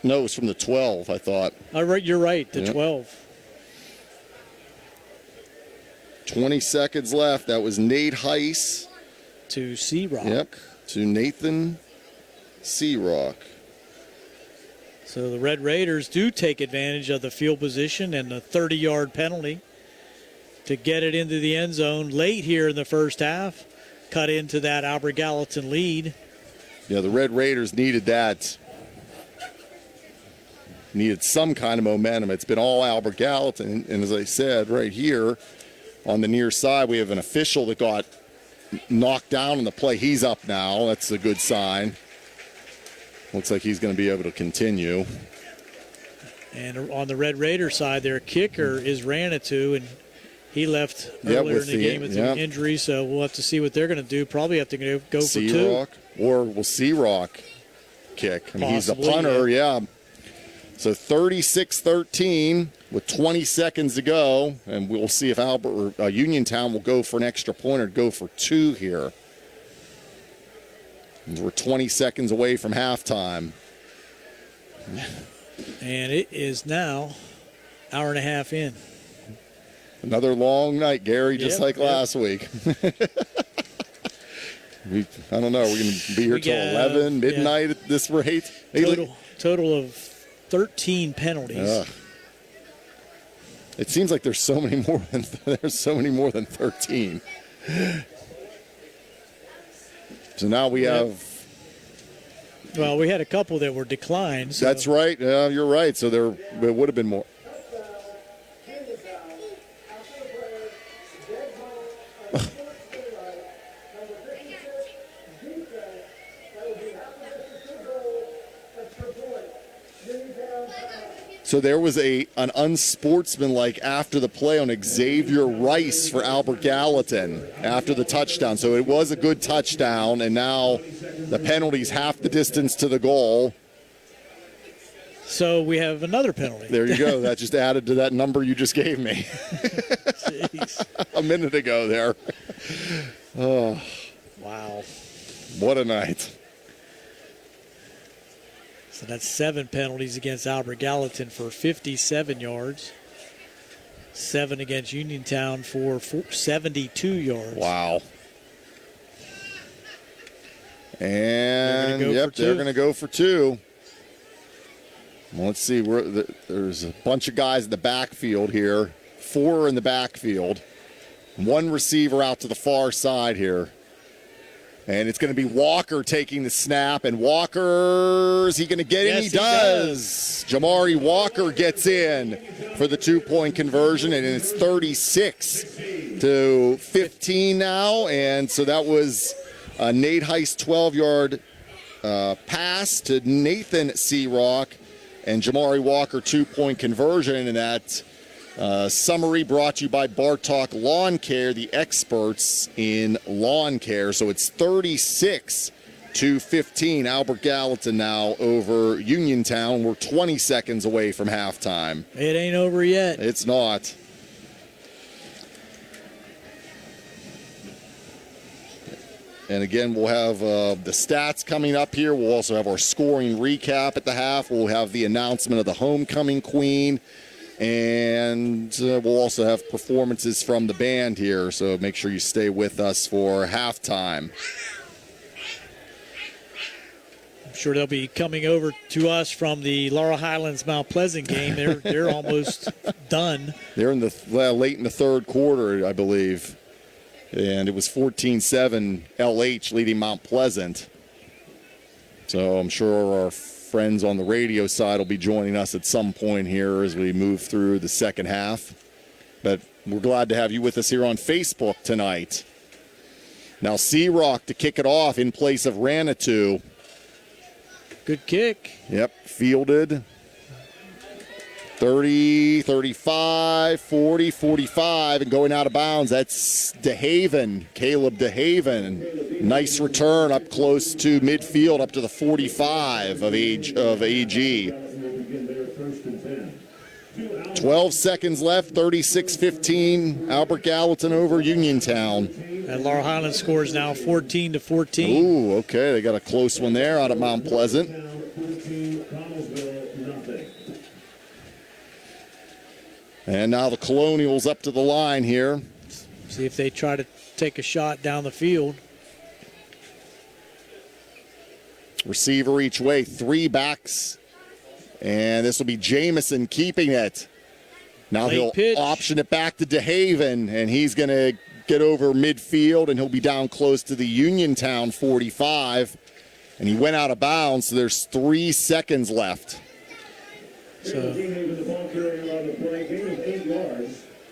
Speaker 2: No, it was from the 12, I thought.
Speaker 1: You're right, the 12.
Speaker 2: 20 seconds left. That was Nate Heiss.
Speaker 1: To Searock.
Speaker 2: Yep, to Nathan Searock.
Speaker 1: So the Red Raiders do take advantage of the field position and the 30-yard penalty to get it into the end zone late here in the first half. Cut into that Albert Gallatin lead.
Speaker 2: Yeah, the Red Raiders needed that. Needed some kind of momentum. It's been all Albert Gallatin. And as I said, right here on the near side, we have an official that got knocked down in the play. He's up now. That's a good sign. Looks like he's going to be able to continue.
Speaker 1: And on the Red Raider side, their kicker is Ranitou, and he left earlier in the game with an injury, so we'll have to see what they're going to do. Probably have to go for 2.
Speaker 2: Searock, or will Searock kick? I mean, he's a punter, yeah. So 36-13 with 20 seconds to go, and we'll see if Uniontown will go for an extra point or go for 2 here. And we're 20 seconds away from halftime.
Speaker 1: And it is now hour and a half in.
Speaker 2: Another long night, Gary, just like last week. I don't know. We're going to be here till 11, midnight at this rate.
Speaker 1: Total of 13 penalties.
Speaker 2: It seems like there's so many more than 13. So now we have.
Speaker 1: Well, we had a couple that were declined. So.
Speaker 2: That's right. You're right. So there would have been more. So there was an unsportsmanlike after the play on Xavier Rice for Albert Gallatin after the touchdown. So it was a good touchdown, and now the penalty's half the distance to the goal.
Speaker 1: So we have another penalty.
Speaker 2: There you go. That just added to that number you just gave me.
Speaker 1: Jeez.
Speaker 2: A minute ago there. Oh.
Speaker 1: Wow.
Speaker 2: What a night.
Speaker 1: So that's 7 penalties against Albert Gallatin for 57 yards. 7 against Uniontown for 72 yards.
Speaker 2: Wow. And they're going to go for 2. Well, let's see. There's a bunch of guys in the backfield here. 4 in the backfield. 1 receiver out to the far side here. And it's going to be Walker taking the snap. And is he going to get in? He does. Jamari Walker gets in for the 2-point conversion. And it's 36-15 now. And so that was Nate Heiss 12-yard pass to Nathan Searock. And Jamari Walker 2-point conversion. And that Summary brought to you by Bartok Lawn Care, the experts in lawn care. So it's 36-15. Albert Gallatin now over Uniontown. We're 20 seconds away from halftime.
Speaker 1: It ain't over yet.
Speaker 2: It's not. And again, we'll have the stats coming up here. We'll also have our scoring recap at the half. We'll have the announcement of the homecoming queen. And we'll also have performances from the band here. So make sure you stay with us for halftime.
Speaker 1: I'm sure they'll be coming over to us from the Laurel Highlands Mount Pleasant game. They're almost done.
Speaker 2: They're in the late in the third quarter, I believe. And it was 14-7 LH leading Mount Pleasant. So I'm sure our friends on the radio side will be joining us at some point here as we move through the second half. But we're glad to have you with us here on Facebook tonight. Now Searock to kick it off in place of Ranitou.
Speaker 1: Good kick.
Speaker 2: Yep, fielded. 30, 35, 40, 45, and going out of bounds. That's DeHaven, Caleb DeHaven. Nice return up close to midfield, up to the 45 of AG. 12 seconds left, 36-15. Albert Gallatin over Uniontown.
Speaker 1: And Laurel Highlands scores now 14-14.
Speaker 2: Ooh, okay, they got a close one there out of Mount Pleasant. And now the Colonials up to the line here.
Speaker 1: See if they try to take a shot down the field.
Speaker 2: Receiver each way, 3 backs. And this will be Jamison keeping it. Now
Speaker 1: Late
Speaker 2: he'll
Speaker 1: pitch.
Speaker 2: option it back to DeHaven, and he's going to get over midfield, and he'll be down close to the Uniontown 45. And he went out of bounds, so there's 3 seconds left.
Speaker 1: So,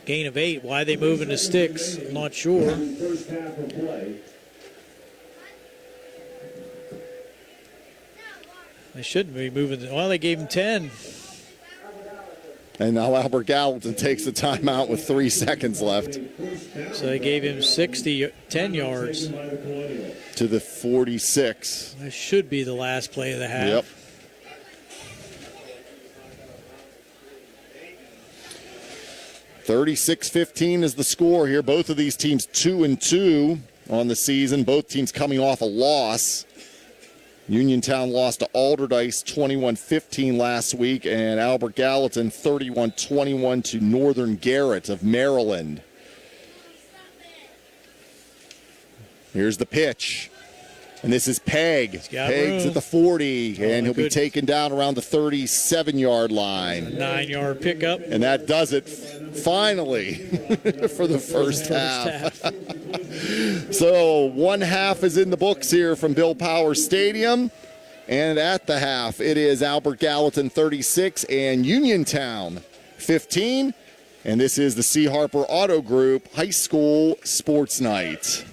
Speaker 1: gain of 8. Why are they moving the sticks? I'm not sure. They shouldn't be moving. Well, they gave him 10.
Speaker 2: And now Albert Gallatin takes the timeout with 3 seconds left.
Speaker 1: So they gave him 10 yards.
Speaker 2: To the 46.
Speaker 1: That should be the last play of the half.
Speaker 2: Yep. $36-15 is the score here. Both of these teams 2-2 on the season. Both teams coming off a loss. Uniontown lost to Alderdice 21-15 last week, and Albert Gallatin 31-21 to Northern Garrett of Maryland. Here's the pitch. And this is Peg. Peg's at the 40, and he'll be taken down around the 37-yard line.
Speaker 1: 9-yard pickup.
Speaker 2: And that does it finally for the first half. So 1 half is in the books here from Bill Power Stadium. And at the half, it is Albert Gallatin 36 and Uniontown 15. And this is the C. Harper Auto Group High School Sports Night.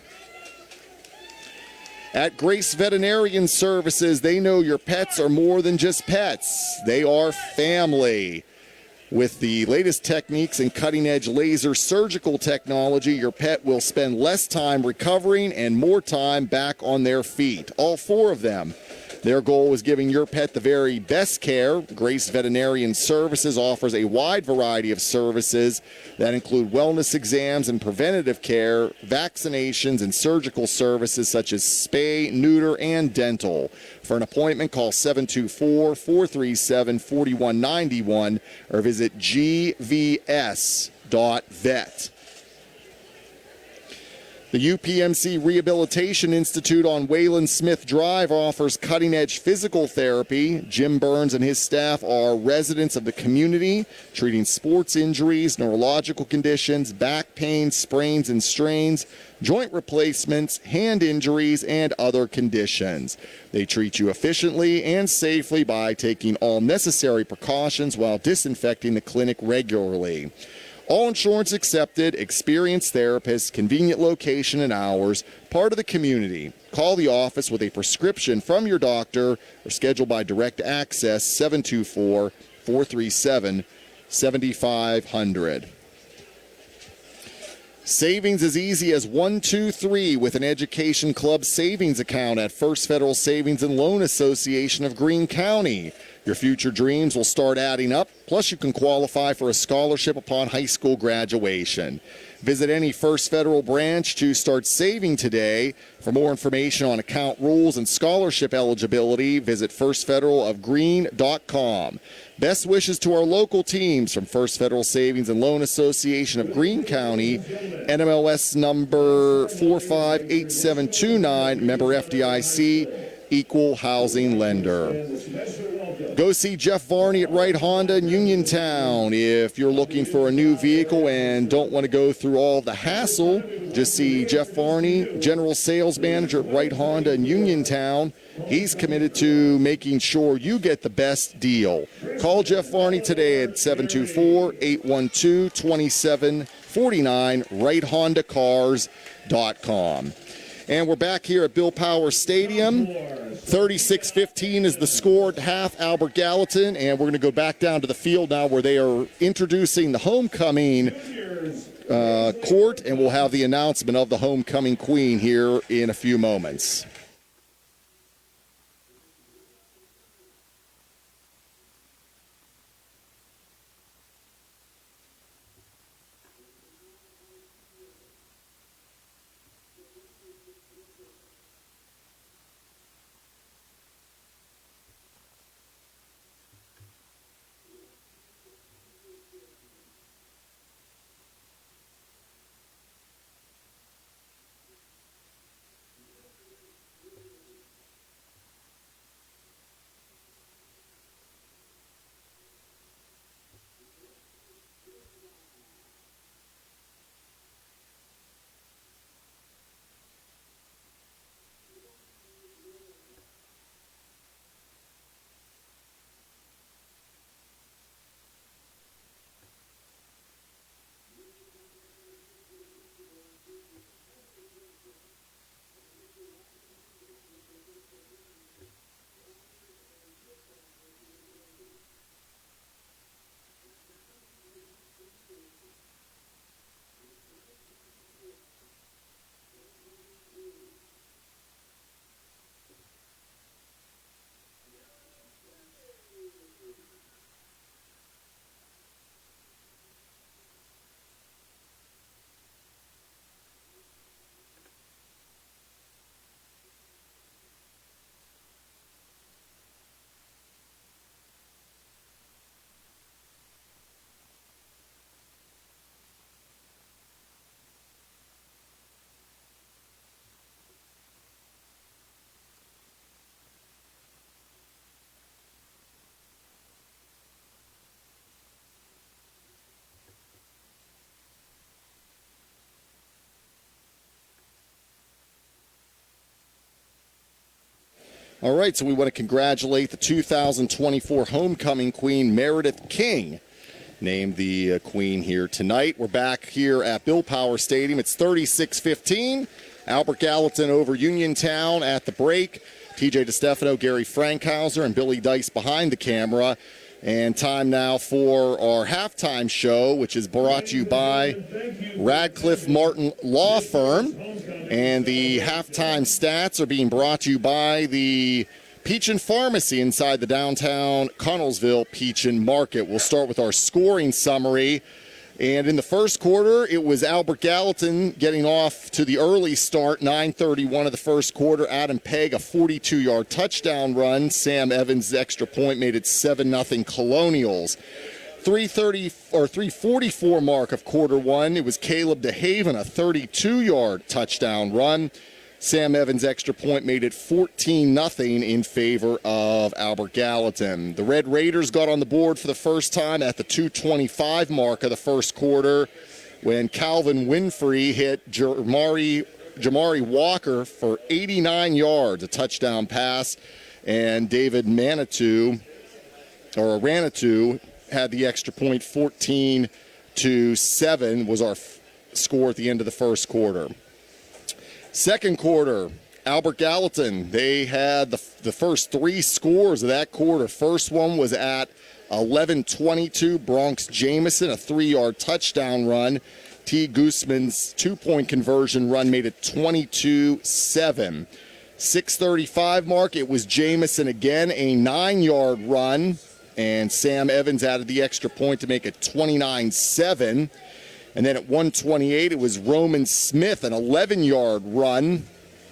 Speaker 2: At Grace Veterinarian Services, they know your pets are more than just pets. They are family. With the latest techniques and cutting-edge laser surgical technology, your pet will spend less time recovering and more time back on their feet. All 4 of them. Their goal is giving your pet the very best care. Grace Veterinarian Services offers a wide variety of services that include wellness exams and preventative care, vaccinations, and surgical services such as spay, neuter, and dental. For an appointment, call 724-437-4191 or visit gvs.vet. The UPMC Rehabilitation Institute on Wayland Smith Drive offers cutting-edge physical therapy. Jim Burns and his staff are residents of the community, treating sports injuries, neurological conditions, back pain, sprains and strains, joint replacements, hand injuries, and other conditions. They treat you efficiently and safely by taking all necessary precautions while disinfecting the clinic regularly. All insurance accepted, experienced therapists, convenient location and hours, part of the community. Call the office with a prescription from your doctor or schedule by direct access 724-437-4191. $7,500. Savings as easy as 1, 2, 3 with an Education Club savings account at First Federal Savings and Loan Association of Greene County. Your future dreams will start adding up, plus you can qualify for a scholarship upon high school graduation. Visit any First Federal branch to start saving today. For more information on account rules and scholarship eligibility, visit firstfederalofgreene.com. Best wishes to our local teams from First Federal Savings and Loan Association of Greene County, NMLS number 458729, member FDIC, equal housing lender. Go see Jeff Varney at Wright Honda in Uniontown. If you're looking for a new vehicle and don't want to go through all the hassle, just see Jeff Varney, General Sales Manager at Wright Honda in Uniontown. He's committed to making sure you get the best deal. Call Jeff Varney today at 724-812-2749, WrightHondaCars.com. And we're back here at Bill Power Stadium. 36-15 is the score at half, Albert Gallatin. And we're going to go back down to the field now where they are introducing the homecoming court. And we'll have the announcement of the homecoming queen here in a few moments. All right, so we want to congratulate the 2024 homecoming queen, Meredith King, named the queen here tonight. We're back here at Bill Power Stadium. It's 36-15. Albert Gallatin over Uniontown at the break. TJ DeStefano, Gary Frankhauser, and Billy Dice behind the camera. And time now for our halftime show, which is brought to you by Radcliffe Martin Law Firm. And the halftime stats are being brought to you by the Peachin Pharmacy inside the downtown Connellsville Peachin Market. We'll start with our scoring summary. And in the first quarter, it was Albert Gallatin getting off to the early start, 9:31 of the first quarter. Adam Pegg, a 42-yard touchdown run. Sam Evans' extra point made it 7-0 Colonials. 3:44 mark of quarter one, it was Caleb DeHaven, a 32-yard touchdown run. Sam Evans' extra point made it 14-0 in favor of Albert Gallatin. The Red Raiders got on the board for the first time at the 2:25 mark of the first quarter when Calvin Winfrey hit Jamari Walker for 89 yards, a touchdown pass, and David Ranatu had the extra point. 14-7 was our score at the end of the first quarter. Second quarter, Albert Gallatin, they had the first three scores of that quarter. First one was at 11-22, Bronx Jameson, a 3-yard touchdown run. T. Guzman's 2-point conversion run made it 22-7. 6:35 mark, it was Jameson again, a 9-yard run, and Sam Evans added the extra point to make it 29-7. And then at 1:28, it was Roman Smith, an 11-yard run,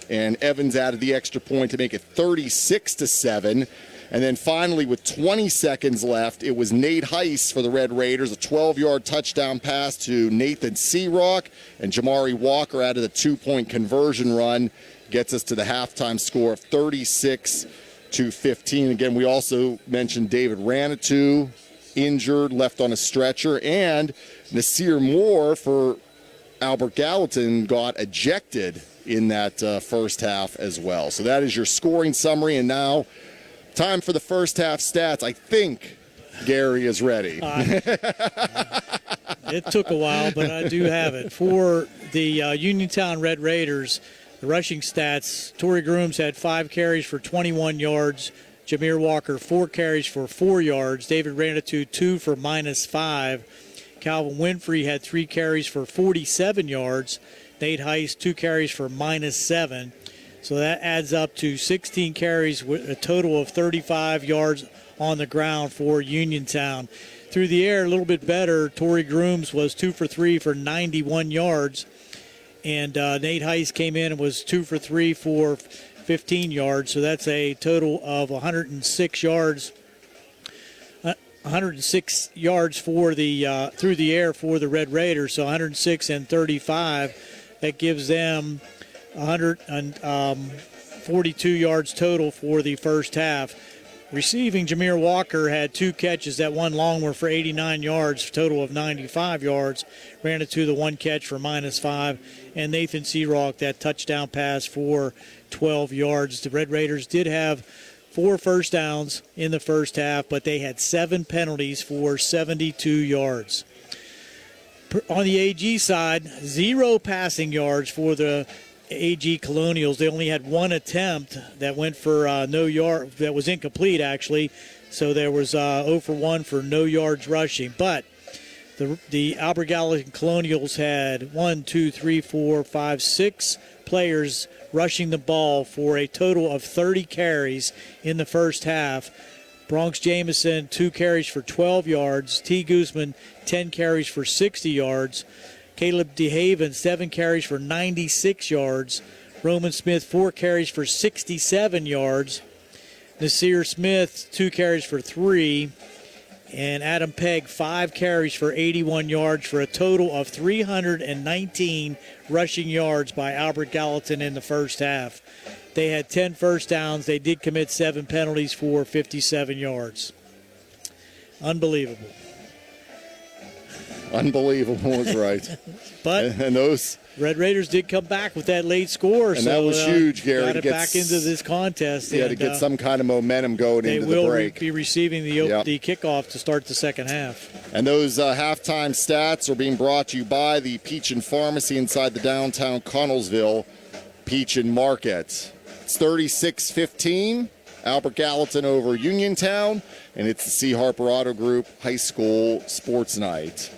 Speaker 2: and Evans added the extra point to make it 36-7. And then finally, with 20 seconds left, it was Nate Heiss for the Red Raiders, a 12-yard touchdown pass to Nathan Searock, and Jamari Walker added a 2-point conversion run, gets us to the halftime score of 36-15. Again, we also mentioned David Ranatu, injured, left on a stretcher, and Nasir Moore for Albert Gallatin got ejected in that first half as well. So that is your scoring summary, and now time for the first half stats. I think Gary is ready.
Speaker 1: It took a while, but I do have it. For the Uniontown Red Raiders, the rushing stats, Torrey Grooms had 5 carries for 21 yards. Jameer Walker, 4 carries for 4 yards. David Ranatu, 2 for -5. Calvin Winfrey had 3 carries for 47 yards. Nate Heiss, 2 carries for -7. So that adds up to 16 carries with a total of 35 yards on the ground for Uniontown. Through the air, a little bit better. Torrey Grooms was 2 for 3 for 91 yards. And Nate Heiss came in and was 2 for 3 for 15 yards. So that's a total of 106 yards. 106 yards for the through the air for the Red Raiders. So 106 and 35. That gives them 142 yards total for the first half. Receiving, Jameer Walker had 2 catches. That one long one for 89 yards, total of 95 yards. Ran it to the 1 catch for -5. And Nathan Searock, that touchdown pass for 12 yards. The Red Raiders did have 4 first downs in the first half, but they had 7 penalties for 72 yards. On the AG side, 0 passing yards for the AG Colonials. They only had 1 attempt that went for no yard, that was incomplete actually. So there was 0 for 1 for no yards rushing. But the Albert Gallatin Colonials had 6 players rushing the ball for a total of 30 carries in the first half. Bronx Jameson, 2 carries for 12 yards. T. Guzman, 10 carries for 60 yards. Caleb DeHaven, 7 carries for 96 yards. Roman Smith, 4 carries for 67 yards. Nasir Smith, 2 carries for 3. And Adam Pegg, 5 carries for 81 yards for a total of 319 rushing yards by Albert Gallatin in the first half. They had 10 first downs. They did commit 7 penalties for 57 yards. Unbelievable.
Speaker 2: Unbelievable is right.
Speaker 1: But
Speaker 2: and those
Speaker 1: Red Raiders did come back with that late score.
Speaker 2: And that was huge, Gary.
Speaker 1: Got it back into this contest.
Speaker 2: Yeah, to get some kind of momentum going into the break.
Speaker 1: They will be receiving the kickoff to start the second half.
Speaker 2: And those halftime stats are being brought to you by the Peachin Pharmacy inside the downtown Connellsville Peachin Market. It's 36-15. Albert Gallatin over Uniontown, and it's the C. Harper Auto Group High School Sports Night.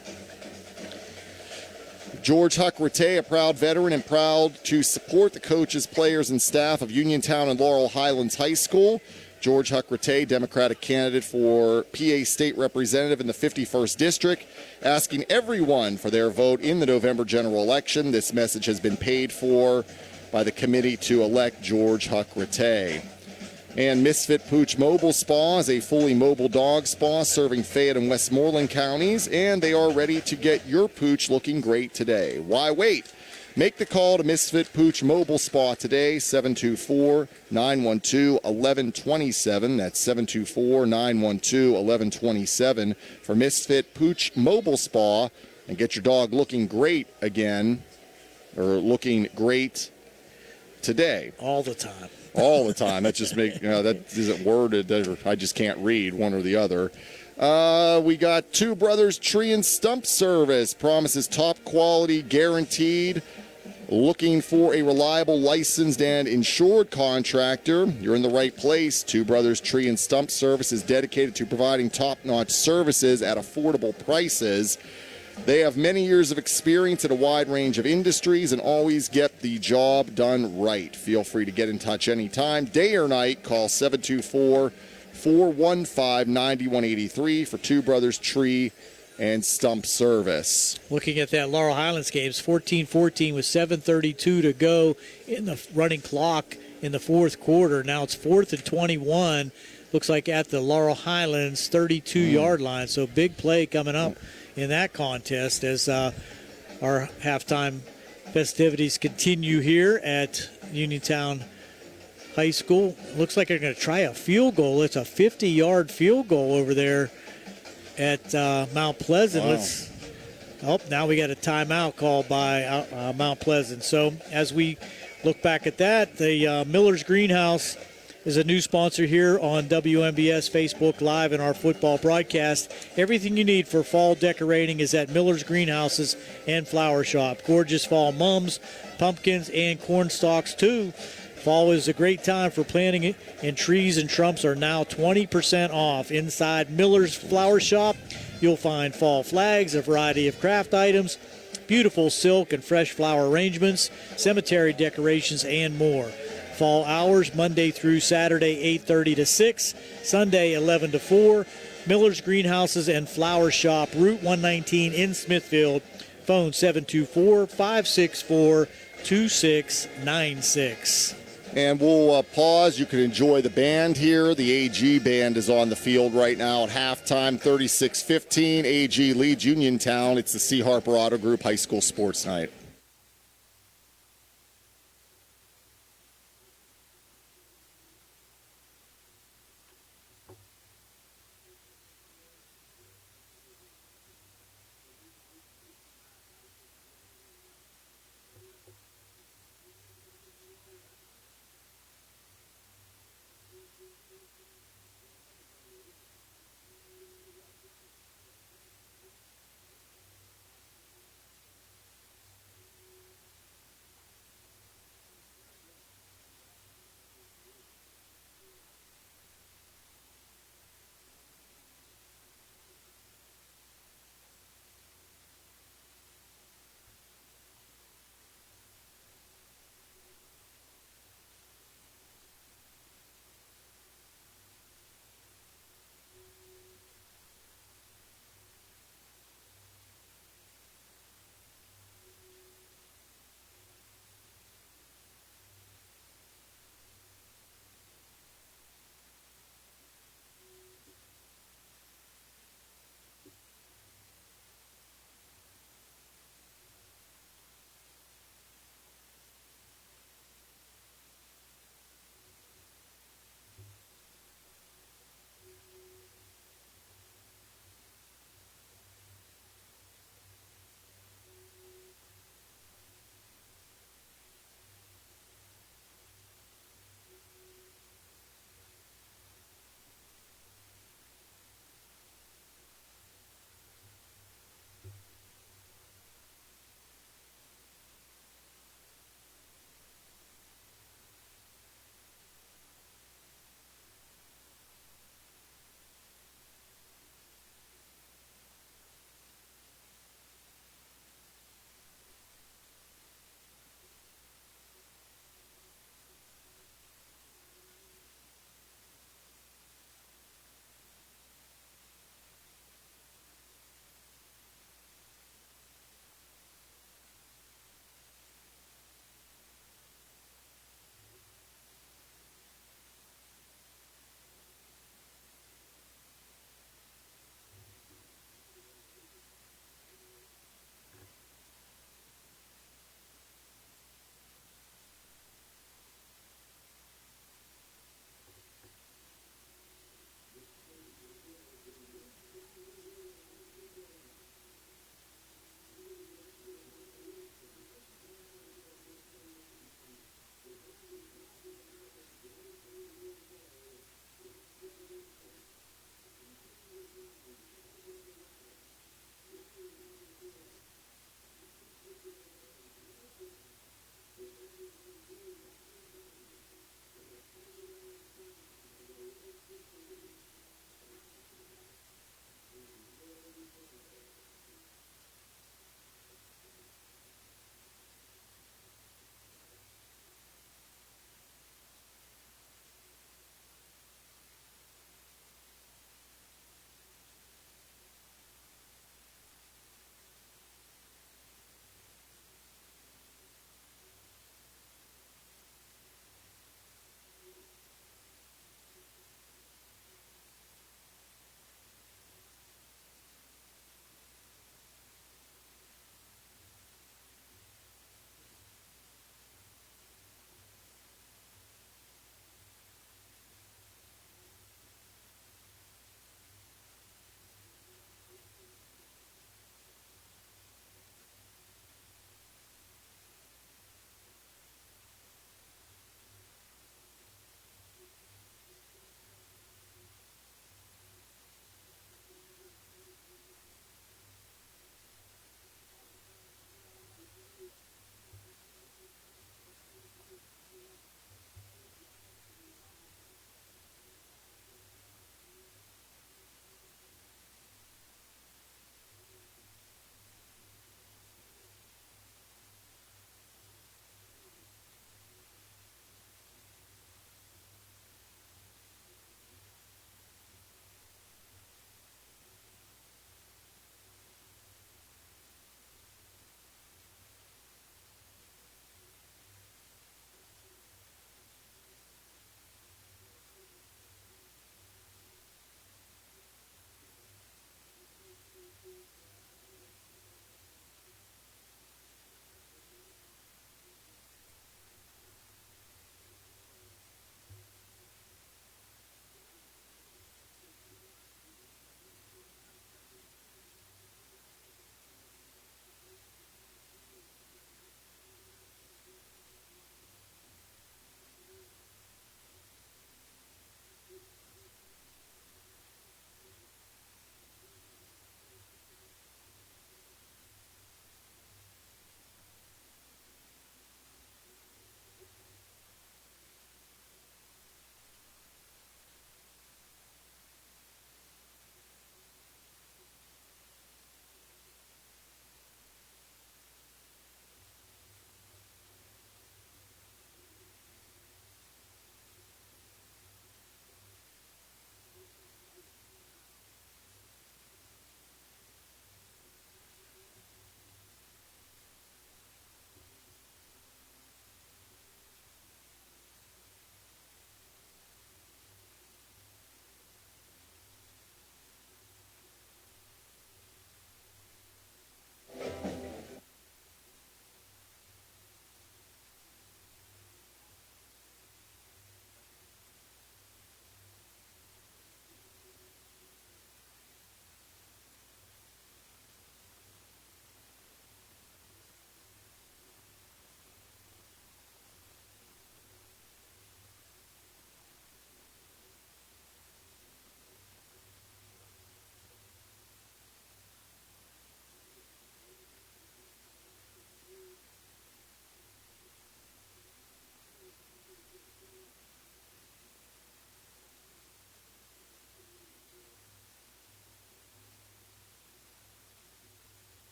Speaker 2: George Huck Rattay, a proud veteran and proud to support the coaches, players, and staff of Uniontown and Laurel Highlands High School. George Huck Rattay, Democratic candidate for PA State Representative in the 51st District, asking everyone for their vote in the November general election. This message has been paid for by the committee to elect George Huck Rattay. And Misfit Pooch Mobile Spa is a fully mobile dog spa serving Fayette and Westmoreland counties, and they are ready to get your pooch looking great today. Why wait? Make the call to Misfit Pooch Mobile Spa today, 724-912-1127. That's 724-912-1127 for Misfit Pooch Mobile Spa, and get your dog looking great again, or looking great today.
Speaker 1: All the time.
Speaker 2: All the time. That just that isn't worded. I just can't read one or the other. We got Two Brothers Tree and Stump Service. Promises top quality, guaranteed. Looking for a reliable, licensed, and insured contractor? You're in the right place. Two Brothers Tree and Stump Service is dedicated to providing top-notch services at affordable prices. They have many years of experience in a wide range of industries and always get the job done right. Feel free to get in touch anytime, day or night. Call 724-415-9183 for Two Brothers Tree and Stump Service.
Speaker 1: Looking at that Laurel Highlands game, it's 14-14 with 7:32 to go in the running clock in the fourth quarter. Now it's 4th and 21. Looks like at the Laurel Highlands 32-yard line. So big play coming up in that contest as our halftime festivities continue here at Uniontown High School. Looks like they're going to try a field goal. It's a 50-yard field goal over there at Mount Pleasant.
Speaker 2: Wow.
Speaker 1: Now we got a timeout called by Mount Pleasant. So as we look back at that, the Miller's Greenhouse is a new sponsor here on WMBS Facebook Live and our football broadcast. Everything you need for fall decorating is at Miller's Greenhouses and Flower Shop. Gorgeous fall mums, pumpkins, and corn stalks too. Fall is a great time for planting it, and trees and trunks are now 20% off. Inside Miller's Flower Shop, you'll find fall flags, a variety of craft items, beautiful silk and fresh flower arrangements, cemetery decorations, and more. Fall hours, Monday through Saturday, 8:30 to 6, Sunday, 11 to 4. Miller's Greenhouses and Flower Shop, Route 119 in Smithfield. Phone 724-564-2696.
Speaker 2: And we'll pause. You can enjoy the band here. The AG band is on the field right now at halftime, 36-15. AG leads Uniontown. It's the C. Harper Auto Group High School Sports Night.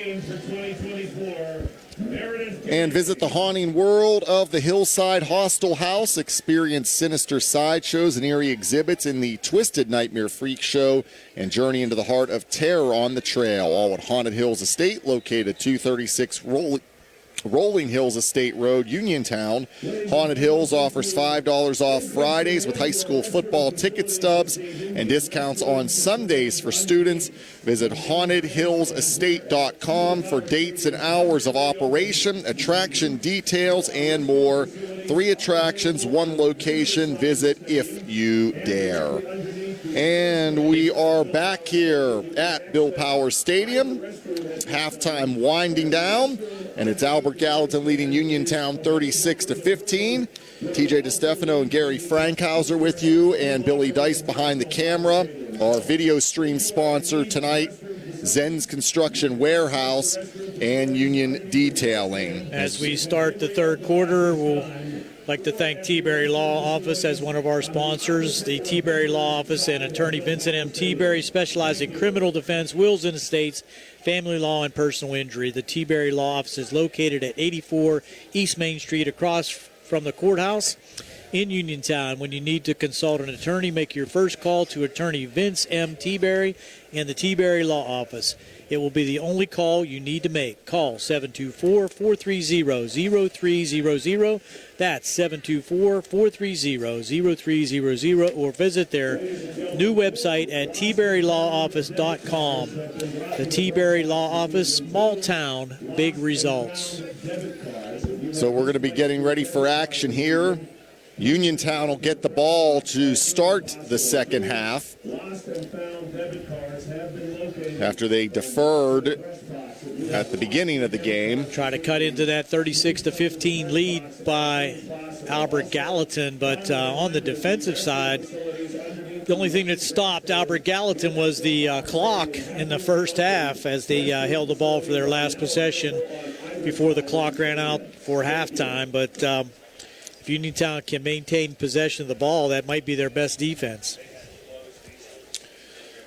Speaker 3: games for 2024.
Speaker 2: And visit the haunting world of the Hillside Hostel House. Experience sinister sideshows and eerie exhibits in the Twisted Nightmare Freak Show and journey into the heart of terror on the trail. All at Haunted Hills Estate, located 236 Rolling Hills Estate Road, Uniontown. Haunted Hills offers $5 off Fridays with high school football ticket stubs and discounts on Sundays for students. Visit hauntedhillsestate.com for dates and hours of operation, attraction details, and more. 3 attractions, 1 location. Visit if you dare. And we are back here at Bill Powers Stadium. Halftime winding down, and it's Albert Gallatin leading Uniontown 36-15. TJ DeStefano and Gary Frankhauser with you, and Billy Dice behind the camera. Our video stream sponsor tonight, Zen's Construction Warehouse and Union Detailing.
Speaker 1: As we start the third quarter, we'll like to thank T-Berry Law Office as one of our sponsors. The T-Berry Law Office and attorney Vincent M. T-Berry specialize in criminal defense, wills and estates, family law, and personal injury. The T-Berry Law Office is located at 84 East Main Street across from the courthouse in Uniontown. When you need to consult an attorney, make your first call to attorney Vince M. T-Berry and the T-Berry Law Office. It will be the only call you need to make. Call 724-430-0300. That's 724-430-0300, or visit their new website at tberrylawoffice.com. The T-Berry Law Office, small town, big results.
Speaker 2: So we're going to be getting ready for action here. Uniontown will get the ball to start the second half after they deferred at the beginning of the game.
Speaker 1: Try to cut into that 36-15 lead by Albert Gallatin, but on the defensive side, the only thing that stopped Albert Gallatin was the clock in the first half as they held the ball for their last possession before the clock ran out for halftime. But if Uniontown can maintain possession of the ball, that might be their best defense.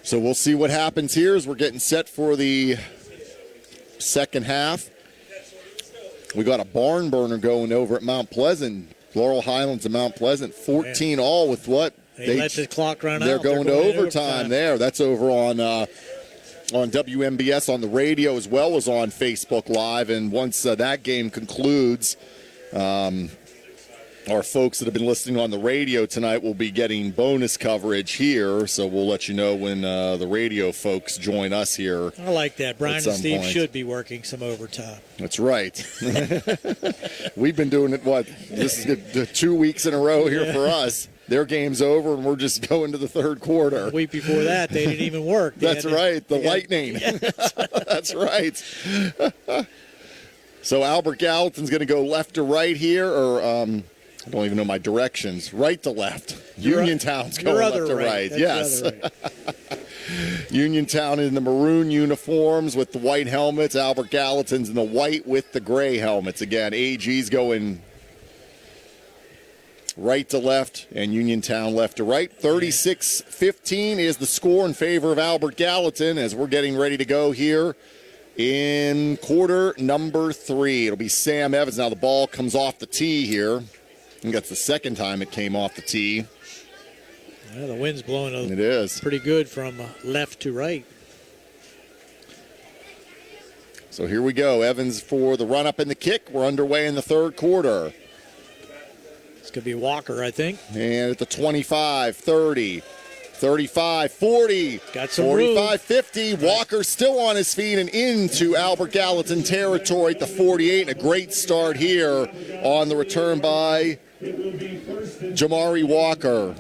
Speaker 2: So we'll see what happens here as we're getting set for the second half. We got a barn burner going over at Mount Pleasant. Laurel Highlands and Mount Pleasant, 14-all with what?
Speaker 1: They let the clock run out.
Speaker 2: They're going to overtime there. That's over on WMBS on the radio as well as on Facebook Live. And once that game concludes, our folks that have been listening on the radio tonight will be getting bonus coverage here, so we'll let you know when the radio folks join us here.
Speaker 1: I like that. Brian and Steve should be working some overtime.
Speaker 2: That's right. We've been doing it, this is the 2 weeks in a row here for us. Their game's over, and we're just going to the third quarter.
Speaker 1: The week before that, they didn't even work.
Speaker 2: That's right, the Lightning. That's right. So Albert Gallatin's going to go left to right here, or I don't even know my directions. Right to left. Uniontown's going left to right. Yes. Uniontown in the maroon uniforms with the white helmets. Albert Gallatin's in the white with the gray helmets. Again, AG's going right to left and Uniontown left to right. 36-15 is the score in favor of Albert Gallatin as we're getting ready to go here in quarter number 3. It'll be Sam Evans. Now the ball comes off the tee here. I think that's the second time it came off the tee.
Speaker 1: Yeah, the wind's blowing
Speaker 2: it is
Speaker 1: pretty good from left to right.
Speaker 2: So here we go. Evans for the run-up and the kick. We're underway in the third quarter.
Speaker 1: It's going to be Walker, I think.
Speaker 2: And at the 25, 30, 35, 40,
Speaker 1: got some
Speaker 2: 45, 50. Walker still on his feet and into Albert Gallatin territory at the 48. And a great start here on the return by Jamari Walker.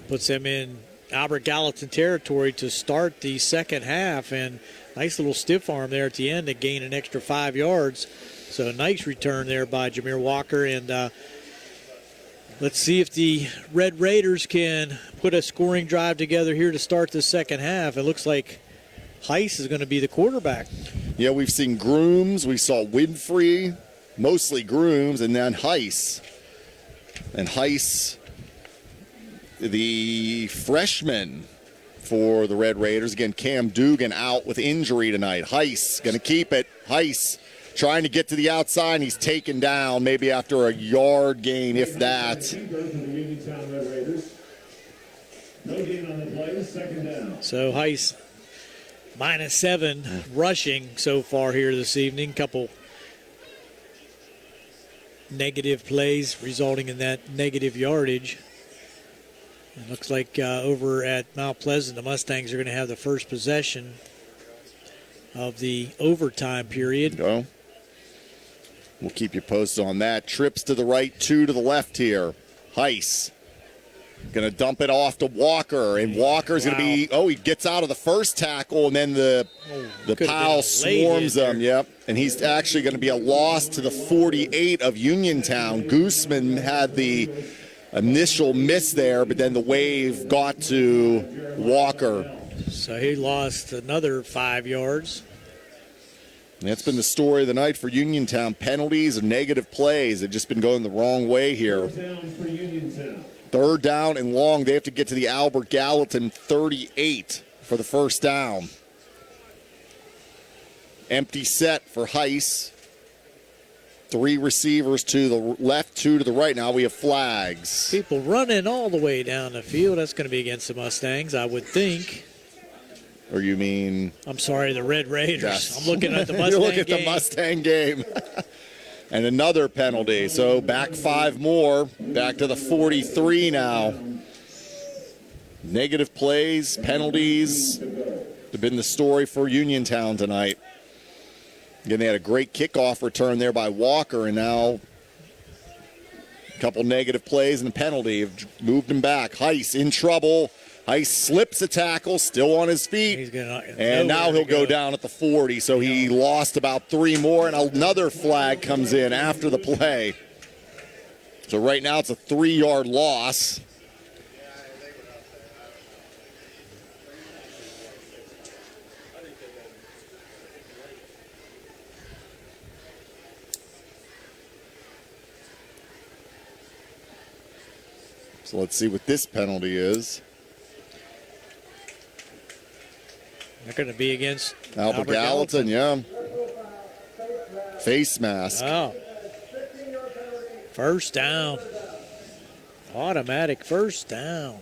Speaker 1: Puts them in Albert Gallatin territory to start the second half. And nice little stiff arm there at the end to gain an extra 5 yards. So a nice return there by Jameer Walker. And let's see if the Red Raiders can put a scoring drive together here to start the second half. It looks like Heiss is going to be the quarterback.
Speaker 2: Yeah, we've seen Grooms. We saw Winfrey, mostly Grooms, and then Heiss. And Heiss, the freshman for the Red Raiders. Again, Cam Dugan out with injury tonight. Heiss going to keep it. Heiss trying to get to the outside, and he's taken down maybe after a yard gain, if that.
Speaker 1: So Heiss -7 rushing so far here this evening. Couple negative plays resulting in that negative yardage. It looks like over at Mount Pleasant, the Mustangs are going to have the first possession of the overtime period.
Speaker 2: Go. We'll keep you posted on that. Trips to the right, 2 to the left here. Heiss going to dump it off to Walker, and Walker's going to be, he gets out of the first tackle, and then the pile swarms him. Yep, and he's actually going to be a loss to the 48 of Uniontown. Gooseman had the initial miss there, but then the wave got to Walker.
Speaker 1: So he lost another 5 yards.
Speaker 2: And that's been the story of the night for Uniontown. Penalties and negative plays have just been going the wrong way here. Third down and long. They have to get to the Albert Gallatin 38 for the first down. Empty set for Heiss. 3 receivers to the left, 2 to the right. Now we have flags.
Speaker 1: People running all the way down the field. That's going to be against the Mustangs, I would think.
Speaker 2: Or you mean?
Speaker 1: I'm sorry, the Red Raiders.
Speaker 2: Yes.
Speaker 1: I'm looking at the Mustang
Speaker 2: You're looking at
Speaker 1: game.
Speaker 2: the Mustang game. And another penalty. So back 5 more. Back to the 43 now. Negative plays, penalties have been the story for Uniontown tonight. Again, they had a great kickoff return there by Walker, and now a couple negative plays and a penalty have moved him back. Heiss in trouble. Heiss slips a tackle, still on his feet, and now he'll go down at the 40, so he lost about 3 more, and another flag comes in after the play. So right now it's a 3-yard loss. So let's see what this penalty is.
Speaker 1: They're going to be against
Speaker 2: Albert Gallatin, yeah. Face mask.
Speaker 1: Oh. First down. Automatic first down.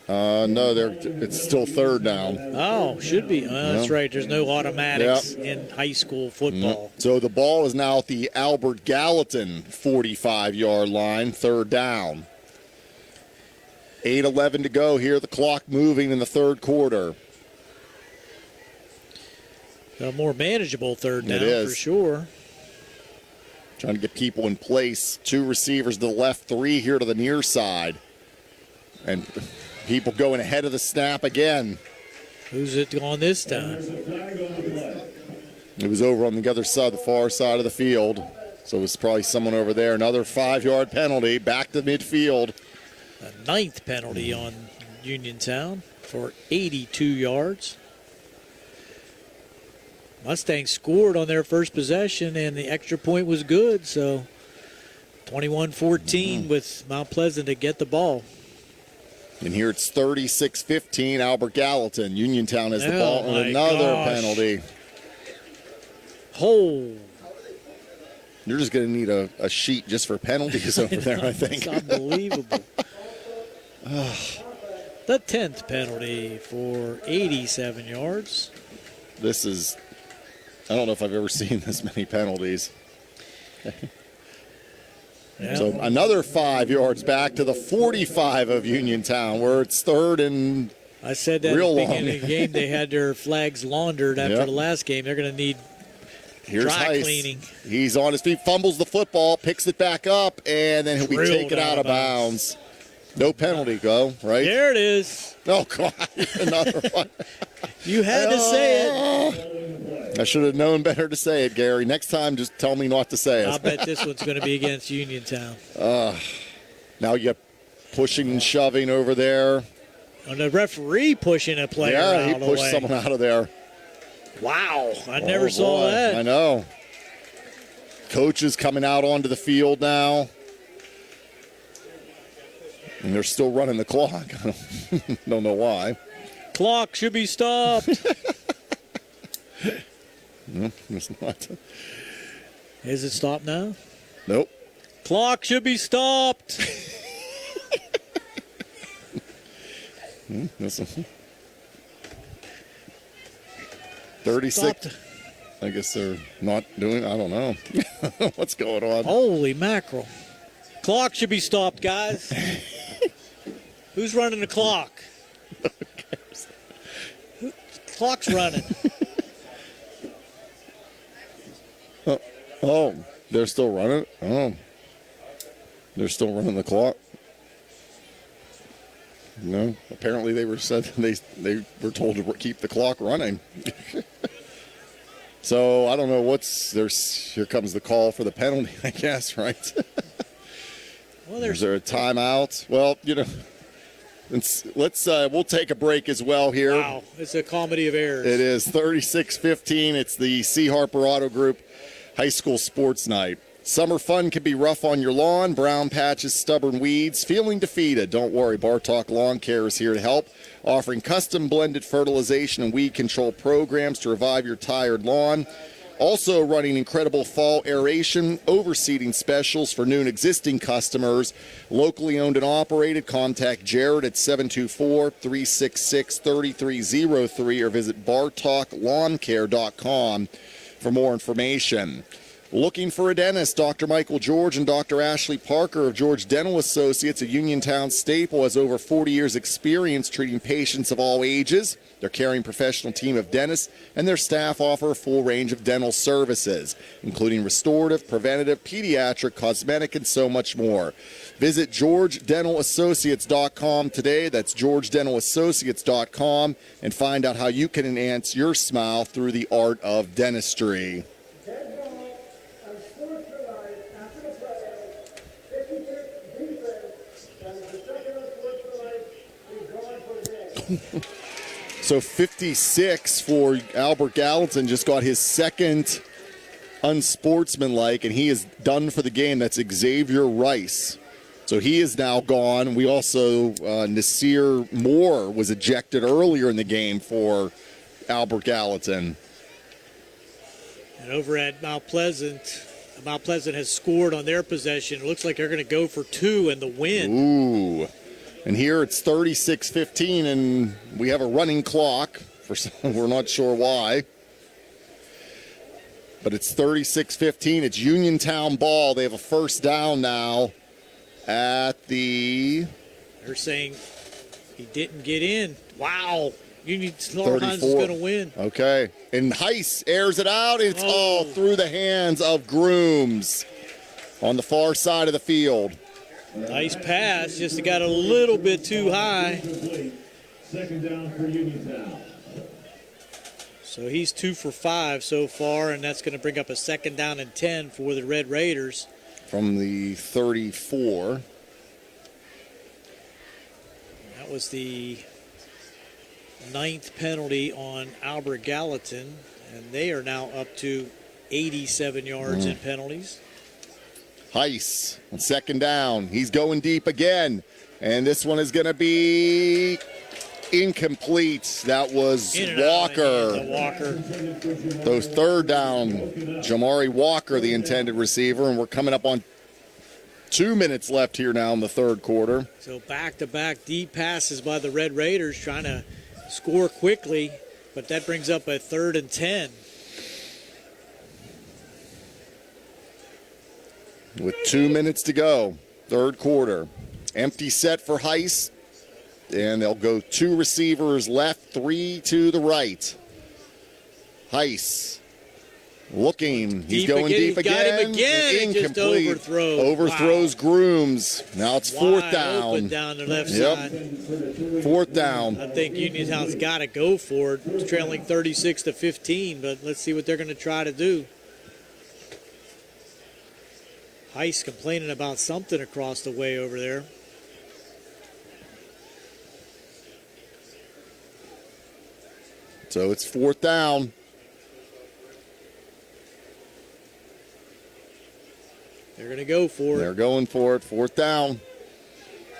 Speaker 2: No, it's still third down.
Speaker 1: Oh, should be. That's right. There's no automatics in high school football.
Speaker 2: So the ball is now at the Albert Gallatin 45-yard line, third down. 8:11 to go here. The clock moving in the third quarter.
Speaker 1: A more manageable third down for sure.
Speaker 2: Trying to get people in place. 2 receivers to the left, 3 here to the near side. And people going ahead of the snap again.
Speaker 1: Who's it on this time?
Speaker 2: It was over on the other side, the far side of the field. So it was probably someone over there. Another 5-yard penalty, back to midfield.
Speaker 1: A 9th penalty on Uniontown for 82 yards. Mustangs scored on their first possession, and the extra point was good. So 21-14 with Mount Pleasant to get the ball.
Speaker 2: And here it's 36-15, Albert Gallatin. Uniontown has the ball and another penalty. You're just going to need a sheet just for penalties over there, I think.
Speaker 1: It's unbelievable. The 10th penalty for 87 yards.
Speaker 2: This is, I don't know if I've ever seen this many penalties. So another 5 yards back to the 45 of Uniontown, where it's third and
Speaker 1: I said that
Speaker 2: real
Speaker 1: at the
Speaker 2: long.
Speaker 1: beginning of the game. They had their flags laundered after the last game. They're going to need dry cleaning.
Speaker 2: He's on his feet, fumbles the football, picks it back up, and then he'll be taken out of bounds. No penalty, right?
Speaker 1: There it is.
Speaker 2: Oh, God, another one.
Speaker 1: You had to say it.
Speaker 2: I should have known better to say it, Gary. Next time, just tell me not to say it.
Speaker 1: I'll bet this one's going to be against Uniontown.
Speaker 2: Now you got pushing and shoving over there.
Speaker 1: And the referee pushing a player out of the way.
Speaker 2: Yeah, he pushed someone out of there.
Speaker 1: Wow, I never saw that.
Speaker 2: I know. Coaches coming out onto the field now. And they're still running the clock. I don't know why.
Speaker 1: Clock should be stopped.
Speaker 2: No, it's not.
Speaker 1: Is it stopped now?
Speaker 2: Nope.
Speaker 1: Clock should be stopped.
Speaker 2: This one. 36.
Speaker 1: Stopped.
Speaker 2: I guess they're not doing. I don't know what's going on.
Speaker 1: Holy mackerel. Clock should be stopped, guys. Who's running the clock? Clock's running.
Speaker 2: Oh, they're still running. Oh, they're still running the clock. No, apparently they were said they were told to keep the clock running. So I don't know what's there's. Here comes the call for the penalty, I guess, right?
Speaker 1: Well,
Speaker 2: Is there a timeout? Well, you know, let's we'll take a break as well here.
Speaker 1: Wow, it's a comedy of errors.
Speaker 2: It is 36-15. It's the C. Harper Auto Group High School Sports Night. Summer fun can be rough on your lawn, brown patches, stubborn weeds, feeling defeated. Don't worry, Bartok Lawn Care is here to help, offering custom blended fertilization and weed control programs to revive your tired lawn. Also running incredible fall aeration, overseeding specials for new and existing customers. Locally owned and operated. Contact Jared at 724-366-3303 or visit bartalklawncare.com for more information. Looking for a dentist? Dr. Michael George and Dr. Ashley Parker of George Dental Associates, a Uniontown staple, has over 40 years' experience treating patients of all ages. Their caring professional team of dentists and their staff offer a full range of dental services, including restorative, preventative, pediatric, cosmetic, and so much more. Visit GeorgeDentalAssociates.com today. That's GeorgeDentalAssociates.com, and find out how you can enhance your smile through the art of dentistry. So 56 for Albert Gallatin, just got his second unsportsmanlike, and he is done for the game. That's Xavier Rice. So he is now gone. We also, Nasir Moore was ejected earlier in the game for Albert Gallatin.
Speaker 1: And over at Mount Pleasant has scored on their possession. It looks like they're going to go for two in the win.
Speaker 2: Ooh. And here it's 36-15, and we have a running clock. We're not sure why. But it's 36-15. It's Uniontown ball. They have a first down now at the...
Speaker 1: They're saying he didn't get in. Wow. Uniontown
Speaker 2: 34.
Speaker 1: is going to win.
Speaker 2: Okay. And Heiss airs it out. It's all through the hands of Grooms on the far side of the field.
Speaker 1: Nice pass, just got a little bit too high.
Speaker 3: Second down for Uniontown.
Speaker 1: So he's 2 for 5 so far, and that's going to bring up a second down and 10 for the Red Raiders.
Speaker 2: From the 34.
Speaker 1: That was the 9th penalty on Albert Gallatin, and they are now up to 87 yards in penalties.
Speaker 2: Heiss on second down. He's going deep again. And this one is going to be incomplete. That was Walker. Those third down. Jamari Walker, the intended receiver. And we're coming up on 2 minutes left here now in the third quarter.
Speaker 1: So back-to-back deep passes by the Red Raiders trying to score quickly. But that brings up a 3rd and 10.
Speaker 2: With 2 minutes to go, third quarter. Empty set for Heiss, and they'll go 2 receivers left, 3 to the right. Heiss looking. He's going deep again.
Speaker 1: Got him again.
Speaker 2: Incomplete.
Speaker 1: Just
Speaker 2: Overthrows Grooms. Now it's fourth down.
Speaker 1: Open down the left side.
Speaker 2: Fourth down.
Speaker 1: I think Uniontown's got to go for it. It's trailing 36-15, but let's see what they're going to try to do. Heiss complaining about something across the way over there.
Speaker 2: So it's fourth down.
Speaker 1: They're going to go for it.
Speaker 2: They're going for it. Fourth down.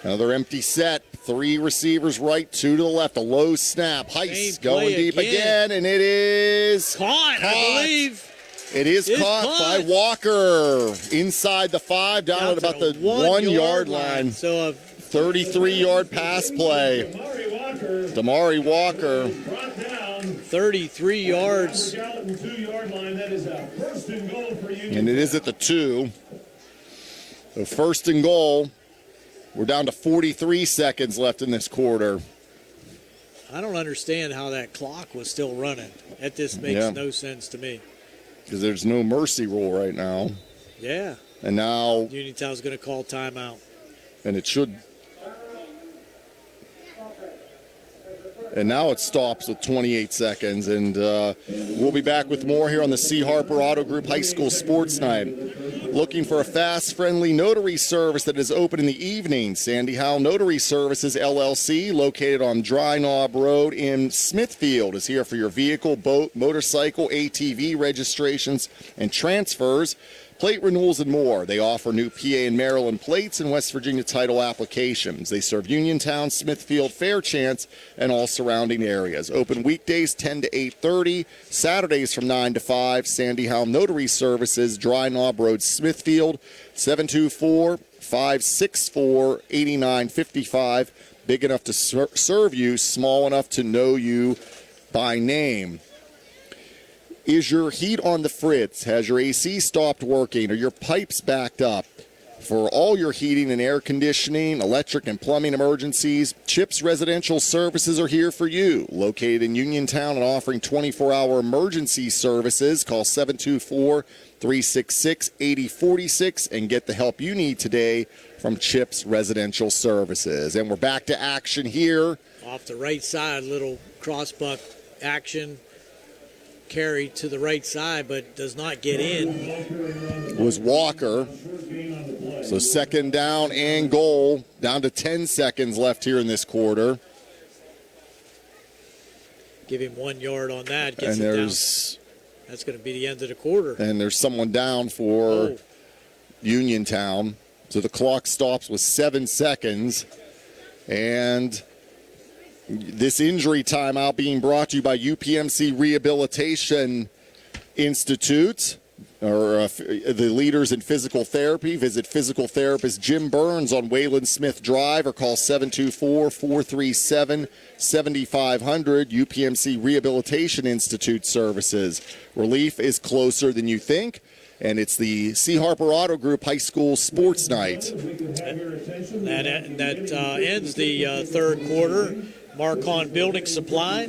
Speaker 2: Another empty set. 3 receivers right, 2 to the left. A low snap. Heist
Speaker 1: Same
Speaker 2: going
Speaker 1: play
Speaker 2: deep again, and it is
Speaker 1: Caught, I believe.
Speaker 2: It is caught by Walker inside the 5, down at about the 1 yard line.
Speaker 1: So a
Speaker 2: 33-yard pass play. Damari Walker.
Speaker 3: Brought down
Speaker 1: 33 yards.
Speaker 3: Gallatin 2-yard line. That is a first and goal for Union.
Speaker 2: And it is at the 2. So first and goal. We're down to 43 seconds left in this quarter.
Speaker 1: I don't understand how that clock was still running. That just makes no sense to me.
Speaker 2: Because there's no mercy rule right now.
Speaker 1: Yeah.
Speaker 2: And now,
Speaker 1: Uniontown's going to call timeout.
Speaker 2: and it should. And now it stops with 28 seconds. And we'll be back with more here on the C. Harper Auto Group High School Sports Night. Looking for a fast, friendly notary service that is open in the evening. Sandy Howell Notary Services, LLC, located on Dry Knob Road in Smithfield, is here for your vehicle, boat, motorcycle, ATV registrations, and transfers, plate renewals, and more. They offer new PA and Maryland plates and West Virginia title applications. They serve Uniontown, Smithfield, Fairchance, and all surrounding areas. Open weekdays 10 to 8:30, Saturdays from 9 to 5. Sandy Howell Notary Services, Dry Knob Road, Smithfield, 724-564-8955. Big enough to serve you, small enough to know you by name. Is your heat on the fritz? Has your AC stopped working? Are your pipes backed up? For all your heating and air conditioning, electric and plumbing emergencies, Chips Residential Services are here for you. Located in Uniontown and offering 24-hour emergency services. Call 724-366-8046 and get the help you need today from Chips Residential Services. And we're back to action here.
Speaker 1: Off the right side, little crossbuck action. Carry to the right side, but does not get in.
Speaker 2: Was Walker. So second down and goal. Down to 10 seconds left here in this quarter.
Speaker 1: Give him 1 yard on that. Gets
Speaker 2: And
Speaker 1: it
Speaker 2: there's
Speaker 1: down. That's going to be the end of the quarter.
Speaker 2: and there's someone down for Uniontown. So the clock stops with 7 seconds. And this injury timeout being brought to you by UPMC Rehabilitation Institute, or the leaders in physical therapy. Visit physical therapist Jim Burns on Wayland Smith Drive or call 724-437-7500. UPMC Rehabilitation Institute services. Relief is closer than you think. And it's the C. Harper Auto Group High School Sports Night.
Speaker 1: That ends the third quarter. Marcon Building Supply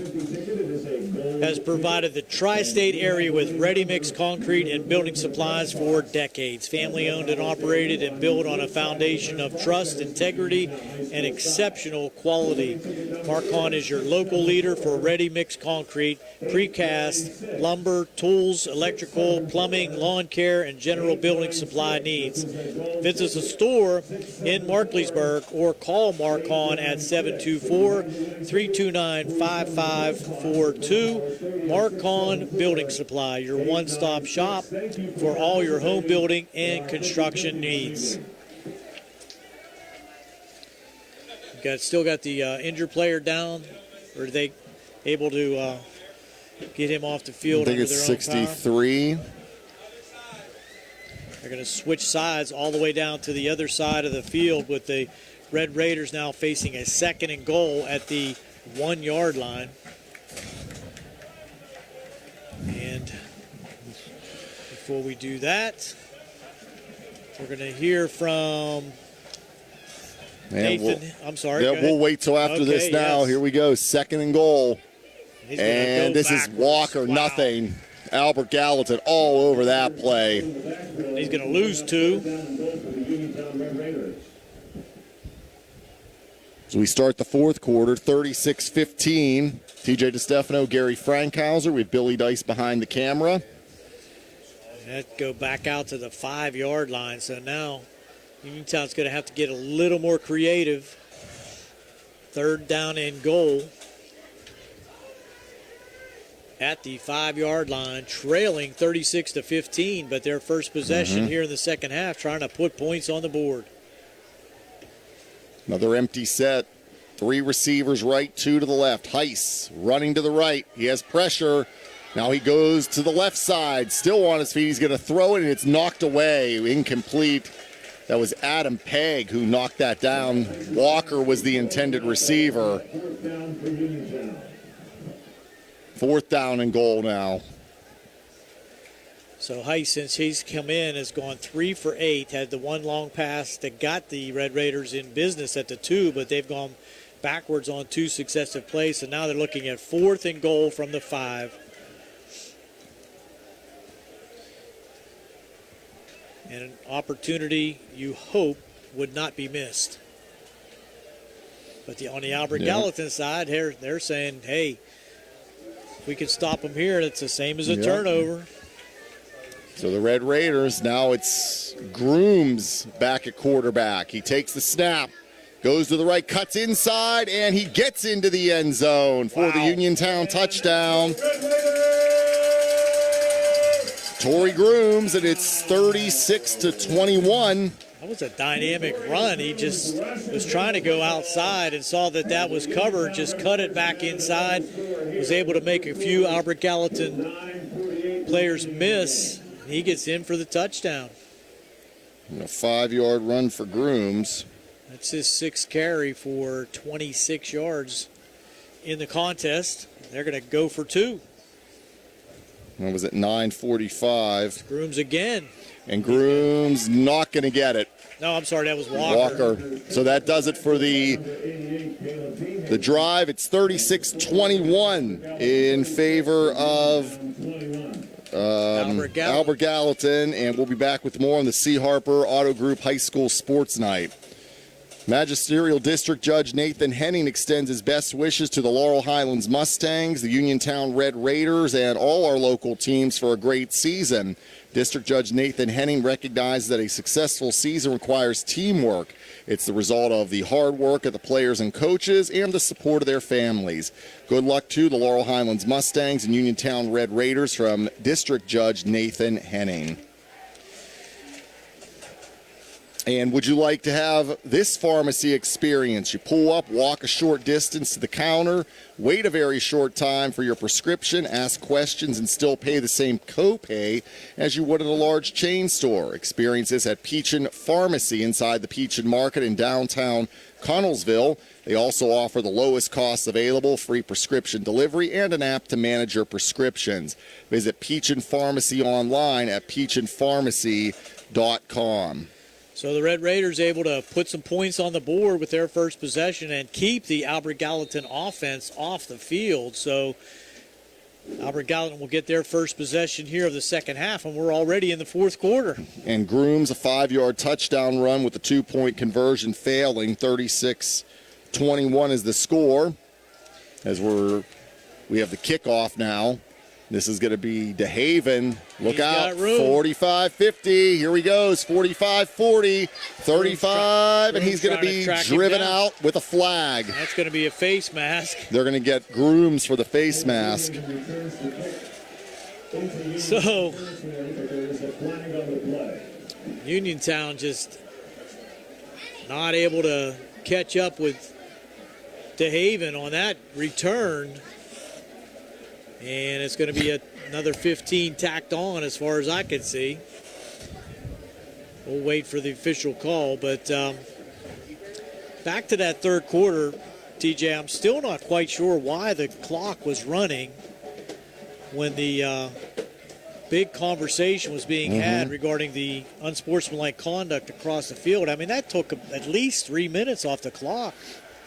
Speaker 1: has provided the tri-state area with ready-mix concrete and building supplies for decades. Family-owned and operated and built on a foundation of trust, integrity, and exceptional quality. Marcon is your local leader for ready-mix concrete, precast, lumber, tools, electrical, plumbing, lawn care, and general building supply needs. Visit the store in Markleysburg or call Marcon at 724-329-5542. Marcon Building Supply, your one-stop shop for all your home building and construction needs. Still got the injured player down, or are they able to get him off the field?
Speaker 2: I think it's 63.
Speaker 1: They're going to switch sides all the way down to the other side of the field with the Red Raiders now facing a second and goal at the 1 yard line. And before we do that, we're going to hear from Nathan. I'm sorry.
Speaker 2: Yeah, we'll wait till after this now.
Speaker 1: Yes.
Speaker 2: Here we go. Second and goal. And
Speaker 1: go
Speaker 2: this is
Speaker 1: backwards.
Speaker 2: Walker,
Speaker 1: Wow.
Speaker 2: nothing. Albert Gallatin all over that play.
Speaker 1: He's going to lose 2.
Speaker 2: So we start the fourth quarter, 36-15. TJ DeStefano, Gary Frankhauser with Billy Dice behind the camera.
Speaker 1: That go back out to the 5 yard line. So now Uniontown's going to have to get a little more creative. Third down and goal at the 5 yard line, trailing 36-15, but their first possession here in the second half, trying to put points on the board.
Speaker 2: Another empty set 3 receivers right, 2 to the left. Heiss running to the right. He has pressure. Now he goes to the left side, still on his feet. He's going to throw it, and it's knocked away. Incomplete. That was Adam Pegg who knocked that down. Walker was the intended receiver. 4th down and goal now.
Speaker 1: So Heiss, since he's come in, has gone 3 for 8. Had the one long pass that got the Red Raiders in business at the 2, but they've gone backwards on 2 successive plays. So now they're looking at 4th and goal from the 5. And an opportunity you hope would not be missed. But on the Albert Gallatin side, they're saying, hey, if we can stop them here, it's the same as a turnover.
Speaker 2: So the Red Raiders, now it's Grooms back at quarterback. He takes the snap, goes to the right, cuts inside, and he gets into the end zone for the Uniontown touchdown. Torrey Grooms, and it's 36-21.
Speaker 1: That was a dynamic run. He just was trying to go outside and saw that was covered, just cut it back inside, was able to make a few Albert Gallatin players miss. He gets in for the touchdown.
Speaker 2: And a 5-yard run for Grooms.
Speaker 1: That's his 6th carry for 26 yards in the contest. They're going to go for 2.
Speaker 2: That was at 9:45.
Speaker 1: Grooms again.
Speaker 2: And Grooms not going to get it.
Speaker 1: No, I'm sorry, that was Walker.
Speaker 2: So that does it for the drive. It's 36-21 in favor of Albert Gallatin. And we'll be back with more on the C. Harper Auto Group High School Sports Night. Magisterial District Judge Nathan Henning extends his best wishes to the Laurel Highlands Mustangs, the Uniontown Red Raiders, and all our local teams for a great season. District Judge Nathan Henning recognized that a successful season requires teamwork. It's the result of the hard work of the players and coaches and the support of their families. Good luck to the Laurel Highlands Mustangs and Uniontown Red Raiders from District Judge Nathan Henning. And would you like to have this pharmacy experience? You pull up, walk a short distance to the counter, wait a very short time for your prescription, ask questions, and still pay the same copay as you would at a large chain store. Experience this at Peachin Pharmacy inside the Peachin Market in downtown Connellsville. They also offer the lowest costs available, free prescription delivery, and an app to manage your prescriptions. Visit Peachin Pharmacy online at peachinpharmacy.com.
Speaker 1: So the Red Raiders able to put some points on the board with their first possession and keep the Albert Gallatin offense off the field. So Albert Gallatin will get their first possession here of the second half, and we're already in the 4th quarter.
Speaker 2: And Grooms, a 5-yard touchdown run with the 2-point conversion failing. 36-21 is the score as we have the kickoff now. This is going to be DeHaven. Look out, 45-50. Here he goes, 45-40, 35, and he's going to be driven out with a flag.
Speaker 1: That's going to be a face mask.
Speaker 2: They're going to get Grooms for the face mask.
Speaker 1: So, Uniontown just not able to catch up with DeHaven on that return. And it's going to be another 15 tacked on as far as I can see. We'll wait for the official call. But back to that 3rd quarter, TJ, I'm still not quite sure why the clock was running when the big conversation was being had regarding the unsportsmanlike conduct across the field. I mean, that took at least 3 minutes off the clock.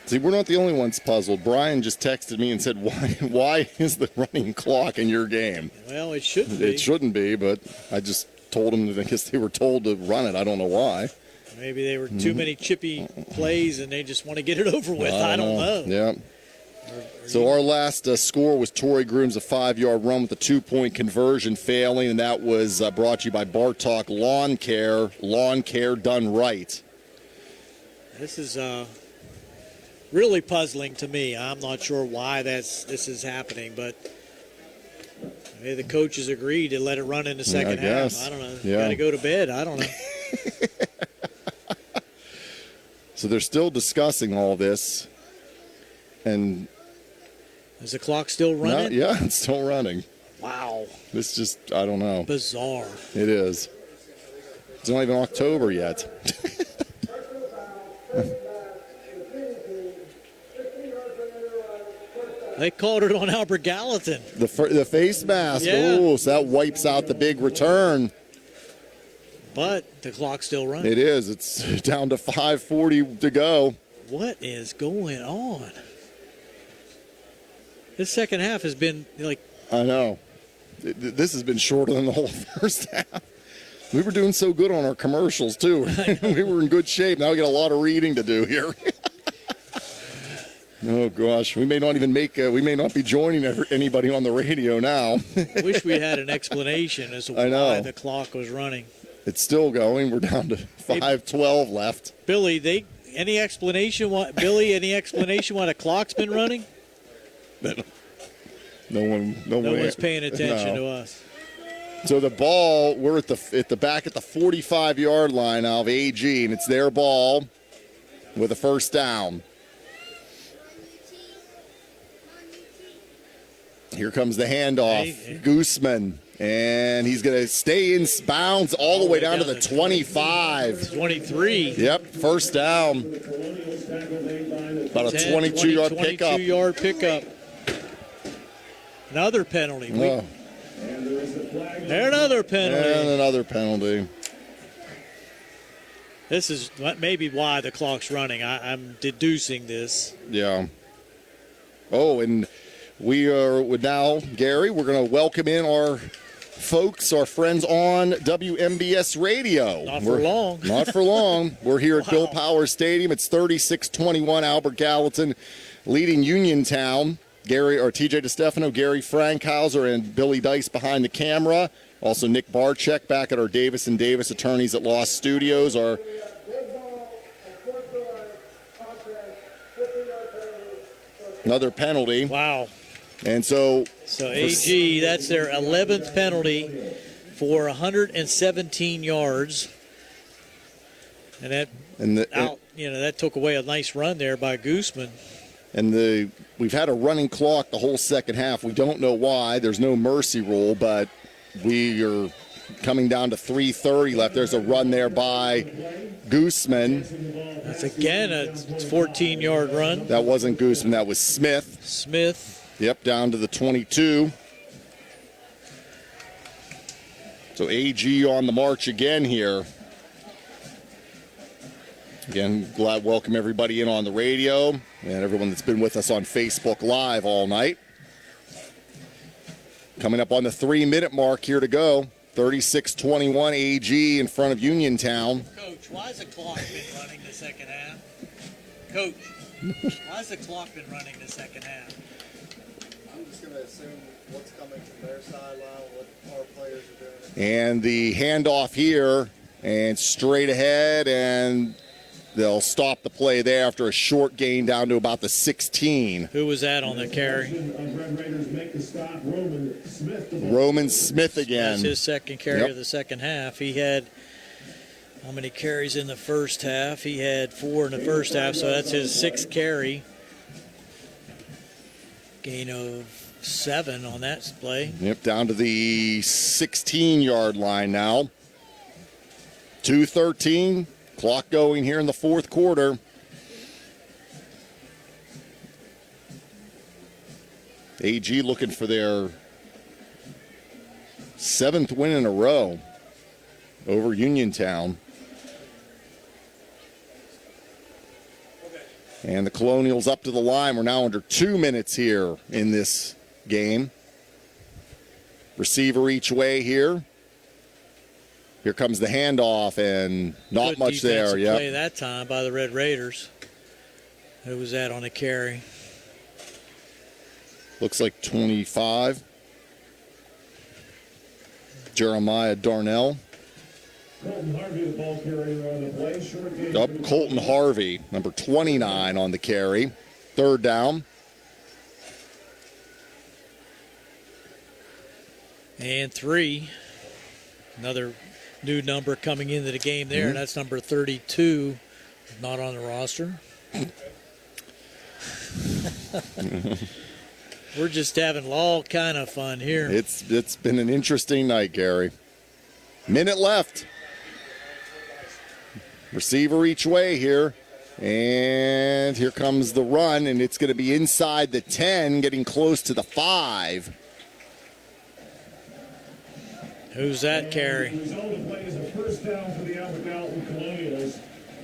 Speaker 2: See, we're not the only ones puzzled. Brian just texted me and said, why is the running clock in your game?
Speaker 1: Well, it shouldn't be.
Speaker 2: It shouldn't be, but I just told them that I guess they were told to run it. I don't know why.
Speaker 1: Maybe they were too many chippy plays and they just want to get it over with. I don't know.
Speaker 2: Yeah. So our last score was Torrey Grooms, a 5-yard run with a 2-point conversion failing, and that was brought to you by Bartok Lawn Care done right.
Speaker 1: This is really puzzling to me. I'm not sure why this is happening, but maybe the coaches agreed to let it run in the second half. I don't know. Yeah. Got to go to bed. I don't know.
Speaker 2: So they're still discussing all this. And
Speaker 1: Is the clock still running?
Speaker 2: yeah, it's still running.
Speaker 1: Wow.
Speaker 2: This just, I don't know.
Speaker 1: Bizarre.
Speaker 2: It is. It's not even October yet.
Speaker 1: They called it on Albert Gallatin.
Speaker 2: The face mask.
Speaker 1: Yeah.
Speaker 2: Oh, so that wipes out the big return.
Speaker 1: But the clock's still running.
Speaker 2: It is. It's down to 5:40 to go.
Speaker 1: What is going on? This second half has been like,
Speaker 2: I know. This has been shorter than the whole first half. We were doing so good on our commercials, too. We were in good shape. Now we got a lot of reading to do here. Oh, gosh. We may not even we may not be joining anybody on the radio now.
Speaker 1: I wish we had an explanation as to
Speaker 2: I know.
Speaker 1: why the clock was running.
Speaker 2: It's still going. We're down to 5:12 left.
Speaker 1: Billy, any explanation why the clock's been running?
Speaker 2: No
Speaker 1: one's paying attention to us.
Speaker 2: So the ball, we're at the back at the 45-yard line now of AG, and it's their ball with a first down. Here comes the handoff. Gooseman, and he's going to stay in bounds all the way down to the 25.
Speaker 1: 23.
Speaker 2: Yep, first down. About a 22-yard pickup.
Speaker 1: 22-yard pickup. Another penalty.
Speaker 2: Oh.
Speaker 1: Another penalty.
Speaker 2: And another penalty.
Speaker 1: This is maybe why the clock's running. I'm deducing this.
Speaker 2: Yeah. Oh, and we are now, Gary, we're going to welcome in our folks, our friends on WMBS Radio.
Speaker 1: Not for long.
Speaker 2: Not for long. We're here at Bill Powers Stadium. It's 36-21, Albert Gallatin leading Uniontown. Gary, or TJ DeStefano, Gary Frankhauser, and Billy Dice behind the camera. Also Nick Barczyk back at our Davis & Davis Attorneys at Law Studios. Another penalty.
Speaker 1: Wow.
Speaker 2: And so
Speaker 1: AG, that's their 11th penalty for 117 yards. And that took away a nice run there by Gooseman.
Speaker 2: And we've had a running clock the whole second half. We don't know why. There's no mercy rule, but we are coming down to 3:30 left. There's a run there by Gooseman.
Speaker 1: That's again a 14-yard run.
Speaker 2: That wasn't Gooseman. That was Smith. Yep, down to the 22. So AG on the march again here. Again, glad to welcome everybody in on the radio and everyone that's been with us on Facebook Live all night. Coming up on the 3-minute mark here to go. 36-21 AG in front of Uniontown.
Speaker 1: Coach, why has the clock been running the second half? Coach, why has the clock been running the second half?
Speaker 4: I'm just going to assume what's coming from their sideline, what our players are doing.
Speaker 2: And the handoff here, and straight ahead, and they'll stop the play there after a short gain down to about the 16.
Speaker 1: Who was that on the carry?
Speaker 2: Roman Smith again.
Speaker 1: That's his second carry of the second half. He had how many carries in the first half? He had 4 in the first half, so that's his 6th carry. Gain of 7 on that play.
Speaker 2: Yep, down to the 16-yard line now. 2:13. Clock going here in the fourth quarter. AG looking for their 7th win in a row over Uniontown. And the Colonials up to the line. We're now under 2 minutes here in this game. Receiver each way here. Here comes the handoff, and not
Speaker 1: Good
Speaker 2: much there.
Speaker 1: defensive
Speaker 2: Yep.
Speaker 1: play that time by the Red Raiders. Who was that on the carry?
Speaker 2: Looks like 25. Jeremiah Darnell.
Speaker 3: Colton Harvey, the ball carrier on the play. Short gain.
Speaker 2: Up Colton Harvey, number 29 on the carry. 3rd down.
Speaker 1: And 3. Another new number coming into the game there, and that's number 32, not on the roster. We're just having all kind of fun here.
Speaker 2: It's been an interesting night, Gary. Minute left. Receiver each way here. And here comes the run, and it's going to be inside the 10, getting close to the 5.
Speaker 1: Who's that, Carey?
Speaker 3: The result of play is a first down for the Albert Gallatin Colonials.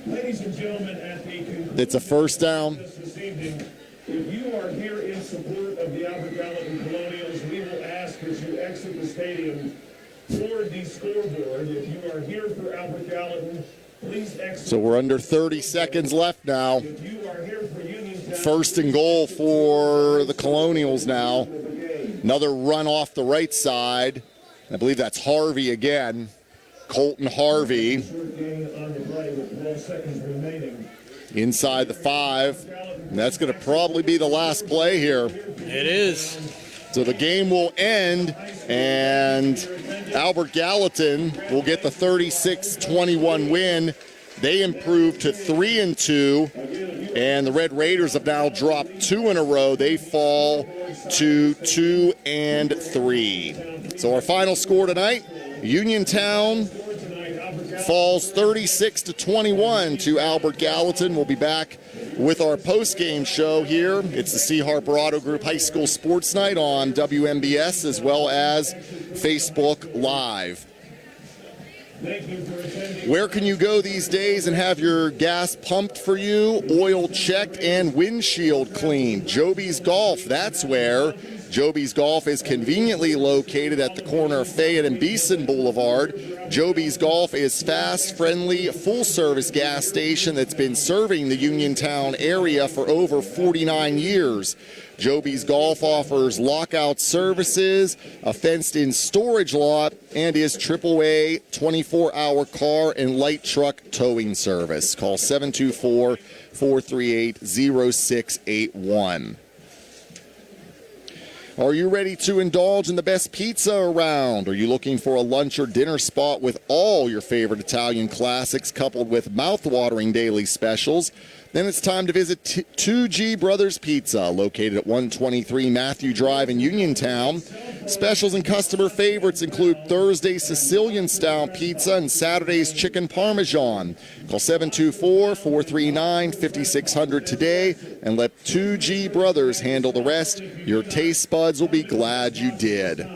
Speaker 3: Ladies and gentlemen, at the conclusion
Speaker 2: It's a first down.
Speaker 3: this evening, if you are here in support of the Albert Gallatin Colonials, we will ask as you exit the stadium toward the scoreboard. If you are here for Albert Gallatin, please exit.
Speaker 2: So we're under 30 seconds left now.
Speaker 3: If you are here for Uniontown,
Speaker 2: First and goal for the Colonials now. Another run off the right side. I believe that's Harvey again. Colton Harvey.
Speaker 3: short gain on the play with 12 seconds remaining.
Speaker 2: Inside the 5. And that's going to probably be the last play here.
Speaker 1: It is.
Speaker 2: So the game will end, and Albert Gallatin will get the 36-21 win. They improved to 3-2, and the Red Raiders have now dropped 2 in a row. They fall to 2-3. So our final score tonight, Uniontown falls 36-21 to Albert Gallatin. We'll be back with our post-game show here. It's the C. Harper Auto Group High School Sports Night on WMBS as well as Facebook Live. Where can you go these days and have your gas pumped for you, oil checked, and windshield cleaned? Joby's Golf, that's where. Joby's Golf is conveniently located at the corner of Fayette and Beeson Boulevard. Joby's Golf is fast, friendly, full-service gas station that's been serving the Uniontown area for over 49 years. Joby's Golf offers lockout services, a fenced-in storage lot, and is AAA 24-hour car and light truck towing service. Call 724-438-0681. Are you ready to indulge in the best pizza around? Are you looking for a lunch or dinner spot with all your favorite Italian classics coupled with mouth-watering daily specials? Then it's time to visit 2G Brothers Pizza, located at 123 Matthew Drive in Uniontown. Specials and customer favorites include Thursday Sicilian-style pizza and Saturday's chicken parmesan. Call 724-439-5600 today and let 2G Brothers handle the rest. Your taste buds will be glad you did.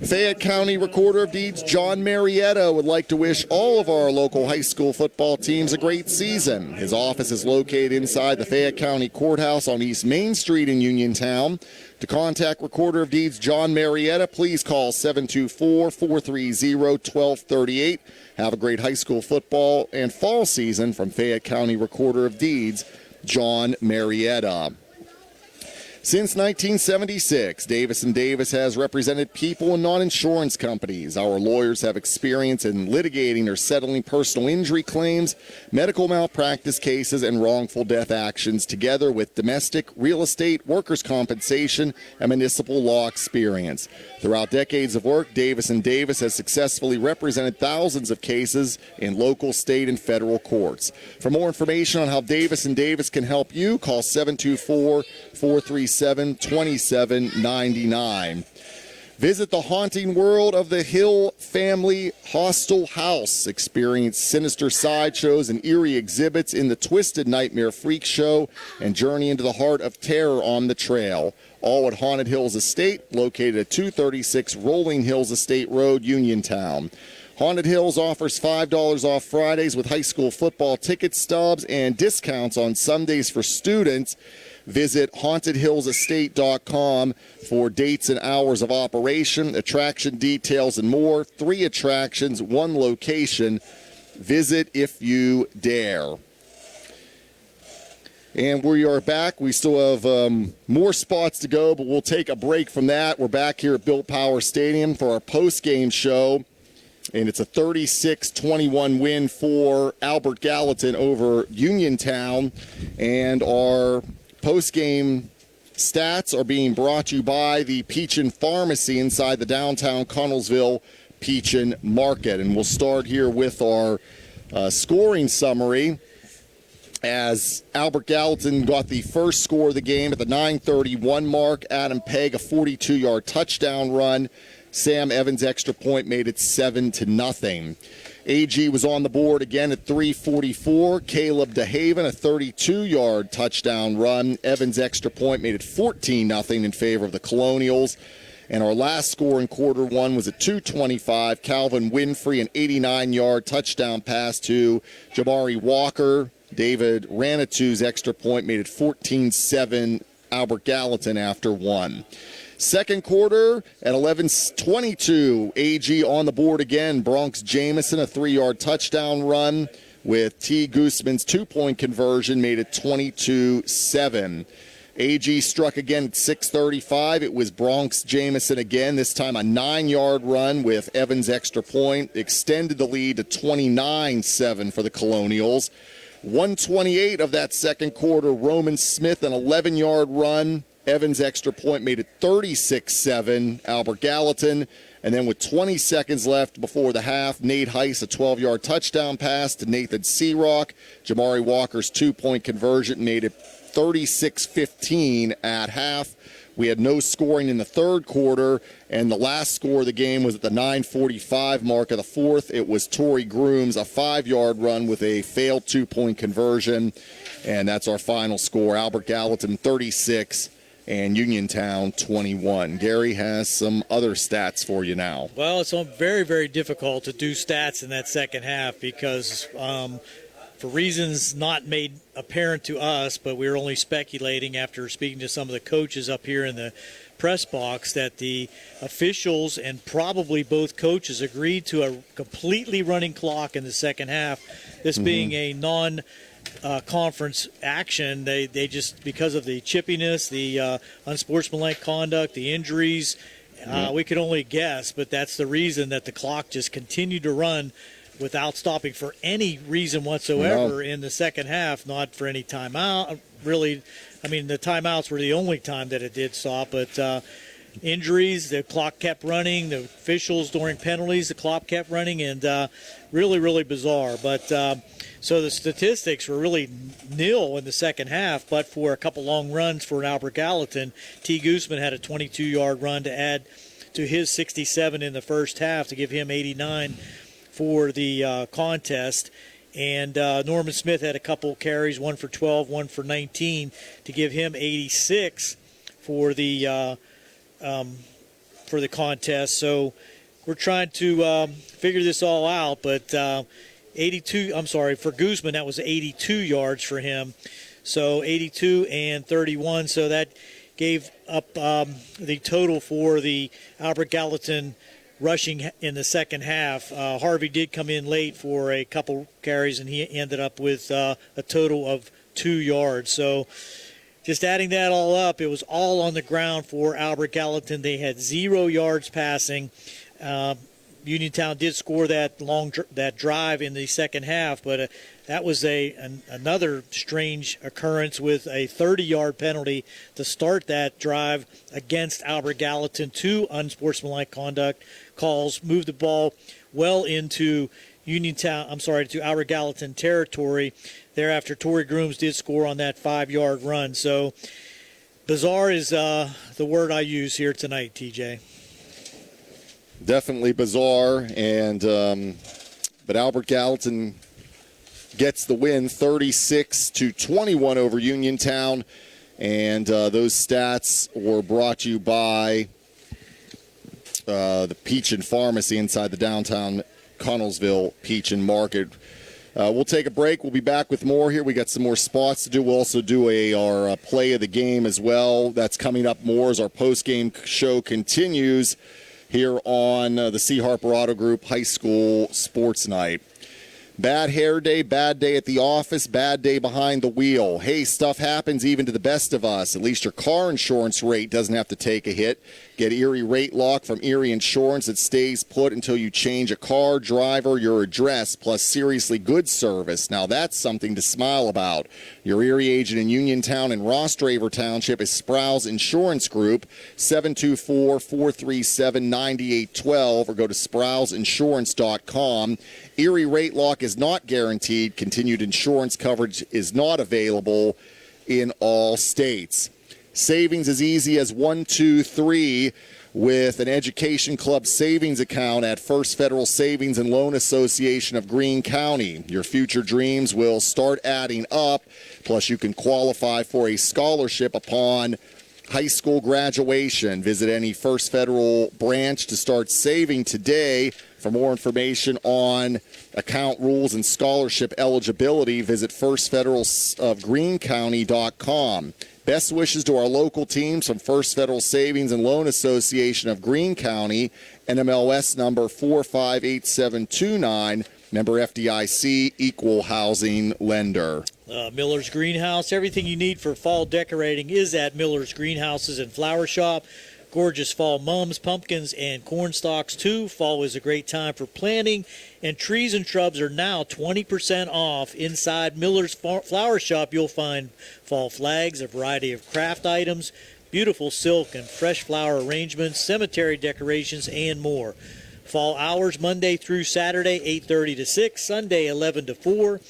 Speaker 2: Fayette County Recorder of Deeds John Marietta would like to wish all of our local high school football teams a great season. His office is located inside the Fayette County Courthouse on East Main Street in Uniontown. To contact Recorder of Deeds John Marietta, please call 724-430-1238. Have a great high school football and fall season from Fayette County Recorder of Deeds John Marietta. Since 1976, Davis & Davis has represented people and non-insurance companies. Our lawyers have experience in litigating or settling personal injury claims, medical malpractice cases, and wrongful death actions, together with domestic, real estate, workers' compensation, and municipal law experience. Throughout decades of work, Davis & Davis has successfully represented thousands of cases in local, state, and federal courts. For more information on how Davis & Davis can help you, call 724-437-2799. Visit the haunting world of the Hill Family Hostel House. Experience sinister sideshows and eerie exhibits in the Twisted Nightmare Freak Show and journey into the heart of terror on the trail. All at Haunted Hills Estate, located at 236 Rolling Hills Estate Road, Uniontown. Haunted Hills offers $5 off Fridays with high school football ticket stubs and discounts on Sundays for students. Visit hauntedhillsestate.com for dates and hours of operation, attraction details, and more. 3 attractions, 1 location. Visit if you dare. And we are back. We still have more spots to go, but we'll take a break from that. We're back here at Built Power Stadium for our post-game show. And it's a 36-21 win for Albert Gallatin over Uniontown. And our post-game stats are being brought to you by the Peachin Pharmacy inside the downtown Connellsville Peachin Market. And we'll start here with our scoring summary. as Albert Gallatin got the first score of the game at the 9:31 mark. Adam Pegg, a 42-yard touchdown run. Sam Evans' extra point made it 7-0. AG was on the board again at 3:44. Caleb DeHaven, a 32-yard touchdown run. Evans' extra point made it 14-0 in favor of the Colonials. And our last score in quarter one was at 2:25. Calvin Winfrey, an 89-yard touchdown pass to Jamari Walker. David Ranatu's extra point made it 14-7. Albert Gallatin after one. Second quarter at 11:22, AG on the board again. Bronx Jamison, a 3-yard touchdown run with T. Gooseman's 2-point conversion, made it 22-7. AG struck again at 6:35. It was Bronx Jamison again, this time a 9-yard run with Evans' extra point, extended the lead to 29-7 for the Colonials. 128 of that second quarter, Roman Smith, an 11-yard run. Evans' extra point made it 36-7, Albert Gallatin. And then with 20 seconds left before the half, Nate Heiss, a 12-yard touchdown pass to Nathan Searock. Jamari Walker's 2-point conversion made it 36-15 at half. We had no scoring in the third quarter, and the last score of the game was at the 9:45 mark of the fourth. It was Torrey Grooms, a 5-yard run with a failed 2-point conversion, and that's our final score. Albert Gallatin 36 and Uniontown 21. Gary has some other stats for you now.
Speaker 1: Well, it's very, very difficult to do stats in that second half because for reasons not made apparent to us, but we were only speculating after speaking to some of the coaches up here in the press box, that the officials and probably both coaches agreed to a completely running clock in the second half. This being a non-conference action, they just, because of the chippiness, the unsportsmanlike conduct, the injuries, we could only guess, but that's the reason that the clock just continued to run without stopping for any reason whatsoever in the second half, not for any timeout. Really, I mean, the timeouts were the only time that it did stop, but injuries, the clock kept running. The officials during penalties, the clock kept running, and really, really bizarre. But so the statistics were really nil in the second half, but for a couple long runs for Albert Gallatin. T. Gooseman had a 22-yard run to add to his 67 in the first half to give him 89 for the contest, and Norman Smith had a couple carries, one for 12, one for 19, to give him 86 for the contest. So we're trying to figure this all out, but 82. I'm sorry, for Guzman, that was 82 yards for him. So 82 and 31. So that gave up the total for the Albert Gallatin rushing in the second half. Harvey did come in late for a couple carries, and he ended up with a total of 2 yards. So just adding that all up, it was all on the ground for Albert Gallatin. They had 0 yards passing. Uniontown did score that drive in the second half, but that was another strange occurrence with a 30-yard penalty to start that drive against Albert Gallatin. 2 unsportsmanlike conduct calls moved the ball well into to Albert Gallatin territory. Thereafter, Torrey Grooms did score on that 5-yard run. So bizarre is the word I use here tonight, TJ.
Speaker 2: Definitely bizarre, and but Albert Gallatin gets the win, 36-21 over Uniontown, and those stats were brought to you by the Peach and Pharmacy inside the downtown Connellsville Peach and Market. We'll take a break. We'll be back with more here. We got some more spots to do. We'll also do our play of the game as well. That's coming up more as our post-game show continues here on the C. Harper Auto Group High School Sports Night. Bad hair day, bad day at the office, bad day behind the wheel. Hey, stuff happens even to the best of us. At least your car insurance rate doesn't have to take a hit. Get Erie Rate Lock from Erie Insurance. It stays put until you change a car, driver, your address, plus seriously good service. Now that's something to smile about. Your Erie agent in Uniontown and Ross Draver Township is Sprouse Insurance Group, 724-437-9812, or go to Sprouseinsurance.com. Erie Rate Lock is not guaranteed. Continued insurance coverage is not available in all states. Savings as easy as 1, 2, 3 with an Education Club savings account at First Federal Savings and Loan Association of Greene County. Your future dreams will start adding up. Plus, you can qualify for a scholarship upon high school graduation. Visit any First Federal branch to start saving today. For more information on account rules and scholarship eligibility, visit firstfederalofgreenecounty.com. Best wishes to our local teams from First Federal Savings and Loan Association of Greene County, NMLS number 458729, member FDIC, equal housing lender.
Speaker 1: Miller's Greenhouse. Everything you need for fall decorating is at Miller's Greenhouses and Flower Shop. Gorgeous fall mums, pumpkins, and corn stalks, too. Fall is a great time for planting, and trees and shrubs are now 20% off. Inside Miller's Flower Shop, you'll find fall flags, a variety of craft items, beautiful silk and fresh flower arrangements, cemetery decorations, and more. Fall hours Monday through Saturday, 8:30 to 6, Sunday 11 to 4.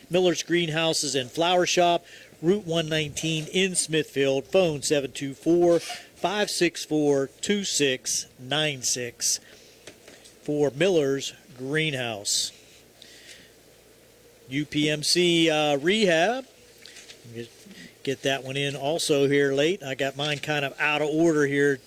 Speaker 1: Miller's Greenhouses and Flower Shop, Route 119 in Smithfield. Phone 724-564-2696 for Miller's Greenhouse. UPMC rehab. Get that one in also here late. I got mine kind of out of order here,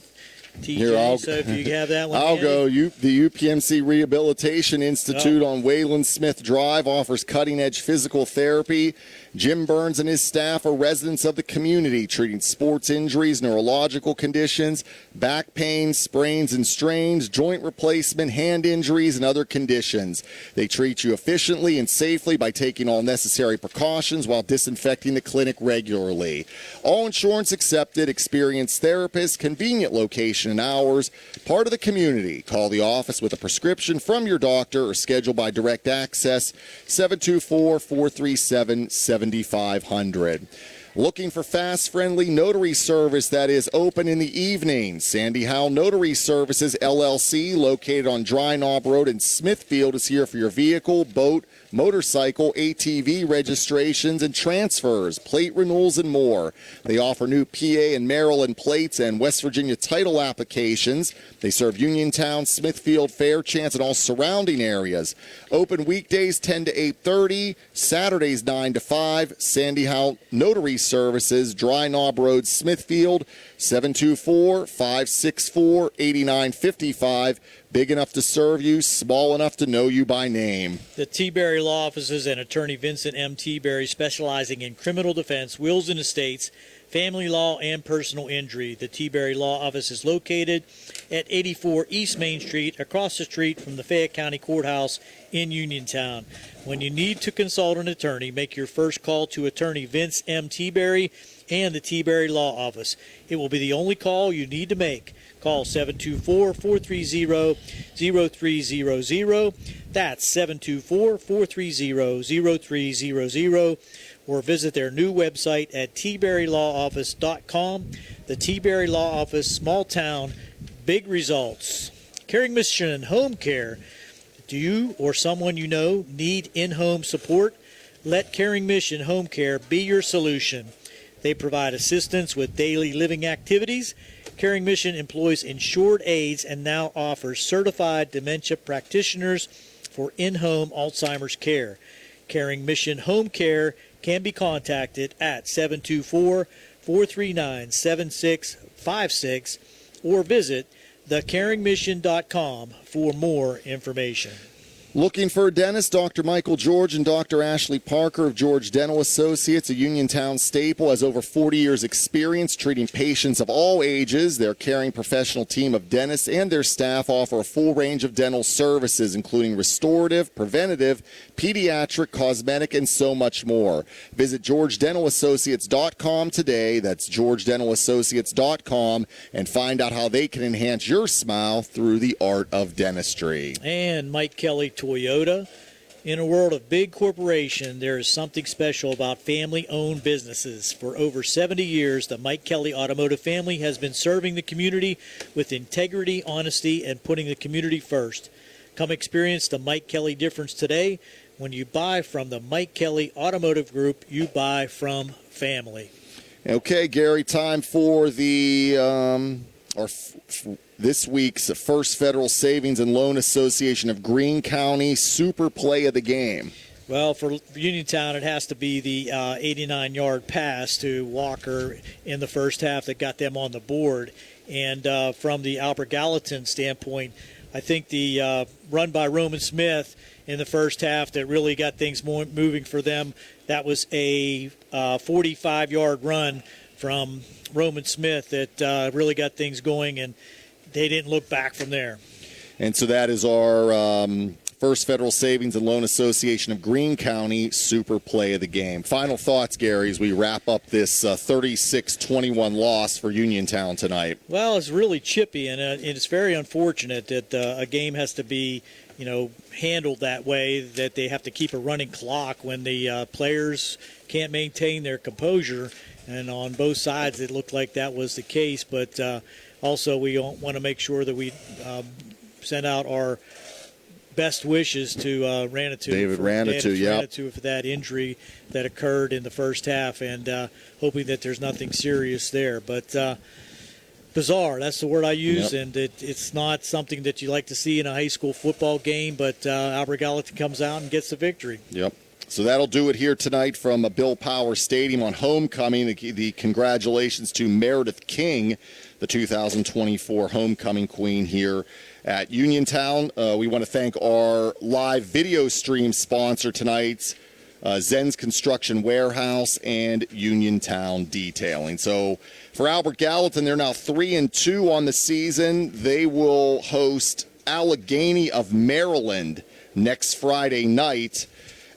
Speaker 1: TJ, so if you have that one
Speaker 2: I'll
Speaker 1: handy.
Speaker 2: go. The UPMC Rehabilitation Institute on Wayland Smith Drive offers cutting-edge physical therapy. Jim Burns and his staff are residents of the community, treating sports injuries, neurological conditions, back pain, sprains and strains, joint replacement, hand injuries, and other conditions. They treat you efficiently and safely by taking all necessary precautions while disinfecting the clinic regularly. All insurance accepted, experienced therapists, convenient location and hours, part of the community. Call the office with a prescription from your doctor or schedule by direct access, 724-437-7500. Looking for fast, friendly notary service that is open in the evening? Sandy Howell Notary Services, LLC, located on Dry Knob Road in Smithfield, is here for your vehicle, boat, motorcycle, ATV registrations and transfers, plate renewals, and more. They offer new PA and Maryland plates and West Virginia title applications. They serve Uniontown, Smithfield, Fairchance, and all surrounding areas. Open weekdays 10 to 8:30, Saturdays 9 to 5. Sandy Howell Notary Services, Dry Knob Road, Smithfield, 724-564-8955. Big enough to serve you, small enough to know you by name.
Speaker 1: The T-Berry Law Offices and Attorney Vincent M. T-Berry, specializing in criminal defense, wills and estates, family law, and personal injury. The T-Berry Law Office is located at 84 East Main Street, across the street from the Fayette County Courthouse in Uniontown. When you need to consult an attorney, make your first call to Attorney Vince M. T-Berry and the T-Berry Law Office. It will be the only call you need to make. Call 724-430-0300. That's 724-430-0300. Or visit their new website at tberrylawoffice.com. The T-Berry Law Office, small town, big results. Caring Mission Home Care. Do you or someone you know need in-home support? Let Caring Mission Home Care be your solution. They provide assistance with daily living activities. Caring Mission employs insured aides and now offers certified dementia practitioners for in-home Alzheimer's care. Caring Mission Home Care can be contacted at 724-439-7656 or visit thecaringmission.com for more information.
Speaker 2: Looking for a dentist? Dr. Michael George and Dr. Ashley Parker of George Dental Associates, a Uniontown staple, has over 40 years experience treating patients of all ages. Their caring professional team of dentists and their staff offer a full range of dental services, including restorative, preventative, pediatric, cosmetic, and so much more. Visit GeorgeDentalAssociates.com today. That's GeorgeDentalAssociates.com, and find out how they can enhance your smile through the art of dentistry.
Speaker 1: And Mike Kelly Toyota. In a world of big corporation, there is something special about family-owned businesses. For over 70 years, the Mike Kelly Automotive family has been serving the community with integrity, honesty, and putting the community first. Come experience the Mike Kelly difference today. When you buy from the Mike Kelly Automotive Group, you buy from family.
Speaker 2: Okay, Gary, time for the this week's First Federal Savings and Loan Association of Greene County Super Play of the Game.
Speaker 1: Well, for Uniontown, it has to be the 89-yard pass to Walker in the first half that got them on the board. And from the Albert Gallatin standpoint, I think the run by Roman Smith in the first half that really got things moving for them, that was a 45-yard run from Roman Smith that really got things going, and they didn't look back from there.
Speaker 2: And so that is our First Federal Savings and Loan Association of Greene County Super Play of the Game. Final thoughts, Gary, as we wrap up this 36-21 loss for Uniontown tonight.
Speaker 1: Well, it's really chippy, and it's very unfortunate that a game has to be, handled that way, that they have to keep a running clock when the players can't maintain their composure. And on both sides, it looked like that was the case. But also, we want to make sure that we send out our best wishes to
Speaker 2: David Ranatu
Speaker 1: for that injury that occurred in the first half, and hoping that there's nothing serious there. But bizarre, that's the word I use, and it's not something that you like to see in a high school football game, but Albert Gallatin comes out and gets the victory.
Speaker 2: Yep. So that'll do it here tonight from Bill Power Stadium on homecoming. The congratulations to Meredith King, the 2024 homecoming queen here at Uniontown. We want to thank our live video stream sponsor tonight, Zen's Construction Warehouse and Uniontown Detailing. So for Albert Gallatin, they're now 3-2 on the season. They will host Allegheny of Maryland next Friday night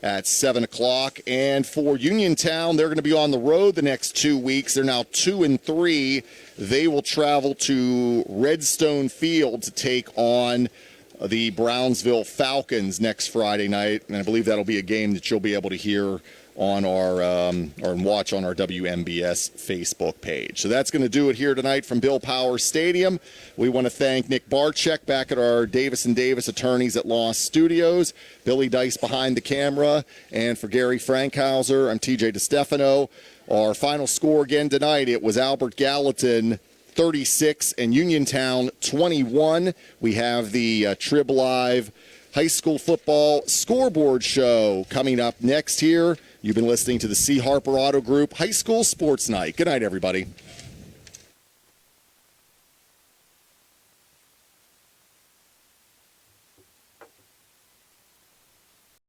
Speaker 2: at 7 o'clock. And for Uniontown, they're going to be on the road the next 2 weeks. They're now 2-3. They will travel to Redstone Field to take on the Brownsville Falcons next Friday night. And I believe that'll be a game that you'll be able to hear on our or watch on our WMBS Facebook page. So that's going to do it here tonight from Bill Power Stadium. We want to thank Nick Barczyk back at our Davis & Davis Attorneys at Law Studios, Billy Dice behind the camera, and for Gary Frankhauser, I'm TJ DeStefano. Our final score again tonight, it was Albert Gallatin 36 and Uniontown 21. We have the Trib Live High School Football Scoreboard Show coming up next here. You've been listening to the C. Harper Auto Group High School Sports Night. Good night, everybody.